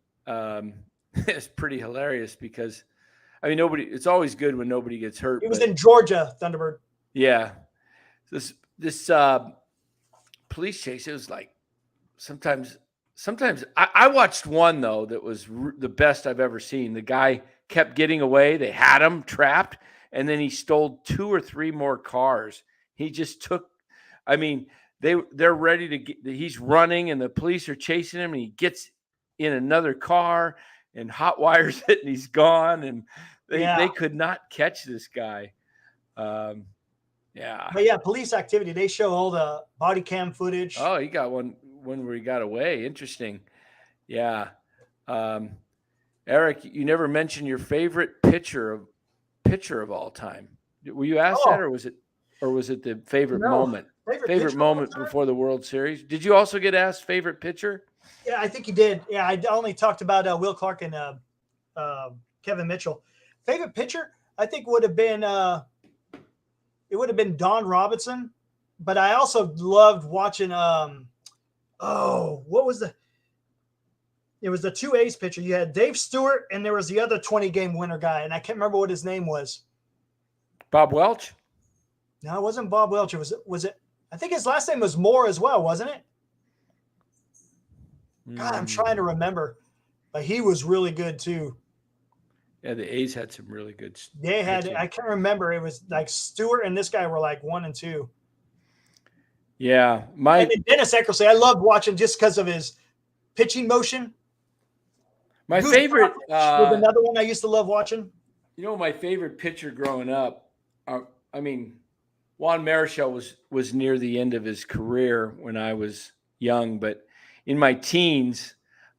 It's pretty hilarious because I mean it's always good when nobody gets hurt. It was in Georgia, Thunderbird. Yeah. This police chase, it was like sometimes I watched one though that was the best I've ever seen. The guy kept getting away. They had him trapped, and then he stole 2 or 3 more cars. He just took, I mean, they're ready to get, he's running and the police are chasing him, and he gets in another car and hot wires it, and he's gone. And they could not catch this guy. Yeah. But yeah, police activity. They show all the body cam footage. Oh, he got one where he got away. Interesting. Yeah. Eric, you never mentioned your favorite pitcher of all time. Were you asked that, or was it the favorite moment? Favorite moment before the World Series? Did you also get asked favorite pitcher? Yeah, I think you did. Yeah, I only talked about Will Clark and Kevin Mitchell. Favorite pitcher, I think would have been Don Robinson, but I also loved watching. It was the 2 A's pitcher. You had Dave Stewart, and there was the other 20-game winner guy, and I can't remember what his name was. Bob Welch? No, it wasn't Bob Welch. Was it? I think his last name was Moore as well, wasn't it? God, I'm trying to remember, but he was really good too. Yeah, the A's had some really good. They had. I can't remember. It was like Stewart and this guy were like 1 and 2. Yeah, and then Dennis Eckersley, I loved watching just because of his pitching motion. My favorite was another one I used to love watching. You know, my favorite pitcher growing up, Juan Marichal was near the end of his career when I was young, but in my teens,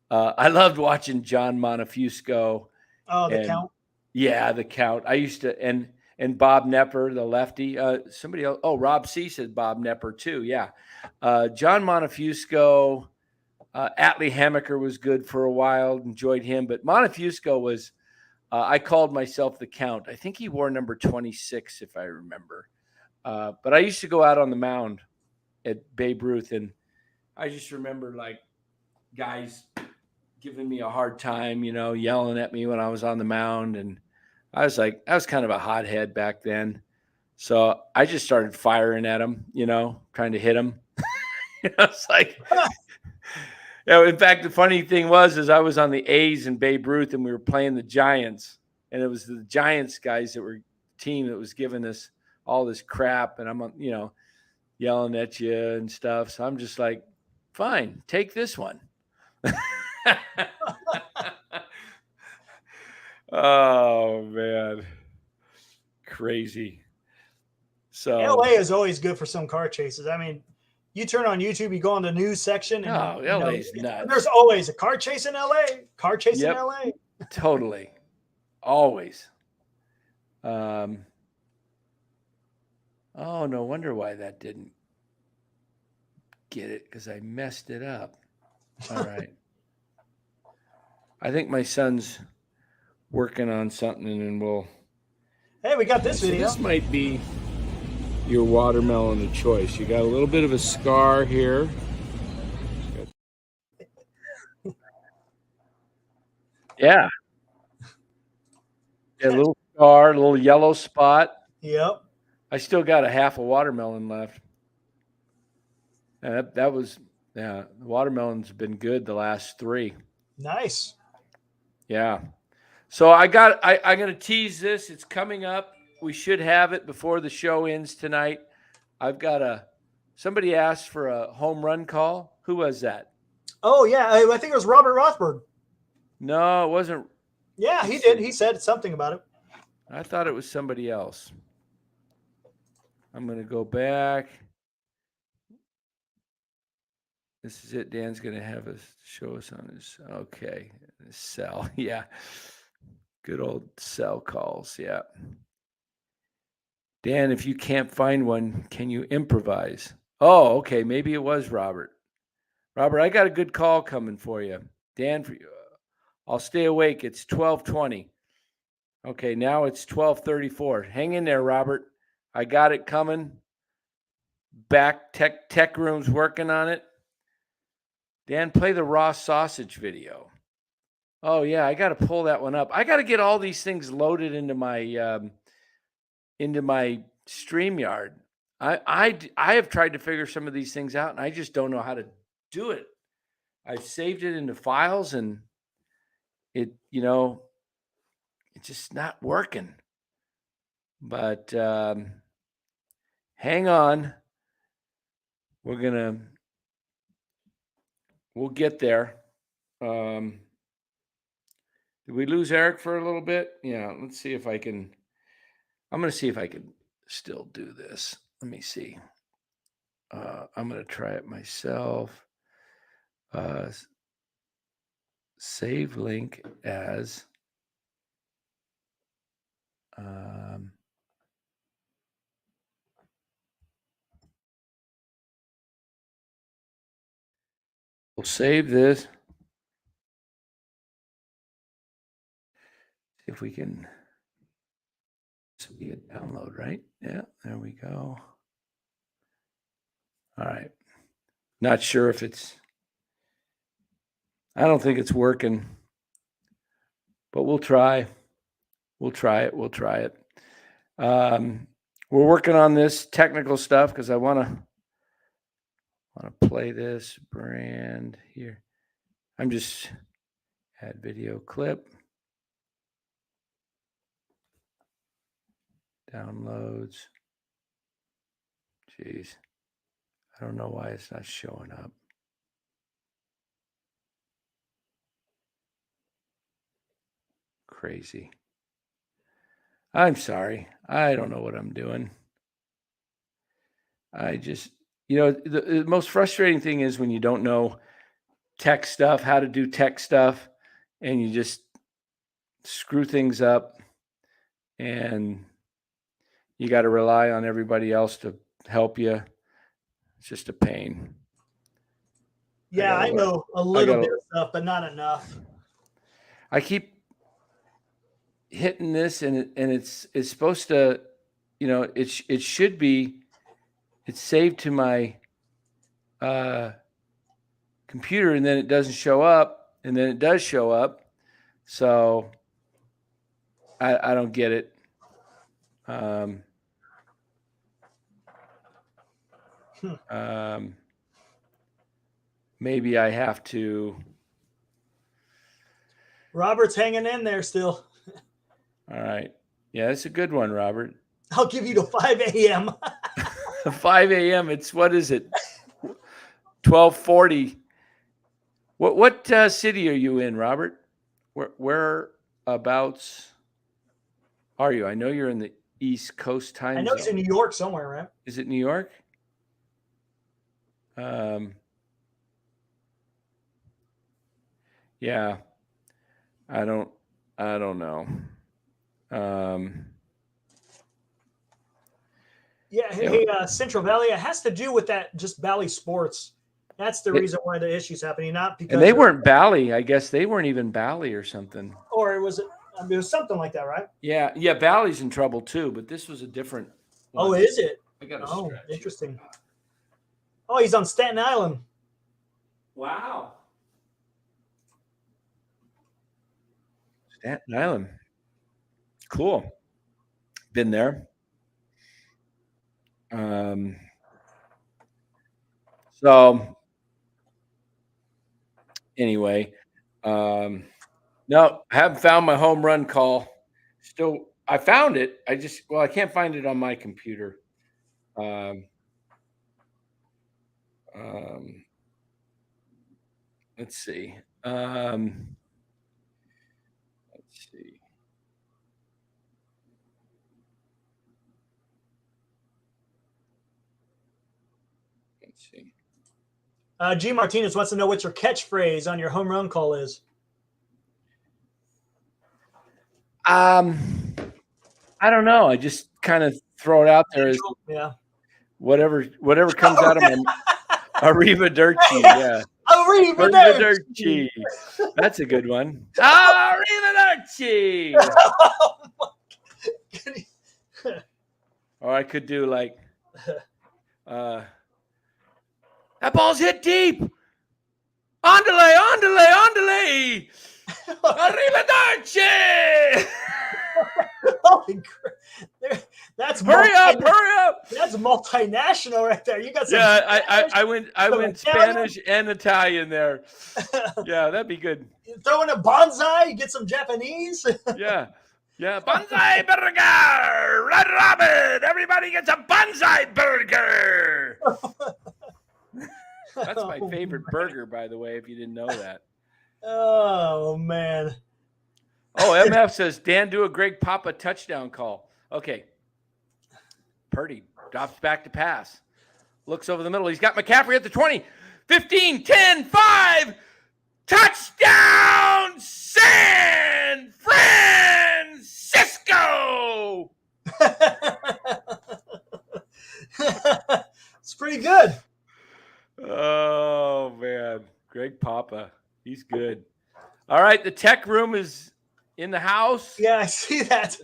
I loved watching John Montefiusco. Oh, the And count. yeah, the Count. I used to and Bob Nepper, the lefty. Somebody else. Oh, Rob C said Bob Nepper too. Yeah, John Montefiusco. Atlee Hammaker was good for a while. Enjoyed him, but Montefiusco was. I called myself the Count. I think he wore number 26, if I remember. But I used to go out on the mound at Babe Ruth, and I just remember like guys giving me a hard time, yelling at me when I was on the mound. And I was kind of a hothead back then. So I just started firing at him, trying to hit him. It's like, in fact, the funny thing is I was on the A's and Babe Ruth and we were playing the Giants, and it was the Giants guys that were team that was giving us all this crap. And I'm, yelling at you and stuff. So I'm just like, fine, take this one. Oh man, crazy. So LA is always good for some car chases. I mean, you turn on YouTube, you go on the news section, and LA's nuts. There's always a car chase in LA. Car chase in Yep. LA. Totally, always. Oh, no wonder why that didn't get it, because I messed it up. All right. I think my son's working on something, and we'll. Hey, we got this video. This might be your watermelon of choice. You got a little bit of a scar here. Yeah. A little scar, a little yellow spot. Yep. I still got a half a watermelon left. And that was, the watermelon's been good the last 3. Nice. Yeah. So I'm going to tease this. It's coming up. We should have it before the show ends tonight. I've got somebody asked for a home run call. Who was that? Oh, yeah. I think it was Robert Rothberg. No, it wasn't. Yeah, he did. He said something about it. I thought it was somebody else. I'm going to go back. This is it. Dan's going to have us show us on his, his cell. Yeah. Good old cell calls. Yeah. Dan, if you can't find one, can you improvise? Oh, okay. Maybe it was Robert. Robert, I got a good call coming for you. Dan, I'll stay awake. It's 12:20. Okay, now it's 12:34. Hang in there, Robert. I got it coming. Back tech room's working on it. Dan, play the raw sausage video. Oh yeah, I got to pull that one up. I got to get all these things loaded into my StreamYard. I have tried to figure some of these things out, and I just don't know how to do it. I've saved it into files, and it's just not working. But hang on. We'll get there. Did we lose Eric for a little bit? Yeah, let's see if I can. I'm going to see if I can still do this. Let me see. I'm going to try it myself. Save link as. We'll save this. See if we can. So we get download, right? Yeah, there we go. All right. Not sure if it's. I don't think it's working, but we'll try. We'll try it. We're working on this technical stuff because I want to play this brand here. I'm just add video clip. Downloads. Jeez. I don't know why it's not showing up. Crazy. I'm sorry. I don't know what I'm doing. I just, the most frustrating thing is when you don't know tech stuff, how to do tech stuff, and you just screw things up, and you got to rely on everybody else to help you. It's just a pain. Yeah, I know a little bit of stuff, but not enough. I keep hitting this, and it's supposed to, it should be, it's saved to my computer, and then it doesn't show up, and then it does show up. So I don't get it. Maybe I have to. Robert's hanging in there still. All right. Yeah, that's a good one, Robert. I'll give you to 5 a.m. 5 a.m. It's, what is it? 12:40. What city are you in, Robert? Whereabouts are you? I know you're in the East Coast time zone. I know he's in New York somewhere, right? Is it New York? Yeah. I don't know. Hey, Central Valley, it has to do with that, just Valley sports. That's the reason why the issue's happening, not because. And they weren't Bally. I guess they weren't even Bally or something. Or it was something like that, right? Yeah. Bally's in trouble too, but this was a different one. Oh, is it? I got interesting. Oh, he's on Staten Island. Wow. Staten Island. Cool. Been there. So anyway, no, I haven't found my home run call. Still, I found it. I can't find it on my computer. Let's see. G. Martinez wants to know what your catchphrase on your home run call is. I don't know. I just kind of throw it out there as whatever comes out of my Arrivederci. Yeah. Arrivederci. That's a good one. Arrivederci. Or I could do like, that ball's hit deep. Andale. Arrivederci. Holy crap. That's hurry up. That's multinational right there. You got some. Yeah, I went Spanish and Italian there. Yeah, that'd be good. Throw in a bonsai, get some Japanese. Yeah. Bonsai burger. Red Robin. Everybody gets a bonsai burger. That's my favorite burger, by the way, if you didn't know that. Oh, man. Oh, MF says, Dan, do a Greg Papa touchdown call. Okay. Purdy drops back to pass. Looks over the middle. He's got McCaffrey at the 20. 15, 10, 5. Touchdown, San Francisco. It's pretty good. Oh, man. Greg Papa. He's good. All right. The tech room is in the house. Yeah, I see that.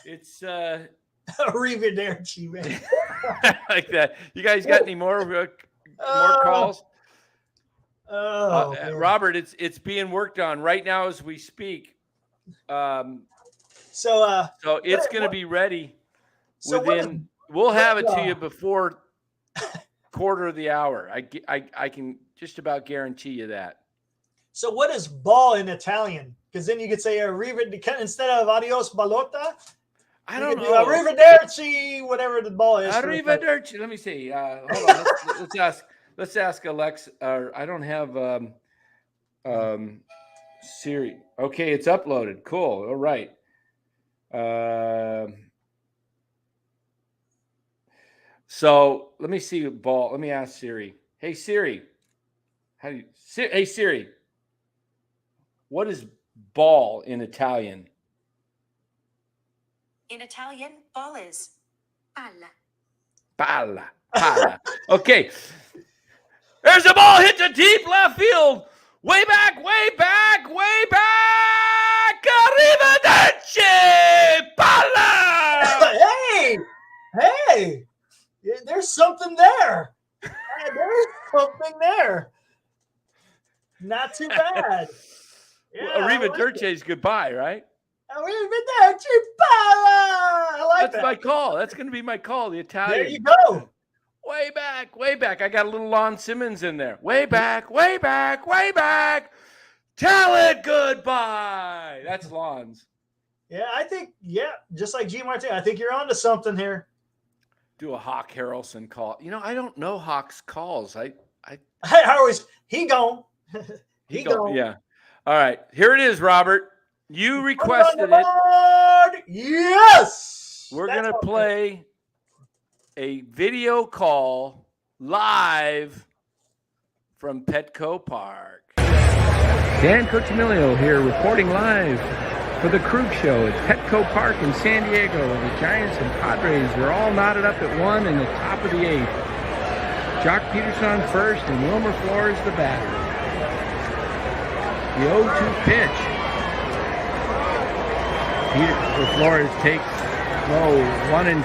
It's Arrivederci, man. like that. You guys got any more calls? Robert, it's being worked on right now as we speak. So it's going to be ready within. We'll have it to you before quarter of the hour. I can just about guarantee you that. So what is ball in Italian? Because then you could say arrivederci instead of adios balota. I don't know. Arrivederci, whatever the ball is. Arrivederci. Let me see. Hold on. Let's ask Alexa. I don't have Siri. Okay, it's uploaded. Cool. All right. So let me see ball. Let me ask Siri. Hey Siri, hey Siri, what is ball in Italian? In Italian, ball is palla. Palla. Okay. There's a ball hit to deep left field. Way back. Arrivederci. Palla. Hey, there's something there. There's something there. Not too bad. Yeah, Arrivederci is goodbye, right? Arrivederci, Palla. I like That's that. my call. That's going to be my call, the Italian. There you go. Way back. I got a little Lon Simmons in there. Way back. Tell it goodbye. That's Lon's. Yeah, I think, just like G. Martin, I think you're onto something here. Do a Hawk Harrelson call. I don't know Hawk's calls. I always, he gone. He gone. Yeah. All right. Here it is, Robert. You requested it. Yes. We're going to play a video call live from Petco Park. Dan Cochimilio here, reporting live for the Krug Show at Petco Park in San Diego. The Giants and Padres were all knotted up at 1 in the top of the 8th. Jock Peterson on first and Wilmer Flores the batter. The 0-2 pitch. Flores takes low 1-2.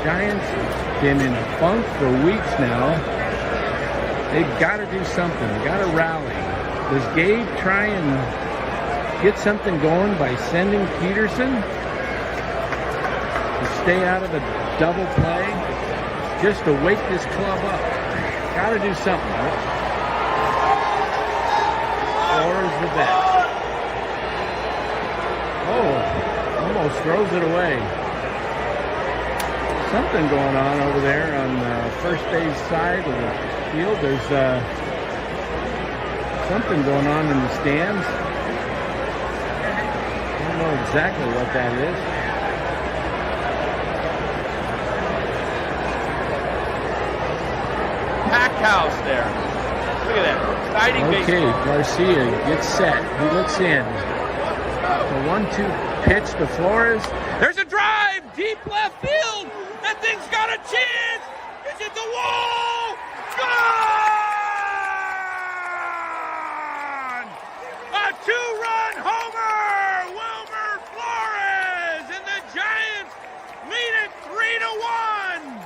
Giants been in a funk for weeks now. They've got to do something. They've got to rally. Does Gabe try and get something going by sending Peterson to stay out of a double play just to wake this club up? Got to do something. Flores the bat. Oh, almost throws it away. Something going on over there on the first base side of the field. There's something going on in the stands. I don't know exactly what that is. Packed house there. Look at that. Exciting baseball. Okay, Garcia gets set. He looks in. The 1-2 pitch to Flores. There's a drive. Deep left field. That thing's got a chance. It's at the wall. Gone! A 2-run homer. Wilmer Flores. And the Giants lead it 3-1.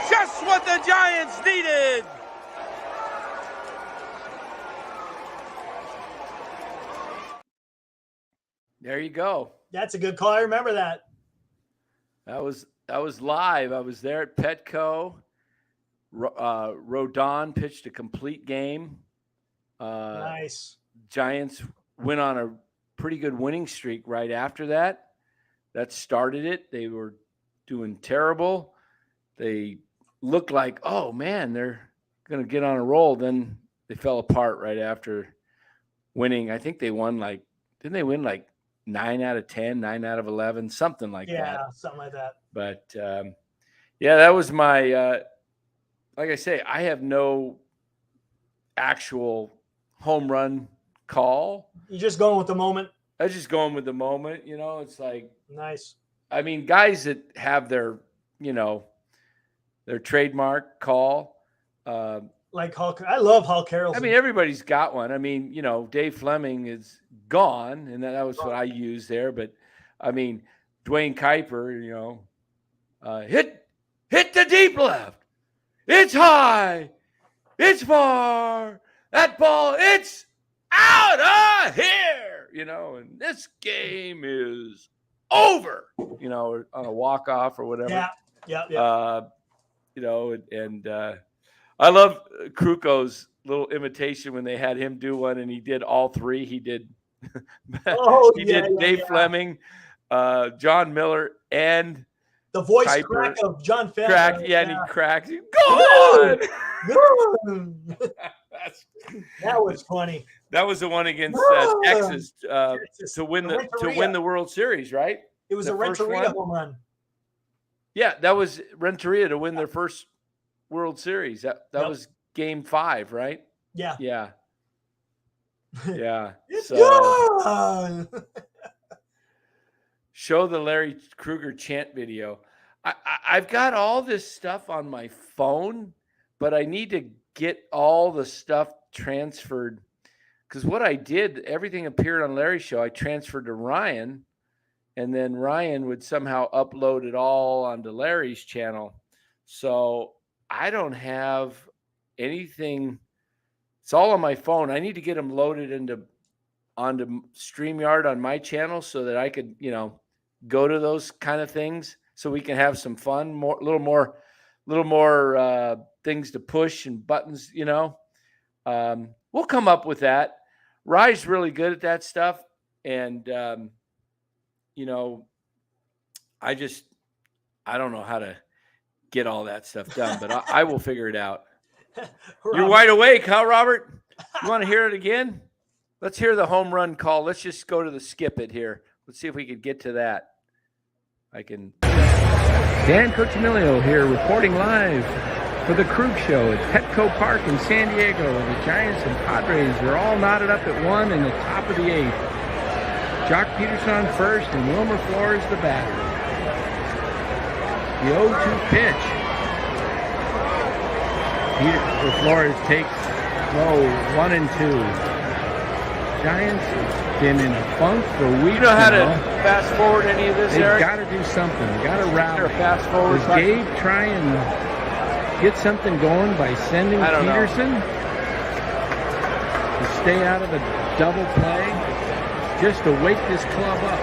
Just what the Giants needed. There you go. That's a good call. I remember that. That was live. I was there at Petco. Rodon pitched a complete game. Nice. Giants went on a pretty good winning streak right after that. That started it. They were doing terrible. They looked like, oh man, they're going to get on a roll. Then they fell apart right after winning. I think they won didn't they win 9 out of 10, 9 out of 11, something like that. Yeah, something like that. But that was my, like I say, I have no actual home run call. You're just going with the moment. I was just going with the moment, it's like, Nice. I mean, guys that have their, their trademark call. Like Hulk. I love Hulk Harrelson. I mean, everybody's got one. I mean, Dave Fleming is gone, and that was what I used there. But I mean, Dwayne Kuiper, hit the deep left. It's high. It's far. That ball, it's out of here. And this game is over. On a walk off or whatever. Yeah. And I love Kruko's little imitation when they had him do one, and he did all three. He did. Did Dave Fleming, John Miller, and The voice Kuiper. crack of John Fett. Crack, yeah, and he cracks. Go on! That was funny. That was the one against Texas to win the World Series, right? It was the a Renteria home run. Yeah, that was Renteria to win their first World Series. That was Game 5, right? Yeah. Yeah. Yeah. It's so gone. show the Larry Krueger chant video. I've got all this stuff on my phone, but I need to get all the stuff transferred, because what I did, everything appeared on Larry's show. I transferred to Ryan, and then Ryan would somehow upload it all onto Larry's channel. So I don't have anything. It's all on my phone. I need to get them loaded onto StreamYard on my channel so that I could, go to those kind of things so we can have some fun, a little more things to push and buttons, we'll come up with that. Rye's really good at that stuff. And, I don't know how to get all that stuff done, but I will figure it out. You're wide awake, huh, Robert? You want to hear it again? Let's hear the home run call. Let's just go to the skip it here. Let's see if we could get to that. Dan Cucimilio here, reporting live for the Krug Show at Petco Park in San Diego. The Giants and Padres are all knotted up at 1 in the top of the 8th. Jock Peterson on first and Wilmer Flores the batter. The 0-2 pitch. Flores takes 1-2. Giants have been in a funk for weeks. You know how to fast forward any of this, They've got to do something. They've got to rally. Fast forward. Does Gabe try and get something going by sending Peterson to stay out of the double play, just to wake this club up?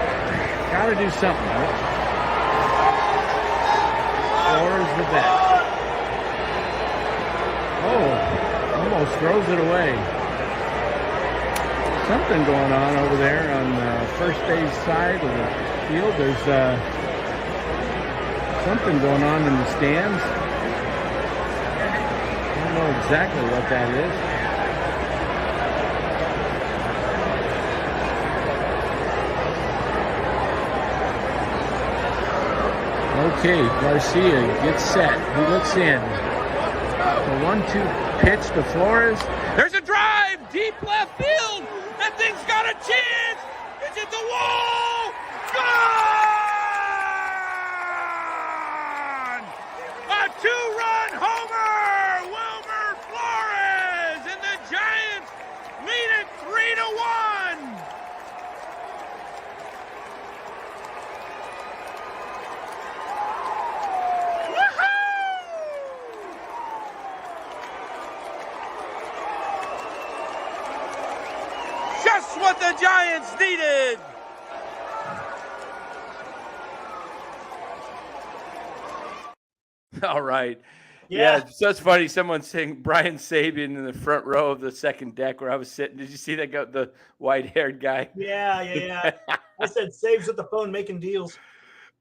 Got to do something. Flores the bat. Oh, almost throws it away. Something going on over there on the first base side of the field. There's something going on in the stands. I don't know exactly what that is. Okay, Garcia gets set. He looks in. The 1-2 pitch to Flores. There's a drive, deep left field. That thing's got a chance. It's at the wall. Gone! A 2-run homer. Wilmer Flores, and the Giants lead it 3-1. Just what the Giants needed. All right. Yeah, so it's funny. Someone's saying Brian Sabian in the front row of the second deck where I was sitting. Did you see that guy, the white-haired guy? Yeah. I said saves with the phone making deals.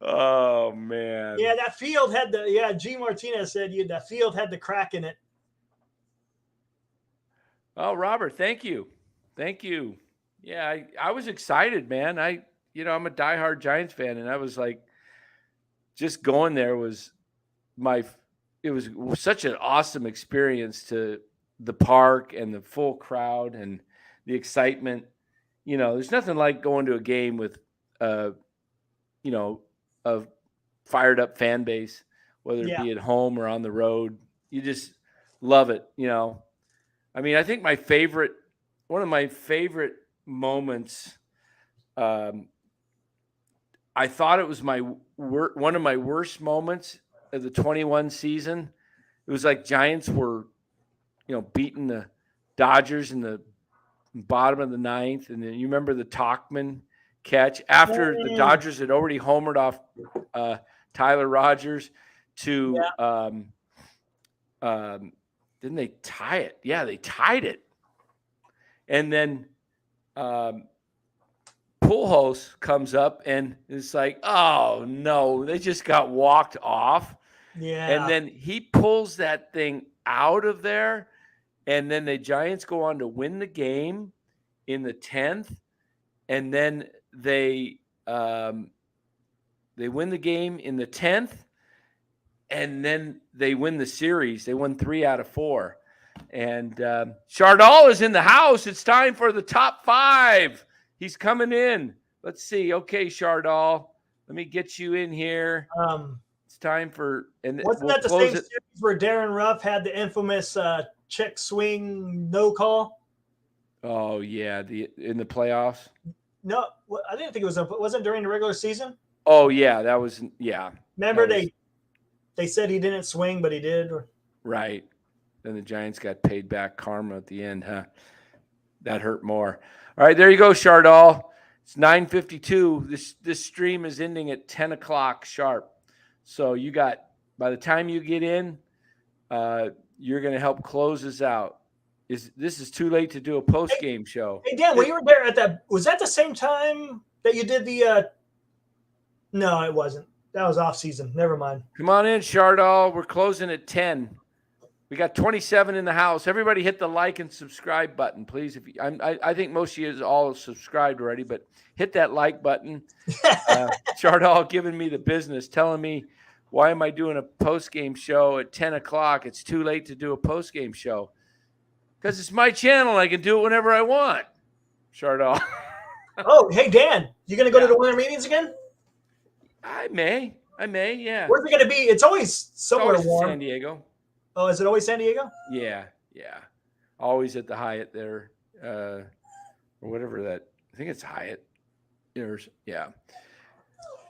Oh, man. Yeah, that field had G. Martinez said that field had the crack in it. Oh, Robert, thank you. Thank you. Yeah, I was excited, man. I'm a diehard Giants fan, and I was like, just going there was it was such an awesome experience, to the park and the full crowd and the excitement. There's nothing like going to a game with, a fired up fan base, whether it be at home or on the road. You just love it. I mean, I think one of my favorite moments, I thought it was one of my worst moments of the 21 season. It was like Giants were, beating the Dodgers in the bottom of the 9th. And then you remember the Tauchman catch after the Dodgers had already homered off Tyler Rogers to didn't they tie it? Yeah, they tied it. And then pulled Pujols comes up and it's like, oh no, they just got walked off. Yeah. And then he pulls that thing out of there. And then the Giants go on to win the game in the 10th. And then they win the game in the 10th. And then they win the series. They won 3 out of 4. And Chardal is in the house. It's time for the top 5. He's coming in. Let's see. Okay, Chardal, let me get you in here. It's time for. And wasn't that the same series where Darren Ruff had the infamous check swing no call? Oh yeah, in the playoffs. No, I didn't think it was. Wasn't during the regular season? Oh yeah, that was Remember they said he didn't swing, but he did. Right. Then the Giants got paid back karma at the end, huh? That hurt more. All right, there you go, Chardal. It's 9:52. This stream is ending at 10 o'clock sharp. So you got, by the time you get in, you're going to help close us out. This is too late to do a post-game show. Hey, Dan, when you were there at that, was that the same time that you did the no, it wasn't. That was off season. Never mind. Come on in, Chardal. We're closing at 10. We got 27 in the house. Everybody hit the like and subscribe button, please. I think most of you all subscribed already, but hit that like button. Chardal giving me the business, telling me, why am I doing a post-game show at 10 o'clock? It's too late to do a post-game show. Because it's my channel. I can do it whenever I want. Chardal. Oh, hey, Dan, you going to go to the winter meetings again? I may, yeah. Where's it going to be? It's always somewhere warm. San Diego. Oh, is it always San Diego? Yeah. Always at the Hyatt there, or whatever that. I think it's Hyatt. Yeah.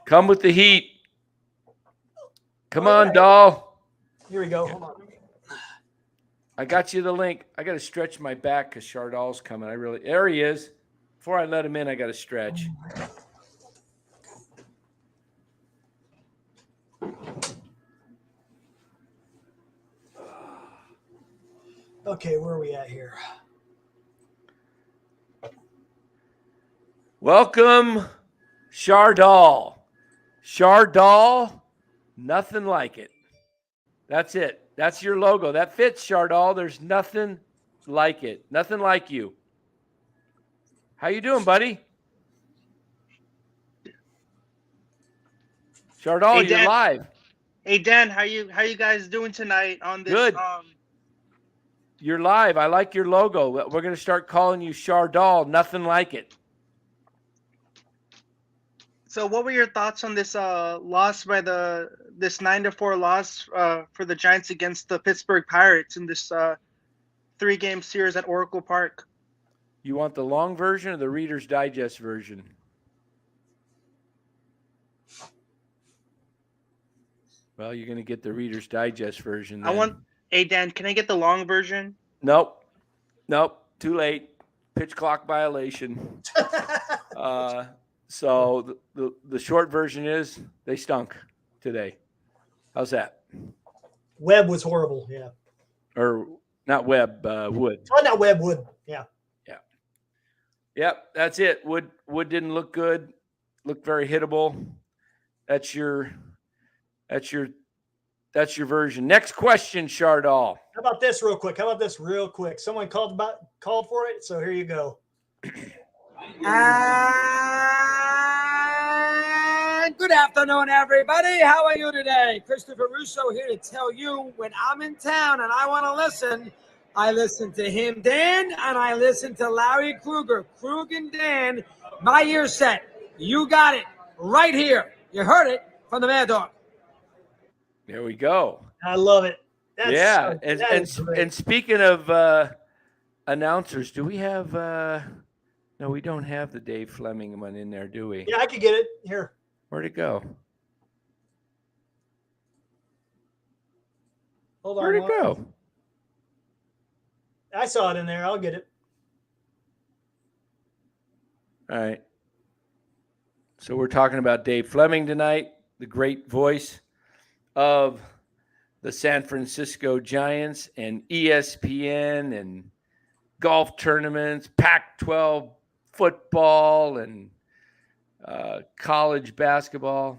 Come with the heat. Come on, doll. Here we go. Hold on. I got you the link. I got to stretch my back because Chardal's coming. There he is. Before I let him in, I got to stretch. Okay, where are we at here? Welcome, Chardal. Chardal, nothing like it. That's it. That's your logo. That fits, Chardal. There's nothing like it. Nothing like you. How you doing, buddy? Chardal, you're live. Hey Dan, how you guys doing tonight on this? Good. You're live. I like your logo. We're going to start calling you Chardal. Nothing like it. So, what were your thoughts on this loss by this 9-4 loss for the Giants against the Pittsburgh Pirates in this 3-game series at Oracle Park? You want the long version or the Reader's Digest version? Well, you're going to get the Reader's Digest version. Then. Hey, Dan, can I get the long version? Nope. Too late. Pitch clock violation. So the short version is they stunk today. How's that? Webb was horrible. Yeah. Or not Webb, Wood. Oh, not Webb, Wood. Yeah. Yep, that's it. Wood didn't look good. Looked very hittable. That's your version. Next question, Chardal. How about this real quick? Someone called for it, so here you go. Good afternoon, everybody. How are you today? Christopher Russo here to tell you when I'm in town and I want to listen, I listen to him, Dan, and I listen to Larry Kruger. Krug and Dan, my ear's set. You got it right here. You heard it from the Mad Dog. There we go. I love it. And speaking of announcers, do we have no, we don't have the Dave Fleming one in there, do we? Yeah, I could get it. Here. Where'd it go? Hold on. Where'd it go? I saw it in there. I'll get it. All right. So we're talking about Dave Fleming tonight, the great voice of the San Francisco Giants and ESPN and golf tournaments, Pac-12 football and college basketball.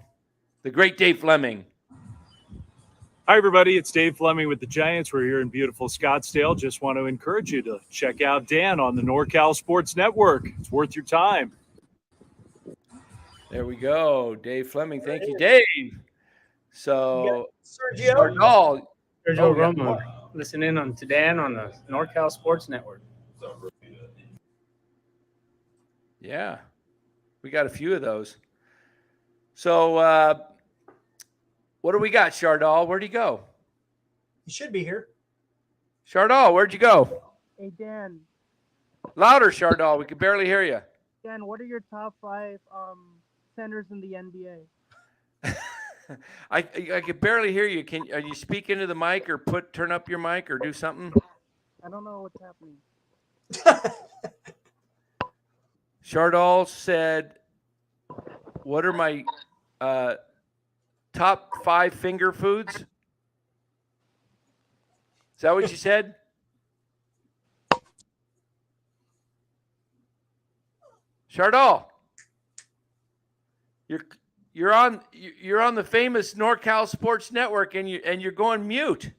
The great Dave Fleming. Hi, everybody. It's Dave Fleming with the Giants. We're here in beautiful Scottsdale. Just want to encourage you to check out Dan on the NorCal Sports Network. It's worth your time. There we go. Dave Fleming. Thank you, Dave. So, Sergio Sergio Romo. Listen in on to Dan on the NorCal Sports Network. Yeah, we got a few of those. So, what do we got, Chardal? Where'd he go? He should be here. Chardal, where'd you go? Hey, Dan. Louder, Chardal. We can barely hear you. Dan, what are your top 5 centers in the NBA? I can barely hear you. Are you speak into the mic or turn up your mic or do something? I don't know what's happening. Chardal said, "What are my top 5 finger foods?" Is that what you said? Chardal, you're on the famous NorCal Sports Network and you're going mute.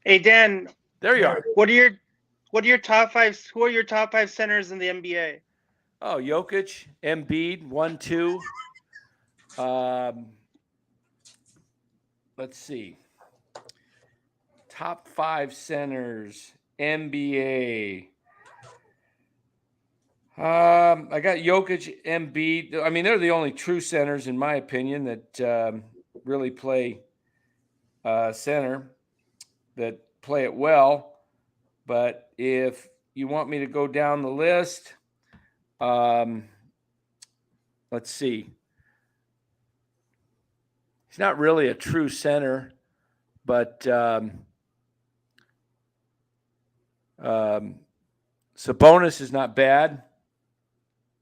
Hey, Dan. There you are. What are your top 5? Who are your top 5 centers in the NBA? Oh, Jokic, Embiid, 1, 2. Let's see. Top 5 centers, NBA. I got Jokic, Embiid. I mean, they're the only true centers, in my opinion, that really play center, that play it well. But if you want me to go down the list, let's see. He's not really a true center, but Sabonis is not bad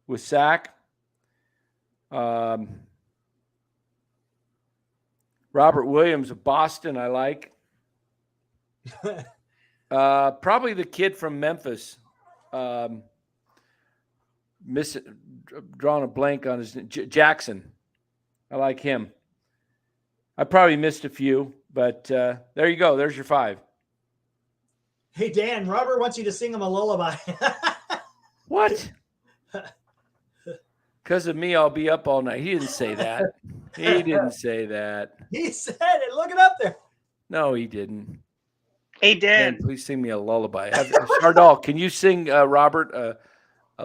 with Sack. Robert Williams of Boston, I like. Probably the kid from Memphis. Drawing a blank on his Jackson. I like him. I probably missed a few, but there you go. There's your 5. Hey, Dan, Robert wants you to sing him a lullaby. What? Because of me, I'll be up all night. He didn't say that. He didn't say that. He said it. Look it up there. No, he didn't. Hey, Dan. Please sing me a lullaby. Chardal, can you sing Robert a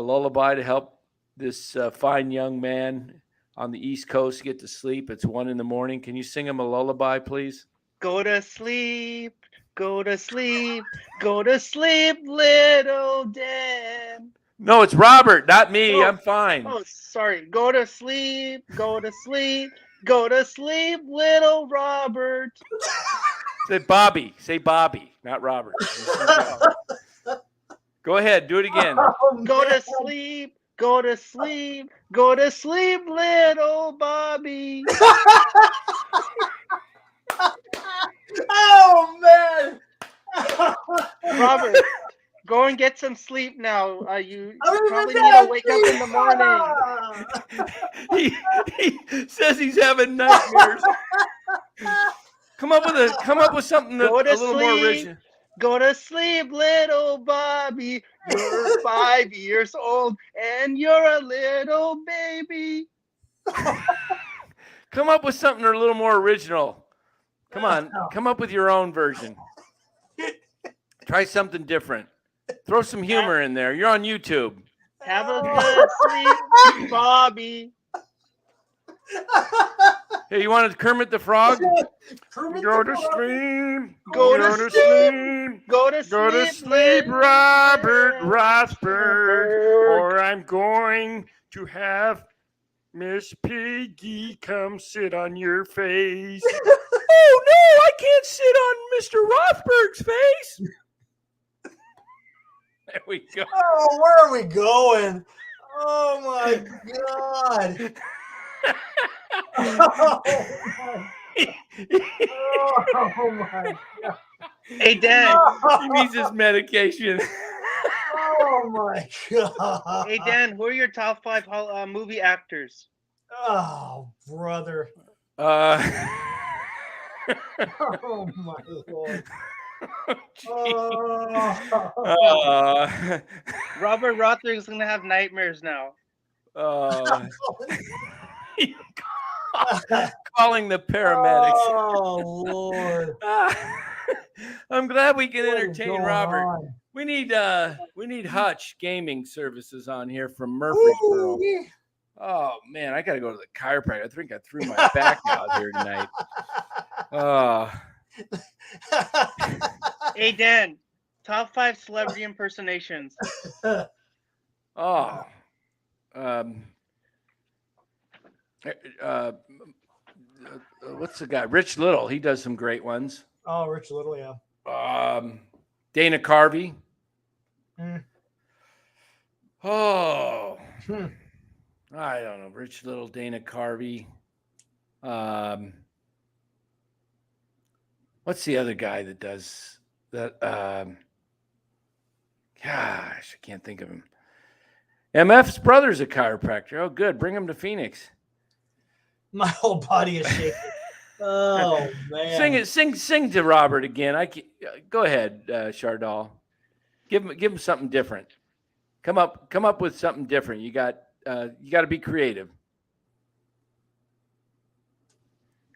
lullaby to help this fine young man on the East Coast get to sleep? It's 1 a.m. Can you sing him a lullaby, please? Go to sleep. Go to sleep. Go to sleep, little Dan. No, it's Robert, not me. Oh, I'm fine. Oh, sorry. Go to sleep. Go to sleep. Go to sleep, little Robert. Say Bobby. Say Bobby, not Robert. Go ahead. Do it again. Go to sleep. Go to sleep. Go to sleep, little Bobby. Oh, man. Robert, go and get some sleep now. You probably need to wake up in the morning. He says he's having nightmares. Come up with something a little more original. Go to sleep, little Bobby. You're 5 years old and you're a little baby. Come up with something a little more original. Come on, come up with your own version. Try something different. Throw some humor in there. You're on YouTube. Have a good sleep, Bobby. Hey, you wanted Kermit the Frog? Go to sleep. Go to sleep. Go to sleep, Robert Rothberg, or I'm going to have Miss Piggy come sit on your face. Oh, no, I can't sit on Mr. Rothberg's face. There we go. Oh, where are we going? Oh, my God. Oh, my God. Hey, Dan. He needs his medication. Oh my God. Hey Dan, who are your top 5 movie actors? Oh, brother. Uh, Oh my Lord. Robert Rodriguez is gonna have nightmares now. Calling the paramedics. Oh Lord. I'm glad we can What is entertain going Robert. on? We need Hutch Gaming Services on here from Murfreesboro. Ooh. Oh man, I gotta go to the chiropractor. I think I threw my back out here tonight. Hey Dan, top 5 celebrity impersonations. What's the guy? Rich Little. He does some great ones. Oh, Rich Little, yeah. Dana Carvey. Mm. I don't know. Rich Little, Dana Carvey. What's the other guy that does that? Gosh, I can't think of him. MF's brother's a chiropractor. Oh, good. Bring him to Phoenix. My whole body is shaking. Oh man. Sing to Robert again. Go ahead, Chardal. Give him something different. Come up with something different. You got to be creative.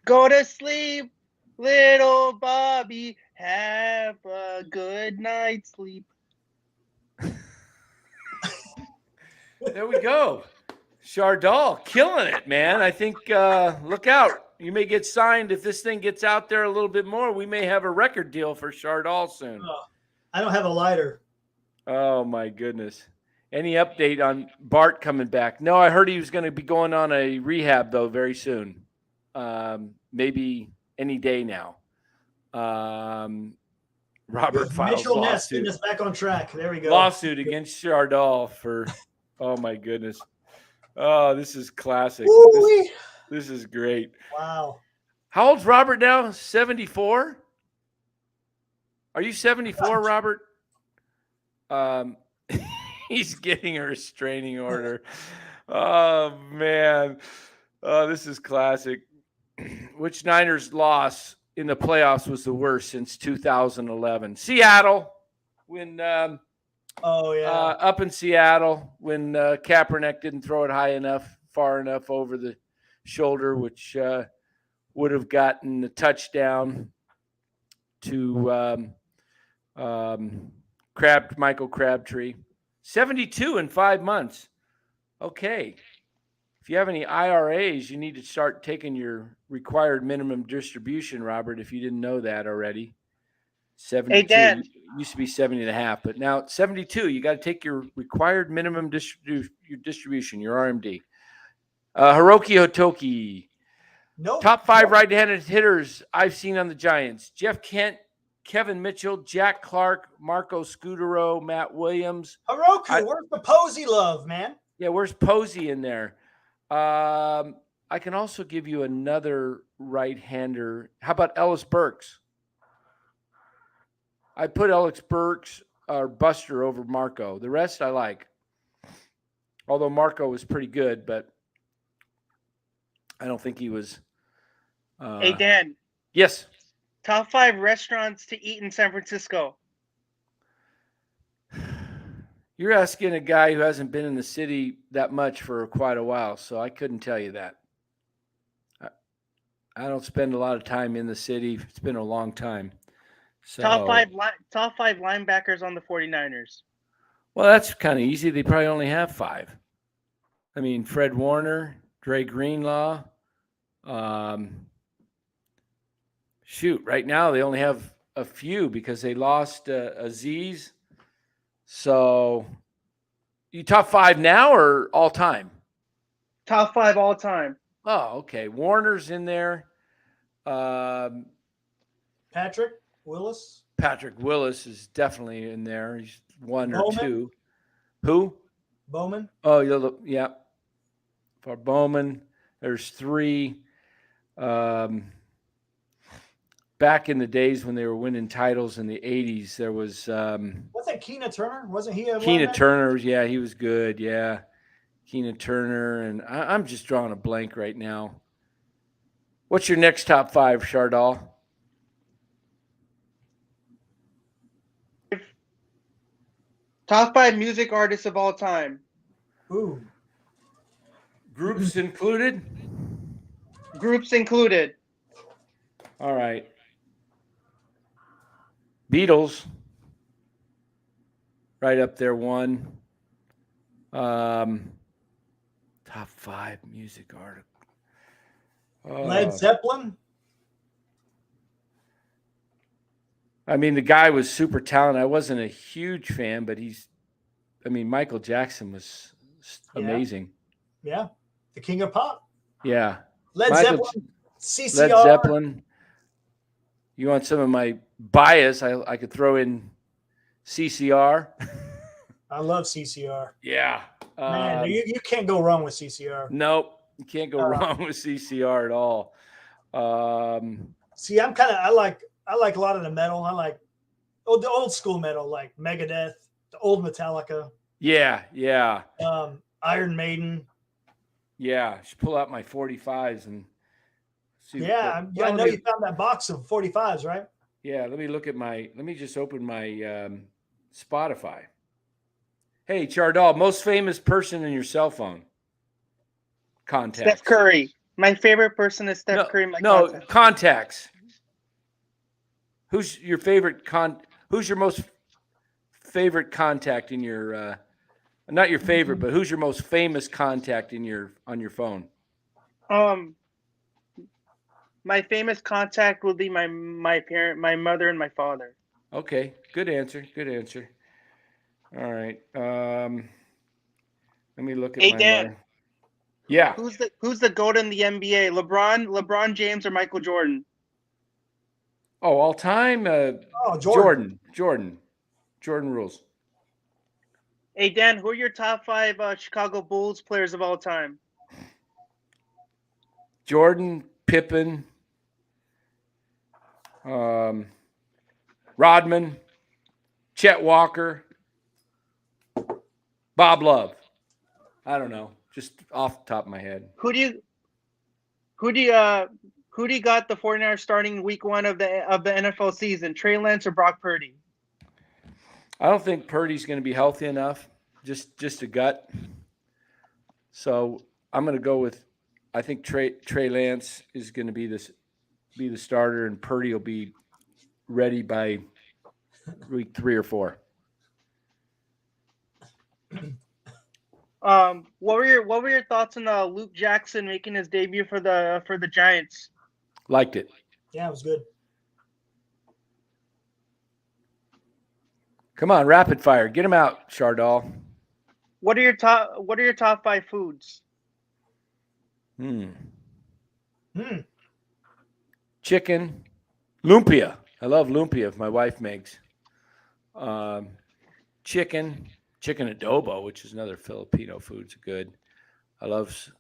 Go to sleep, little Bobby. Have a good night's sleep. There we go. Chardal, killing it, man. I think look out. You may get signed if this thing gets out there a little bit more. We may have a record deal for Chardal soon. I don't have a lighter. Oh my goodness. Any update on Bart coming back? No, I heard he was going to be going on a rehab though very soon. Maybe any day now. Robert files Mitchell Ness lawsuit. getting us back on track. There we go. Lawsuit against Chardal for. Oh my goodness. Oh, this is classic. This is great. Wow. How old's Robert now? 74? Are you 74, Robert? He's getting a restraining order. Oh man. Oh, this is classic. Which Niners loss in the playoffs was the worst since 2011? Seattle. When up in Seattle when Kaepernick didn't throw it high enough, far enough over the shoulder, which would have gotten the touchdown to Michael Crabtree. 72 in 5 months. Okay. If you have any IRAs, you need to start taking your required minimum distribution, Robert, if you didn't know that already. 72 Hey, Dan. Used to be 70 and a half, but now 72. You got to take your required minimum distribution, your RMD. Hiroki Hotoki. Nope. Top 5 right-handed hitters I've seen on the Giants. Jeff Kent, Kevin Mitchell, Jack Clark, Marco Scudero, Matt Williams. Hiroki, where's the Posey love, man? Yeah, where's Posey in there? I can also give you another right-hander. How about Ellis Burks? I put Ellis Burks or Buster over Marco. The rest I like. Although Marco was pretty good, but I don't think he was. Hey, Dan. Yes. Top 5 restaurants to eat in San Francisco. You're asking a guy who hasn't been in the city that much for quite a while, so I couldn't tell you that. I don't spend a lot of time in the city. It's been a long time. So, Top five linebackers on the 49ers. Well, that's kind of easy. They probably only have 5. I mean, Fred Warner, Dre Greenlaw. Right now they only have a few because they lost Aziz. So, you top 5 now or all time? Top 5 all time. Oh, okay. Warner's in there. Patrick Willis. Patrick Willis is definitely in there. He's 1 or Bowman? 2. Who? Bowman. Oh, yeah. For Bowman, there's 3. back in the days when they were winning titles in the 80s, there was Wasn't Keena Turner? Wasn't he a Keena linebacker? Turner. Yeah, he was good. Yeah. Keena Turner. And I'm just drawing a blank right now. What's your next top 5, Chardal? Top 5 music artists of all time. Ooh. Groups included? Groups included. All right. Beatles. Right up there, 1. Top 5 music artist. Led Zeppelin. I mean, the guy was super talented. I wasn't a huge fan, but Michael Jackson was amazing. Yeah. The king of pop. Yeah. Led Zeppelin. CCR. Led Zeppelin. You want some of my bias? I could throw in CCR. I love CCR. Yeah. Man, you can't go wrong with CCR. Nope. You can't go wrong with CCR at all. See, I like a lot of the metal. I like the old school metal, like Megadeth, the old Metallica. Yeah. Iron Maiden. Yeah. I should pull out my 45s and see. Yeah, I know you found that box of 45s, right? Yeah, let me just open my Spotify. Hey, Chardal, most famous person in your cell phone contacts. Steph Curry. My favorite person is Steph Curry. Contacts. Who's your favorite who's your most favorite contact in your not your favorite, but who's your most famous contact on your phone? My famous contact will be my parent, my mother, and my father. Okay, good answer. All right. Let me look at Hey, my Dan. mother. Yeah. Who's the GOAT in the NBA? LeBron James or Michael Jordan? Oh, all time? Jordan. Jordan rules. Hey, Dan, who are your top 5 Chicago Bulls players of all time? Jordan, Pippen, Rodman, Chet Walker, Bob Love. I don't know, just off the top of my head. Who do you got the 49ers starting week 1 of the NFL season? Trey Lance or Brock Purdy? I don't think Purdy's going to be healthy enough. Just a gut. So I'm going to go with. I think Trey Lance is going to be the starter, and Purdy will be ready by week 3 or 4. What were your thoughts on Luke Jackson making his debut for the Giants? Liked it. Yeah, it was good. Come on, rapid fire. Get him out, Chardal. What are your top 5 foods? Chicken, lumpia. I love lumpia. My wife makes chicken adobo, which is another Filipino food. It's good. I love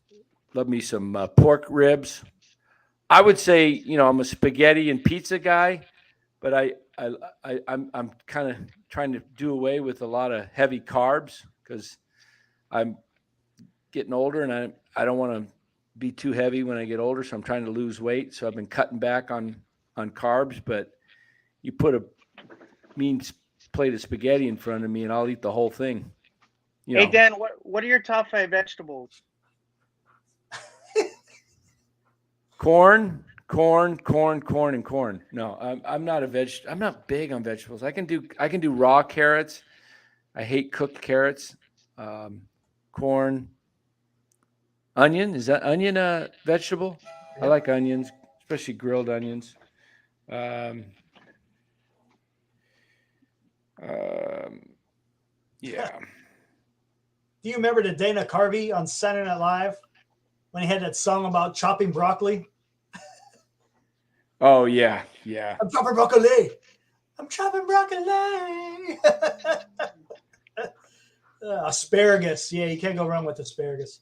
me some pork ribs. I would say, I'm a spaghetti and pizza guy, but I'm kind of trying to do away with a lot of heavy carbs because I'm getting older and I don't want to be too heavy when I get older. So I'm trying to lose weight. So I've been cutting back on carbs, but you put a mean plate of spaghetti in front of me and I'll eat the whole thing. Hey, Dan, what are your top 5 vegetables? Corn, and corn. No, I'm not I'm not big on vegetables. I can do raw carrots. I hate cooked carrots. Corn. Onion, is that onion a vegetable? Yeah. I like onions, especially grilled onions. Yeah. Do you remember the Dana Carvey on Saturday Night Live when he had that song about chopping broccoli? Oh, yeah. I'm chopping broccoli. Asparagus. Yeah, you can't go wrong with asparagus.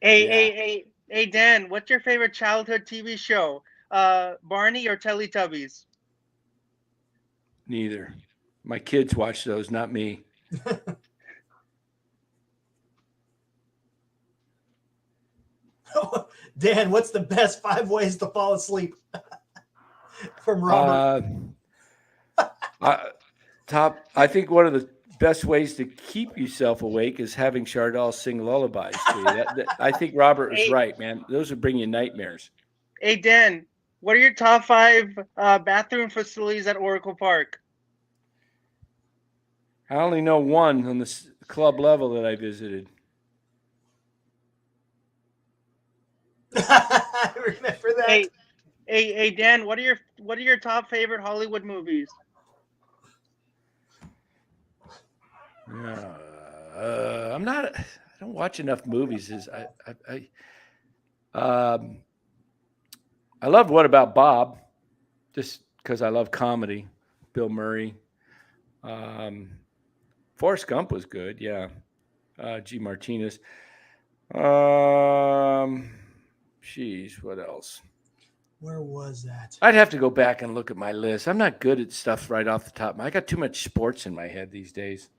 Hey, Dan, what's your favorite childhood TV show? Barney or Teletubbies? Neither. My kids watch those, not me. Dan, what's the best 5 ways to fall asleep? From Robert. I think one of the best ways to keep yourself awake is having Chardal sing lullabies to you. I think Robert was right, man. Those would bring you nightmares. Hey, Dan, what are your top 5 bathroom facilities at Oracle Park? I only know one on the club level that I visited. I remember that. Hey, Dan, what are your top favorite Hollywood movies? I don't watch enough movies. I love What About Bob, just because I love comedy. Bill Murray. Forrest Gump was good, yeah. G. Martinez. Jeez, what else? Where was that? I'd have to go back and look at my list. I'm not good at stuff right off the top. I got too much sports in my head these days.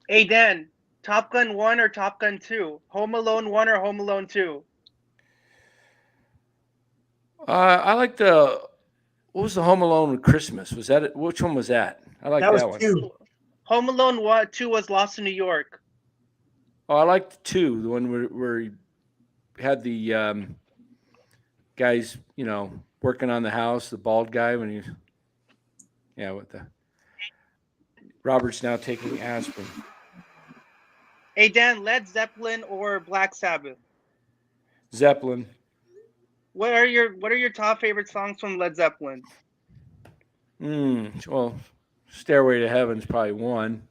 Hey, Dan, Top Gun 1 or Top Gun 2? Home Alone 1 or Home Alone 2? I like what was the Home Alone with Christmas? Was that it? Which one was that? I like that one. 2. Home Alone 2 was Lost in New York. Oh, I liked 2, the one where he had the guys, working on the house, the bald guy with the Robert's now taking aspirin. Hey, Dan, Led Zeppelin or Black Sabbath? Zeppelin. What are your top favorite songs from Led Zeppelin? Well, Stairway to Heaven's probably one.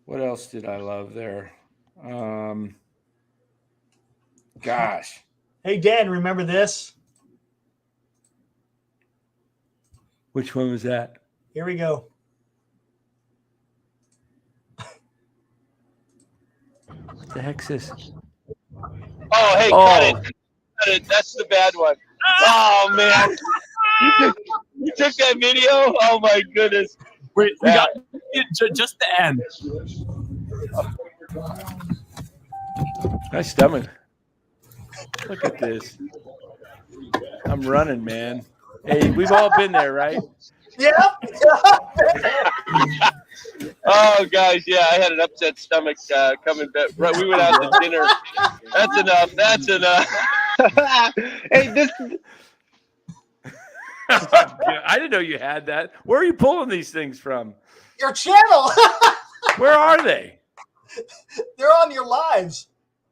What else did I love there? Gosh. Hey, Dan, remember this? Which one was that? Here we go. What the heck's this? Oh, hey, cut it. That's the bad one. Oh, man. You took that video? Oh, my goodness. We got just the end. My stomach. Look at this. I'm running, man. Hey, we've all been there, right? Yeah. Oh, guys, yeah, I had an upset stomach coming back. Right, we went out to dinner. That's enough. Hey, this. I didn't know you had that. Where are you pulling these things from? Your channel. Where are they? They're on your lives.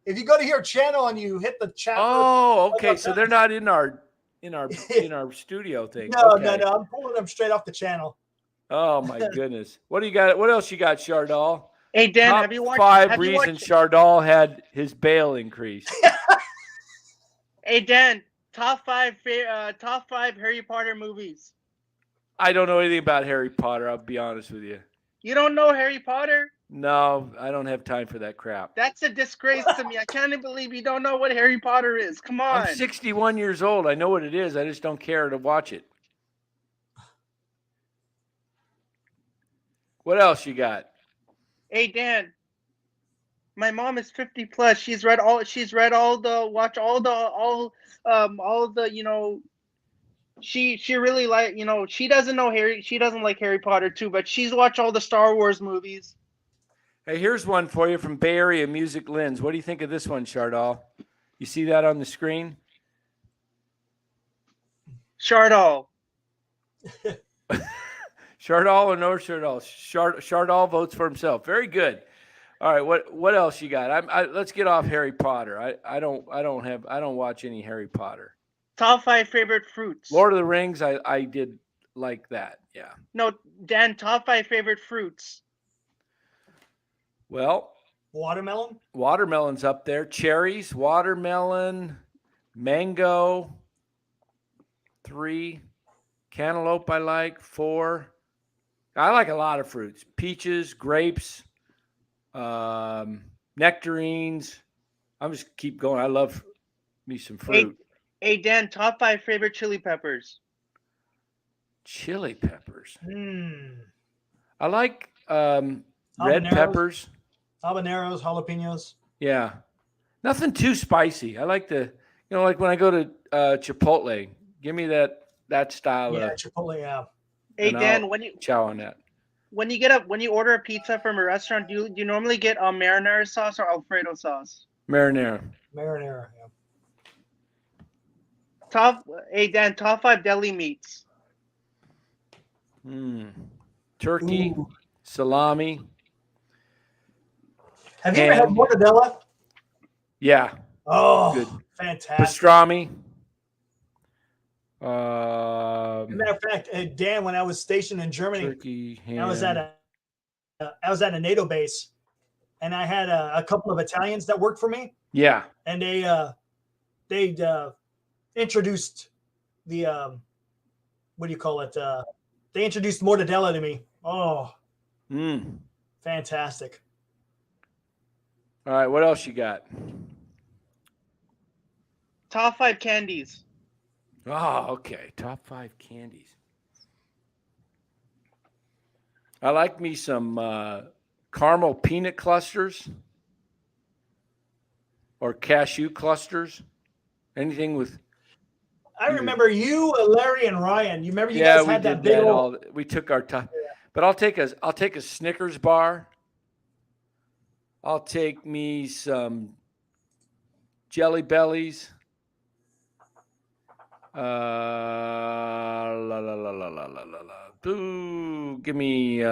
If you go to your channel and you hit the chat. Oh, okay. So they're not in our studio thing. No, okay. no. I'm pulling them straight off the channel. Oh my goodness. What do you got? What else you got, Chardal? Hey, Dan, Top have you watched 5 reasons Chardal had his bail increased? Hey, Dan, top 5 Harry Potter movies. I don't know anything about Harry Potter. I'll be honest with you. You don't know Harry Potter? No, I don't have time for that crap. That's a disgrace to me. I can't believe you don't know what Harry Potter is. Come on. I'm 61 years old. I know what it is. I just don't care to watch it. What else you got? Hey, Dan. My mom is 50 plus. She's read all the she really she doesn't like Harry Potter too, but she's watched all the Star Wars movies. Hey, here's one for you from Bay Area Music Lens. What do you think of this one, Chardal? You see that on the screen? Chardal. Chardal or no Chardal? Chardal votes for himself. Very good. All right, what else you got? Let's get off Harry Potter. I don't watch any Harry Potter. Top 5 favorite fruits. Lord of the Rings, I did like that. Yeah. No, Dan, top 5 favorite fruits. Well, watermelon. Watermelon's up there. Cherries, watermelon, mango. 3, cantaloupe. I like 4. I like a lot of fruits. Peaches, grapes, nectarines. I'm just keep going. I love me some fruit. Hey, Dan, top 5 favorite chili peppers. Chili peppers. Mm. I like red Habaneros. peppers. Habaneros, jalapenos. Yeah. Nothing too spicy. I like like when I go to Chipotle, give me that style Yeah, of Chipotle, yeah. Hey, Dan, I'll chow on that. when you order a pizza from a restaurant, do you normally get marinara sauce or Alfredo sauce? Marinara. Marinara, yeah. Hey, Dan, top 5 deli meats. Turkey, salami. Have you ever had mortadella? Yeah. Oh, good. Fantastic. Pastrami. As a matter of fact, Dan, when I was stationed in Germany, turkey, I was at a NATO base, and I had a couple of Italians that worked for me. Yeah. And they introduced the what do you call it? They introduced mortadella to me. Oh, fantastic. All right, what else you got? Top 5 candies. Oh, okay. Top 5 candies. I like me some caramel peanut clusters or cashew clusters. Anything with. I remember you, Larry, and Ryan. You remember you Yeah, guys we had did that big that old. all. We took our time, but I'll take a Snickers bar. I'll take me some Jelly Bellies. Give me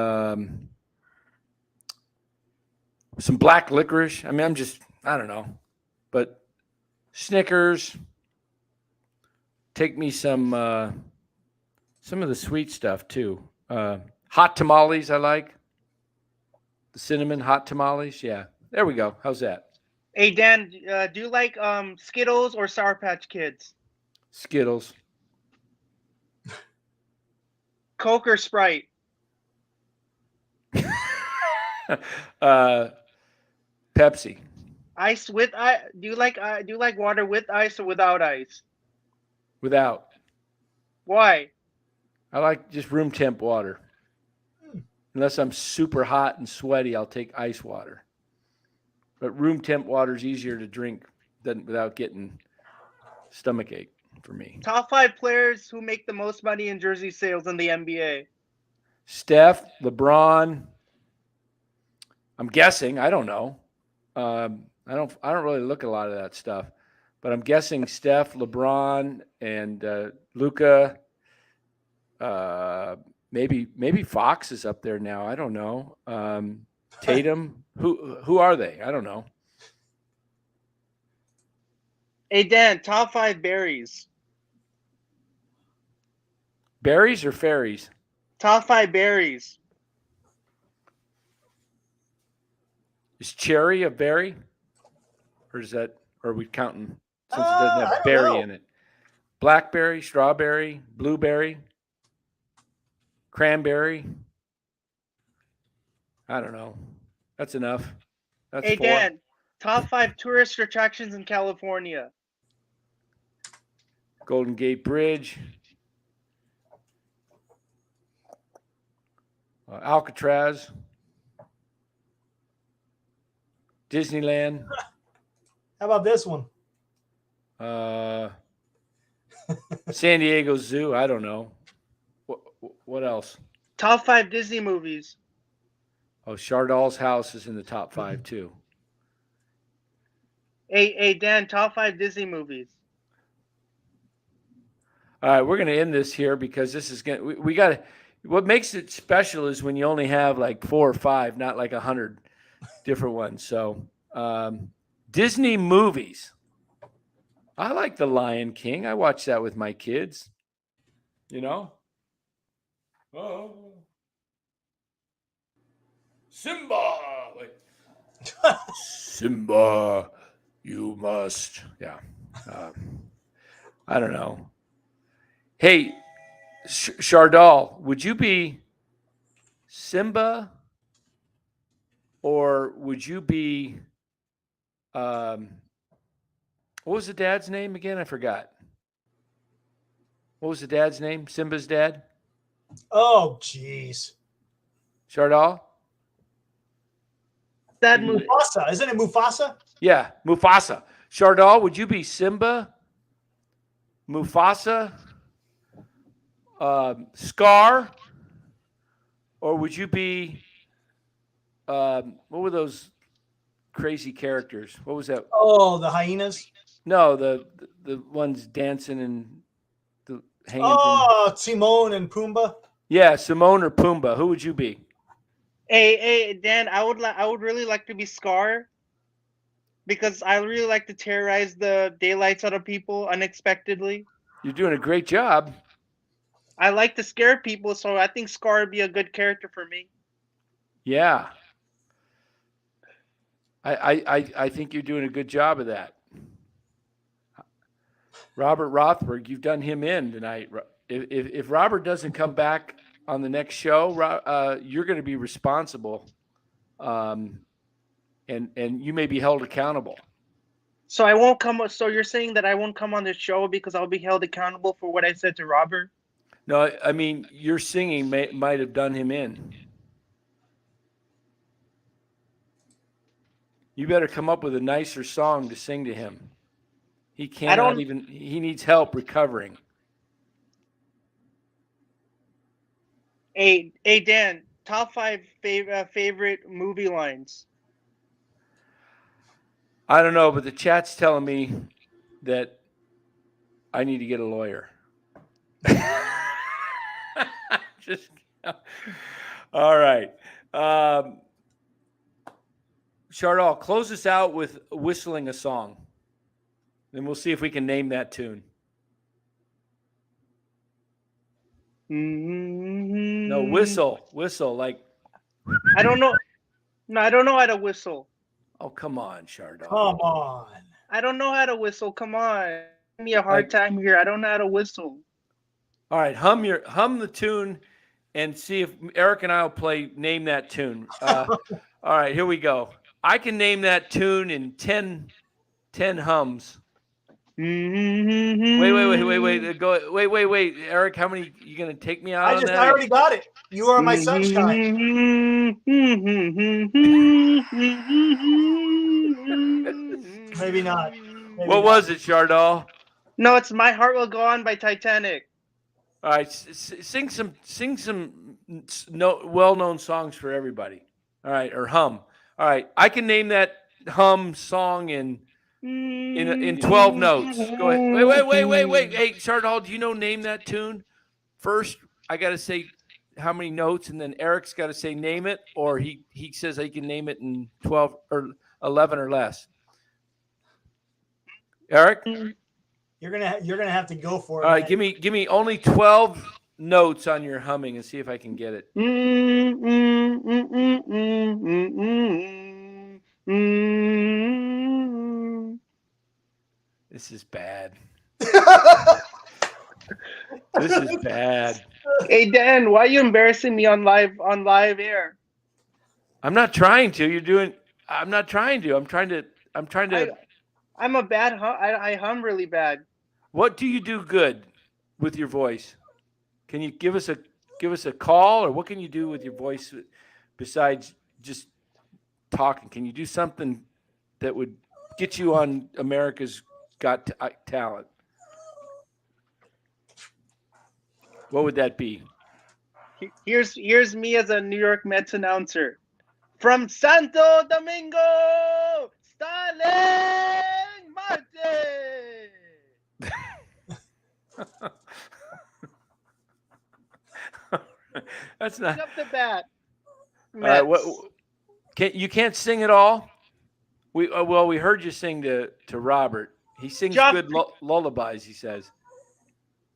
some black licorice. I mean, I don't know, but Snickers. Take me some of the sweet stuff too. Hot tamales, I like. The cinnamon hot tamales. Yeah, there we go. How's that? Hey, Dan, do you like Skittles or Sour Patch Kids? Skittles. Coke or Sprite? Pepsi. Ice with ice. Do you like water with ice or without ice? Without. Why? I like just room temp water. Unless I'm super hot and sweaty, I'll take ice water. But room temp water is easier to drink without getting stomach ache for me. Top 5 players who make the most money in jersey sales in the NBA. Steph, LeBron. I'm guessing. I don't know. I don't really look at a lot of that stuff, but I'm guessing Steph, LeBron, and Luka. Maybe Fox is up there now. I don't know. Tatum. Who are they? I don't know. Hey, Dan, top 5 berries. Berries or fairies? Top 5 berries. Is cherry a berry? Or are we counting since it doesn't have berry in it? Blackberry, strawberry, blueberry, cranberry. I don't know. That's enough. That's Hey, 4. Dan, top 5 tourist attractions in California. Golden Gate Bridge. Alcatraz. Disneyland. How about this one? San Diego Zoo. I don't know. What else? Top 5 Disney movies. Oh, Chardall's House is in the top 5 too. Hey, Dan, top 5 Disney movies. All right, we're going to end this here because this is going to, we got to, what makes it special is when you only have like 4 or 5, not like 100 different ones. So, Disney movies. I like The Lion King. I watch that with my kids. You know? Oh. Simba. Wait. Simba, you must. Yeah. I don't know. Hey, Chardall, would you be Simba or would you be What was the dad's name again? I forgot. What was the dad's name? Simba's dad? Oh, jeez. Shardal? That Mufasa. Isn't it Mufasa? Yeah, Mufasa. Shardal, would you be Simba? Mufasa? Scar? Or would you be, what were those crazy characters? What was that? Oh, the hyenas? No, the ones dancing and hanging. Oh, Timon and Pumbaa. Yeah, Simone or Pumbaa. Who would you be? Hey, Dan, I would really like to be Scar, because I really like to terrorize the daylights out of people unexpectedly. You're doing a great job. I like to scare people, so I think Scar would be a good character for me. Yeah. I think you're doing a good job of that. Robert Rothberg, you've done him in tonight. If Robert doesn't come back on the next show, you're going to be responsible, and you may be held accountable. So I won't come. So you're saying that I won't come on the show because I'll be held accountable for what I said to Robert? No, I mean your singing might have done him in. You better come up with a nicer song to sing to him. He cannot even. He needs help recovering. Hey, Dan, top 5 favorite movie lines. I don't know, but the chat's telling me that I need to get a lawyer. Just all right. Shardal, close us out with whistling a song. Then we'll see if we can name that tune. No, whistle like. I don't know. No, I don't know how to whistle. Oh, come on, Shardal. Come on. I don't know how to whistle. Come on. Give me a hard time here. I don't know how to whistle. All right, hum the tune and see if Eric and I will play Name That Tune. All right, here we go. I can name that tune in 10 hums. Wait. Go. Wait. Eric, how many you gonna take me out on that? I already got it. You Are My Sunshine. Maybe not. What was it, Shardal? No, it's My Heart Will Go On by Titanic. All right, sing some well-known songs for everybody. All right, or hum. All right, I can name that hum song in 12 notes. Go ahead. Wait. Hey, Shardal, do you know Name That Tune? First, I got to say how many notes, and then Eric's got to say name it, or he says he can name it in 12 or 11 or less. Eric? You're gonna have to go for it. All right, give me only 12 notes on your humming and see if I can get it. This is bad. This is bad. Hey Dan, why are you embarrassing me on live air? I'm not trying to. I'm not trying to. I'm trying to. I'm a bad I hum really bad. What do you do good with your voice? Can you give us a call, or what can you do with your voice besides just talking? Can you do something that would get you on America's Got Talent? What would that be? Here's me as a New York Mets announcer. From Santo Domingo, Starling Marte. That's not up the bat. You can't sing at all. We heard you sing to Robert. He sings good lullabies. He says.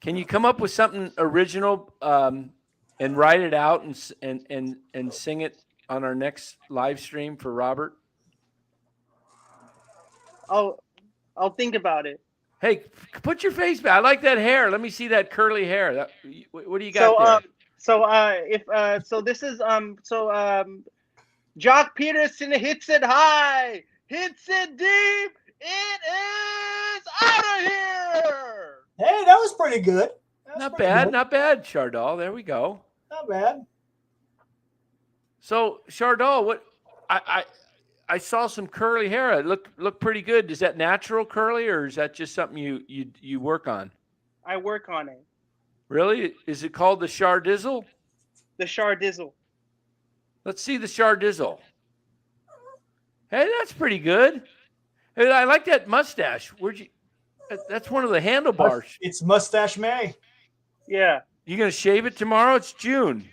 Can you come up with something original and write it out and sing it on our next live stream for Robert? I'll think about it. Hey, put your face back. I like that hair. Let me see that curly hair. What do you got there? Jock Peterson hits it high. hits it deep. It is out of here. Hey, that was pretty good. Not bad, Chardal. There we go. Not bad. So, Chardal, what I saw some curly hair. It looked pretty good. Is that natural curly, or is that just something you work on? I work on it. Really? Is it called the Chardizzle? The Chardizzle. Let's see the Chardizzle. Hey, that's pretty good. Hey, I like that mustache. Where'd you? That's one of the handlebars. It's Mustache May. Yeah. You gonna shave it tomorrow? It's June.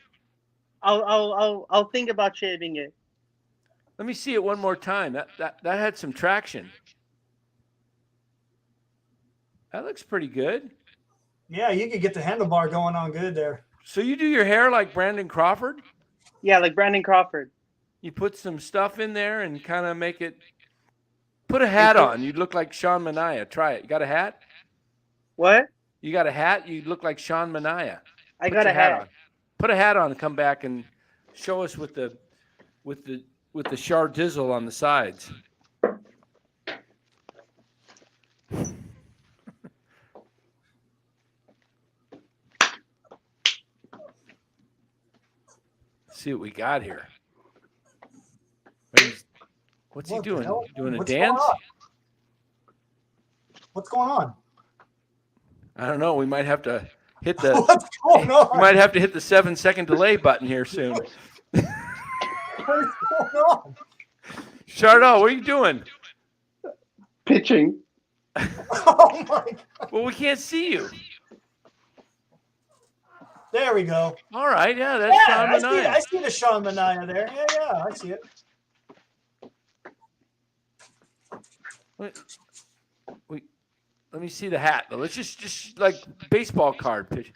I'll think about shaving it. Let me see it one more time. That had some traction. That looks pretty good. Yeah, you could get the handlebar going on good there. So you do your hair like Brandon Crawford? Yeah, like Brandon Crawford. You put some stuff in there and kind of make it. Put a hat on. You'd look like Sean Mania. Try it. You got a hat? What? You got a hat? You look like Sean Mania. I got a hat. On. Put a hat on and come back and show us with the Chardizzle on the sides. See what we got here. What's he doing? Doing a dance? What's going on? I don't know. We might have to hit the. What's going on? We might have to hit the 7-second delay button here soon. What is going on? Chardal, what are you doing? Pitching. Oh my God. Well, we can't see you. There we go. All right, yeah, that's Sean Mania. I see the Sean Mania there. Yeah, I see it. Let me see the hat. Let's just like baseball card pitch.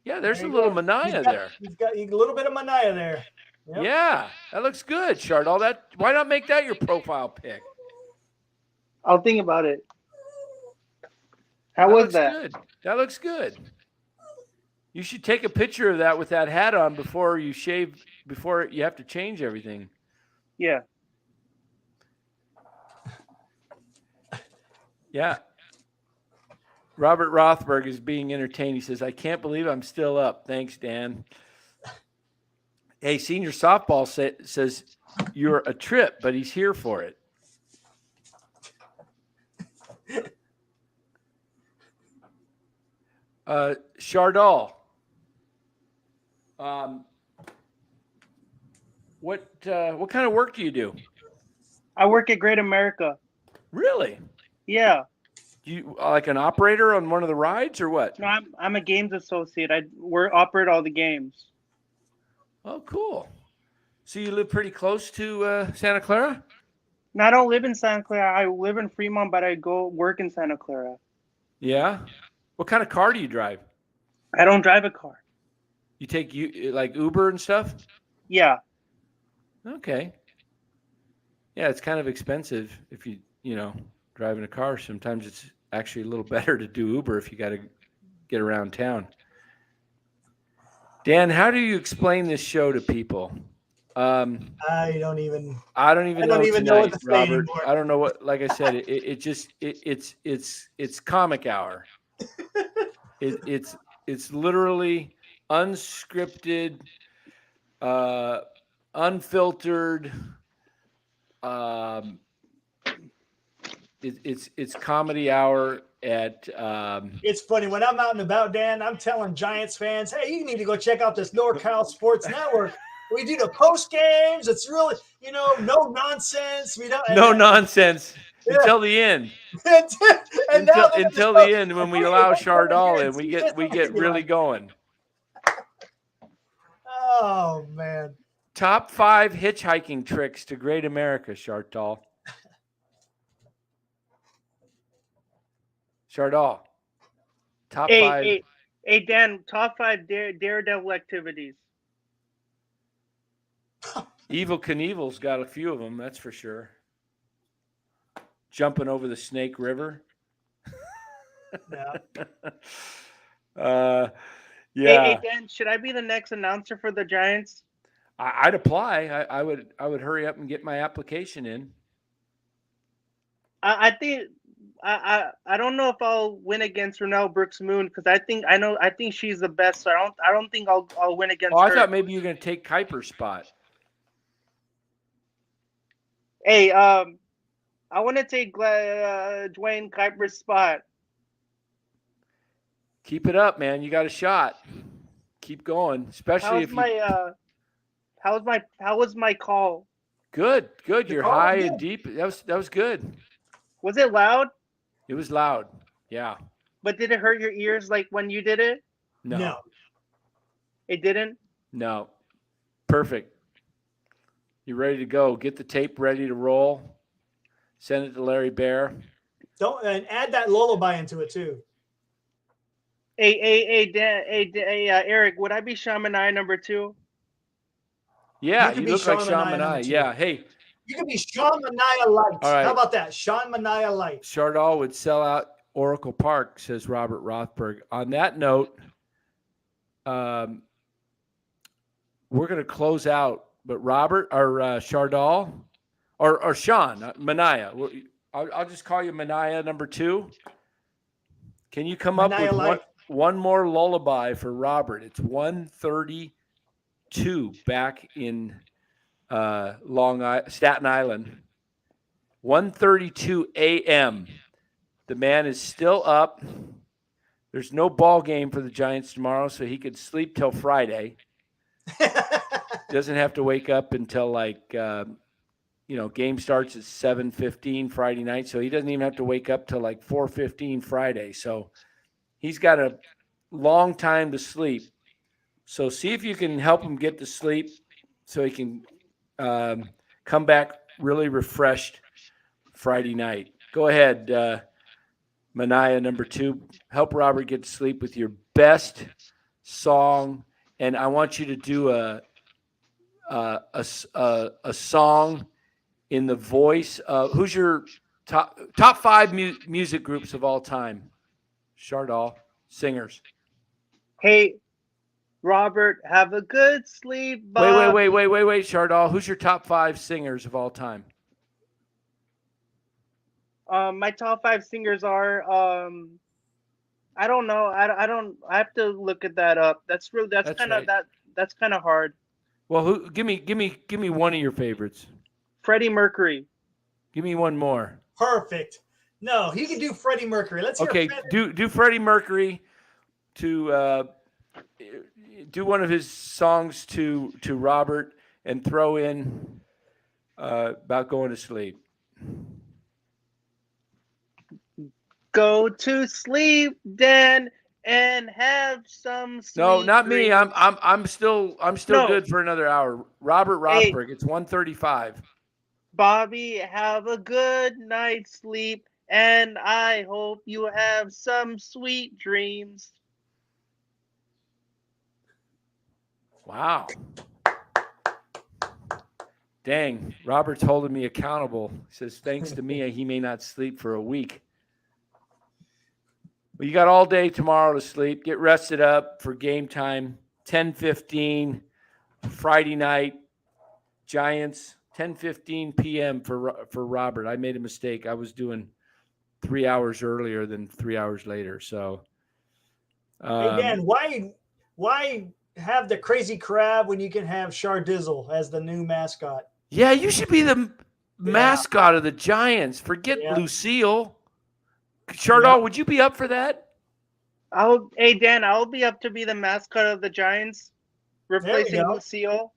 Yeah, there's a little Mania there. He's got a little bit of Mania there. Yep. Yeah, that looks good, Chardal. Why not make that your profile pic? I'll think about it. How was that? Good. That looks good. You should take a picture of that with that hat on before you shave, before you have to change everything. Yeah. Yeah. Robert Rothberg is being entertained. He says, I can't believe I'm still up. Thanks, Dan. Hey, senior softball says you're a trip, but he's here for it. Chardal. What kind of work do you do? I work at Great America. Really? Yeah. You like an operator on one of the rides or what? No, I'm a games associate. I operate all the games. Oh, cool. So you live pretty close to Santa Clara? No, I don't live in Santa Clara. I live in Fremont, but I go work in Santa Clara. Yeah. What kind of car do you drive? I don't drive a car. You take like Uber and stuff? Yeah. Okay. Yeah, it's kind of expensive if you driving a car. Sometimes it's actually a little better to do Uber if you got to get around town. Dan, how do you explain this show to people? I don't even know tonight, what to say Robert. anymore. I don't know what. Like I said, it's comic hour. It's literally unscripted, unfiltered. It's comedy hour at. It's funny when I'm out and about, Dan. I'm telling Giants fans, "Hey, you need to go check out this NorCal Sports Network. We do the post games. It's really, no nonsense. We don't No nonsense Yeah. until the end. Until the end, when we allow Chardal in, we get really going. Oh man! Top 5 hitchhiking tricks to Great America, Chardal. Chardal. Top 5. Hey, Dan, top 5 daredevil activities. Evil Knievel's got a few of them, that's for sure. Jumping over the Snake River. Yeah. Yeah. Hey, Dan, should I be the next announcer for the Giants? I'd apply. I would hurry up and get my application in. I think I don't know if I'll win against Renelle Brooks Moon because I think she's the best. So I don't think I'll win against Oh, I her. thought maybe you were going to take Kuiper's spot. Hey, I want to take Dwayne Kuiper's spot. Keep it up, man. You got a shot. Keep going, especially if you. How was my call? Good. You're call high was and deep. That was good. Was it loud? It was loud. Yeah. But did it hurt your ears like when you did it? No. It didn't? No. Perfect. You ready to go? Get the tape ready to roll. Send it to Larry Bear. And add that lullaby into it too. Hey, Eric, would I be Sean Mania number 2? Yeah, you look like Sean Mania. Yeah, hey. You could be Sean Mania Light. All right. How about that? Sean Mania Light. Chardal would sell out Oracle Park, says Robert Rothberg. On that note, we're going to close out. But Robert or Chardal or Sean Mania, I'll just call you Mania number 2. Can you come up with one more lullaby for Robert? It's 1:32 back in Staten Island. 1:32 a.m. The man is still up. There's no ball game for the Giants tomorrow, so he could sleep till Friday. Doesn't have to wake up until game starts at 7:15 Friday night, so he doesn't even have to wake up till like 4:15 Friday. So he's got a long time to sleep. So see if you can help him get to sleep so he can come back really refreshed Friday night. Go ahead, Mania number 2. Help Robert get to sleep with your best song, and I want you to do a song in the voice of who's your top 5 music groups of all time? Chardal, singers. Hey, Robert, have a good sleep. Bob. Wait, Chardal. Who's your top 5 singers of all time? My top 5 singers are I don't know. I have to look at that up. That's kind of hard. Well, give me one of your favorites. Freddie Mercury. Give me one more. Perfect. No, he can do Freddie Mercury. Let's hear do Freddie Mercury to do one of his songs to Robert and throw in about going to sleep. Go to sleep, Dan, and have some sweet No, not me. dreams. I'm still good for another hour. Robert Rothberg. It's 1:35. Bobby, have a good night's sleep, and I hope you have some sweet dreams. Wow. Dang, Robert's holding me accountable. He says, thanks to me, he may not sleep for a week. Well, you got all day tomorrow to sleep. Get rested up for game time. 10:15 Friday night. Giants, 10:15 p.m. for Robert. I made a mistake. I was doing 3 hours earlier than 3 hours later. So, hey Dan, why have the crazy crab when you can have Shardizzle as the new mascot? Yeah, you should be the mascot of the Giants. Forget Lucille. Chardal, would you be up for that? Hey Dan, I'll be up to be the mascot of the Giants, replacing Lucille.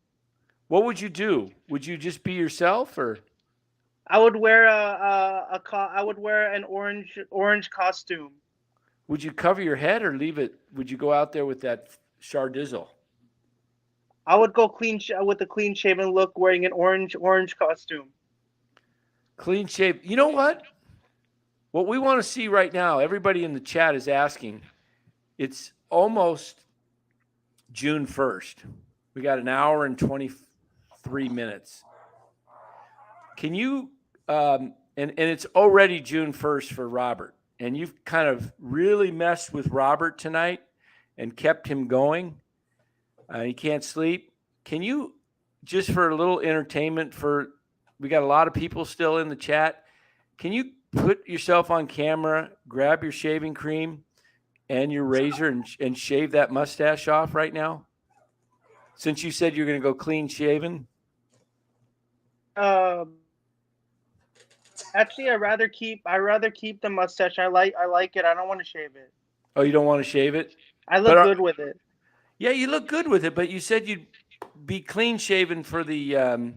What would you do? Would you just be yourself, or? I would wear I would wear an orange costume. Would you cover your head or leave it? Would you go out there with that Shardizzle? I would go with a clean shaven look, wearing an orange costume. Clean shave. You know what? What we want to see right now, everybody in the chat is asking. It's almost June 1st. We got an hour and 23 minutes. Can you, and it's already June 1st for Robert, and you've kind of really messed with Robert tonight and kept him going. He can't sleep. Can you, just for a little entertainment we got a lot of people still in the chat, can you put yourself on camera, grab your shaving cream and your razor and shave that mustache off right now? Since you said you're going to go clean shaven. Actually, I rather keep the mustache. I like it. I don't want to shave it. Oh, you don't want to shave it? I look good with it. Yeah, you look good with it, but you said you'd be clean shaven for the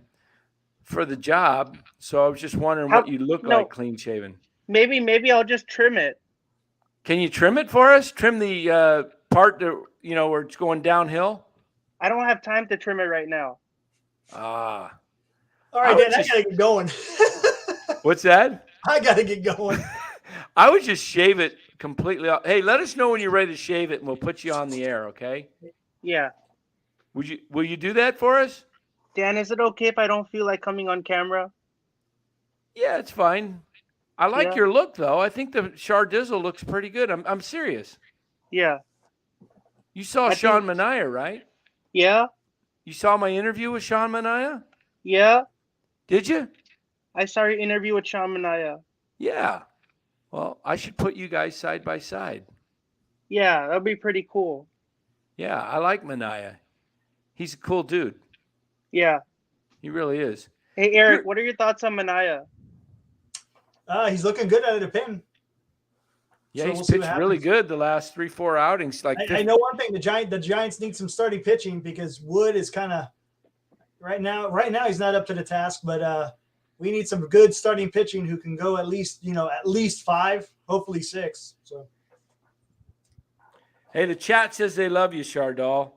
job. So I was just wondering what you look like clean shaven. Maybe I'll just trim it. Can you trim it for us? Trim the part that, where it's going downhill? I don't have time to trim it right now. Ah. All right, Dan, I gotta get going. What's that? I gotta get going. I would just shave it completely off. Hey, let us know when you're ready to shave it, and we'll put you on the air, okay? Yeah. Will you do that for us? Dan, is it okay if I don't feel like coming on camera? Yeah, it's fine. I like your look, though. I think the Shardizzle looks pretty good. I'm serious. Yeah. You saw Sean Manaea, right? Yeah. You saw my interview with Sean Manaea? Yeah. Did you? I saw your interview with Sean Manaea. Yeah. Well, I should put you guys side by side. Yeah, that'd be pretty cool. Yeah, I like Manaea. He's a cool dude. Yeah. He really is. Hey, Eric, what are your thoughts on Manaea? He's looking good out of the pen. Yeah, So he's we'll see what pitched really happens. good the last 3-4 outings. I know one thing: the Giants need some starting pitching because Wood is kind of right now he's not up to the task, but we need some good starting pitching who can go at least 5, hopefully 6. So, hey, the chat says they love you, Chardal.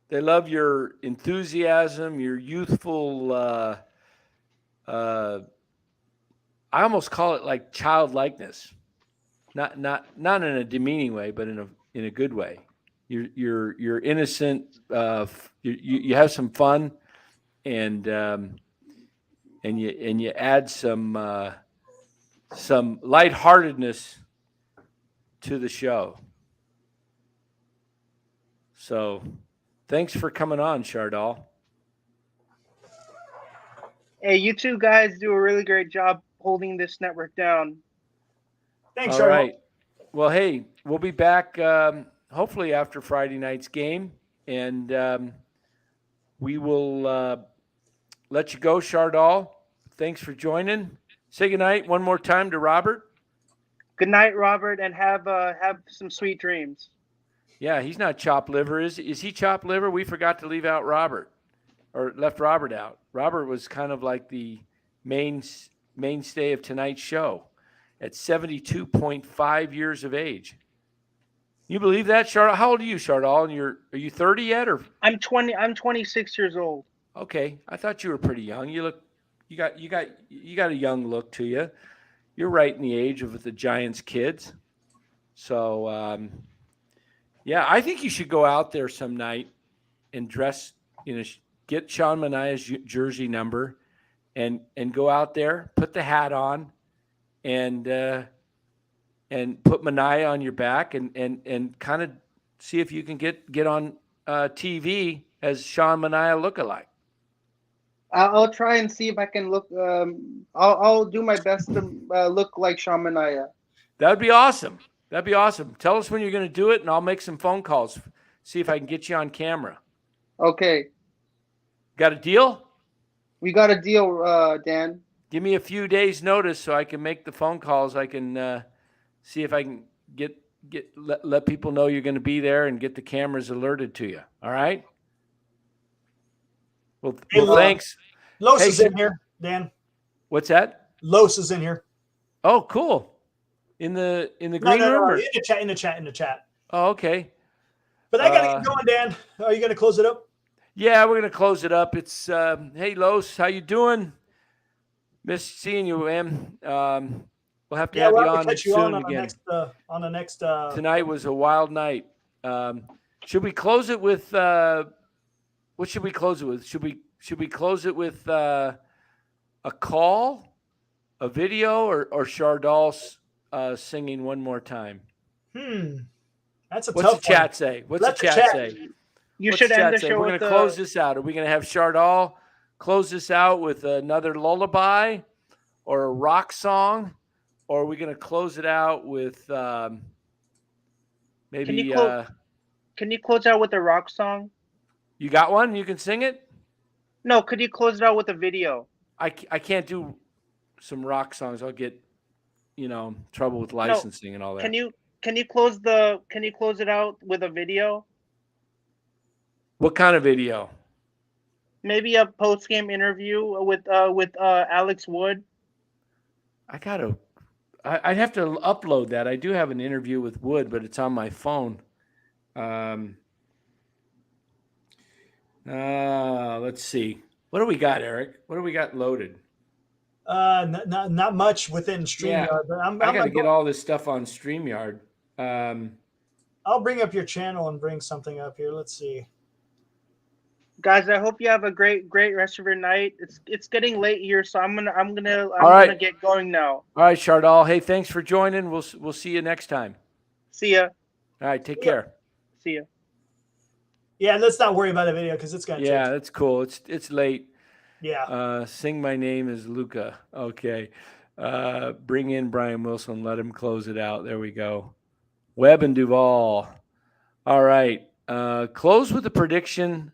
They love your enthusiasm, your youthful. I almost call it like childlikeness, not in a demeaning way, but in a good way. You're innocent. You have some fun, and you add some lightheartedness to the show. So, thanks for coming on, Chardal. Hey, you two guys do a really great job holding this network down. Thanks, All right. Well, hey, we'll be back hopefully after Friday night's game, and we will let you go, Chardal. Thanks for joining. Say goodnight one more time to Robert. Good night, Robert, and have some sweet dreams. Yeah, he's not chopped liver. Is he chopped liver? We forgot to leave out Robert, or left Robert out. Robert was kind of like the mainstay of tonight's show at 72.5 years of age. You believe that, Chardal? How old are you, Chardal? And are you 30 yet, or? I'm 20. I'm 26 years old. Okay, I thought you were pretty young. You got a young look to you. You're right in the age of the Giants kids. So, yeah, I think you should go out there some night and dress, get Sean Manaea's jersey number and go out there, put the hat on and put Manaea on your back and kind of see if you can get on TV as Sean Manaea lookalike. I'll try and see if I can look. I'll do my best to look like Sean Manaea. That would be awesome. That'd be awesome. Tell us when you're going to do it, and I'll make some phone calls. See if I can get you on camera. Okay. Got a deal? We got a deal, Dan. Give me a few days' notice so I can make the phone calls. I can see if I can let people know you're going to be there and get the cameras alerted to you. All right? Well, thanks. Los is in here, Dan. What's that? Los is in here. Oh, cool. In the green room? Or? In the chat. Oh, okay. But I got to get going, Dan. Are you going to close it up? Yeah, we're going to close it up. It's hey, Los, how you doing? Miss seeing you, man. We'll have to have you on soon again. On the next. Tonight was a wild night. Should we close it with? What should we close it with? Should we close it with a call, a video, or Chardal singing one more time? That's a What's tough the chat one. say? What's the chat say? You should end the show. We're going to close this out. Are we going to have Chardal close this out with another lullaby, or a rock song, or are we going to close it out with maybe? Can you close out with a rock song? You got one? You can sing it? No, could you close it out with a video? I can't do some rock songs. I'll get, trouble with licensing and all that. Can you close it out with a video? What kind of video? Maybe a post-game interview with Alex Wood. I'd have to upload that. I do have an interview with Wood, but it's on my phone. Let's see. What do we got, Eric? What do we got loaded? Not much within StreamYard, but I got to get all this stuff on StreamYard. I'll bring up your channel and bring something up here. Let's see. Guys, I hope you have a great rest of your night. It's getting late here, so I'm gonna get going now. All right, Chardal. Hey, thanks for joining. We'll see you next time. See ya. All right, take care. See ya. Yeah, let's not worry about the video because it's gonna. Yeah, that's cool. It's late. Yeah. Sing My Name is Luca. Okay. Bring in Brian Wilson. Let him close it out. There we go. Webb and Duvall. All right. Close with a prediction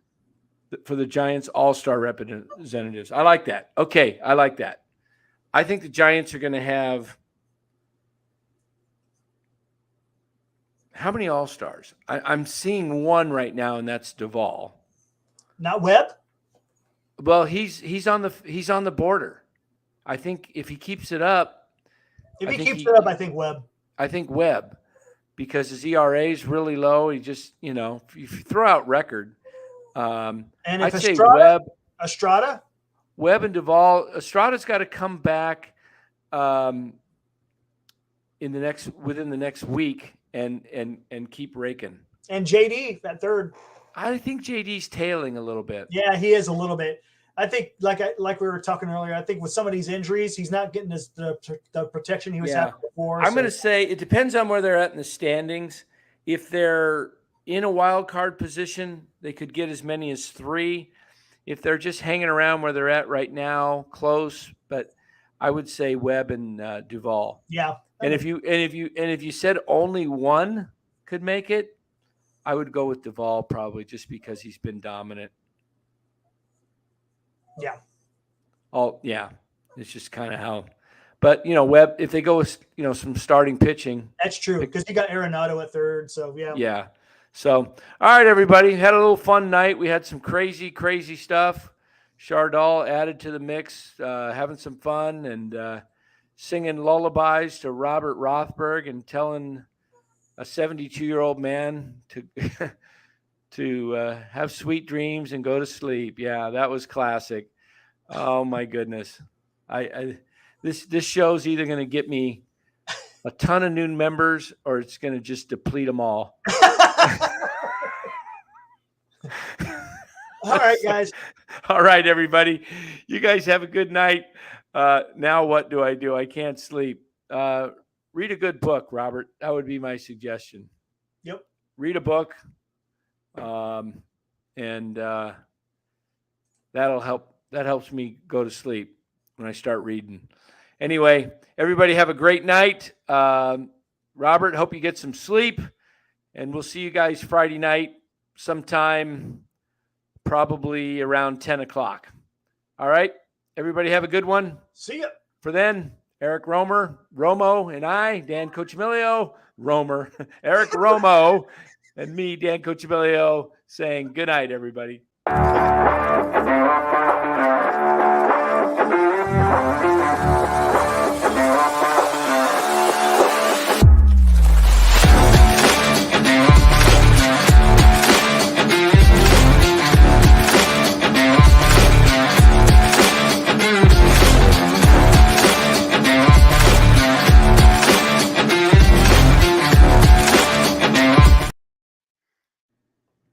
for the Giants All-Star representatives. I like that. Okay, I like that. I think the Giants are going to have how many All-Stars? I'm seeing one right now, and that's Duvall. Not Webb? Well, he's on the border. I think if he keeps it up, I think Webb. I think Webb, because his ERA is really low. He just, if you throw out record. And I'd if say Estrada? Webb and Duvall. Estrada's got to come back within the next week and keep raking. And JD at third. I think JD's tailing a little bit. Yeah, he is a little bit. I think, like we were talking earlier, I think with some of these injuries, he's not getting the protection he was having before. I'm going to say it depends on where they're at in the standings. If they're in a wild card position, they could get as many as 3. If they're just hanging around where they're at right now, close. But I would say Webb and Duvall. Yeah. And if you said only one could make it, I would go with Duvall probably just because he's been dominant. Yeah. Oh, yeah. It's just kind of how. But, Webb, if they go with, some starting pitching. That's true because you got Arenado at third. So, yeah. Yeah. So, all right, everybody. Had a little fun night. We had some crazy, crazy stuff. Chardal added to the mix, having some fun and singing lullabies to Robert Rothberg and telling a 72-year-old man to have sweet dreams and go to sleep. Yeah, that was classic. Oh my goodness. This show's either going to get me a ton of new members or it's going to just deplete them all. All right, guys. All right, everybody. You guys have a good night. Now what do? I can't sleep. Read a good book, Robert. That would be my suggestion. Yep. Read a book. And that'll help. That helps me go to sleep when I start reading. Anyway, everybody have a great night. Robert, hope you get some sleep. And we'll see you guys Friday night sometime, probably around 10 o'clock. All right. Everybody have a good one. See ya. For then, Eric Romo, and I, Dan Cochimilio, Eric Romo, and me, Dan Cochimilio, saying good night, everybody.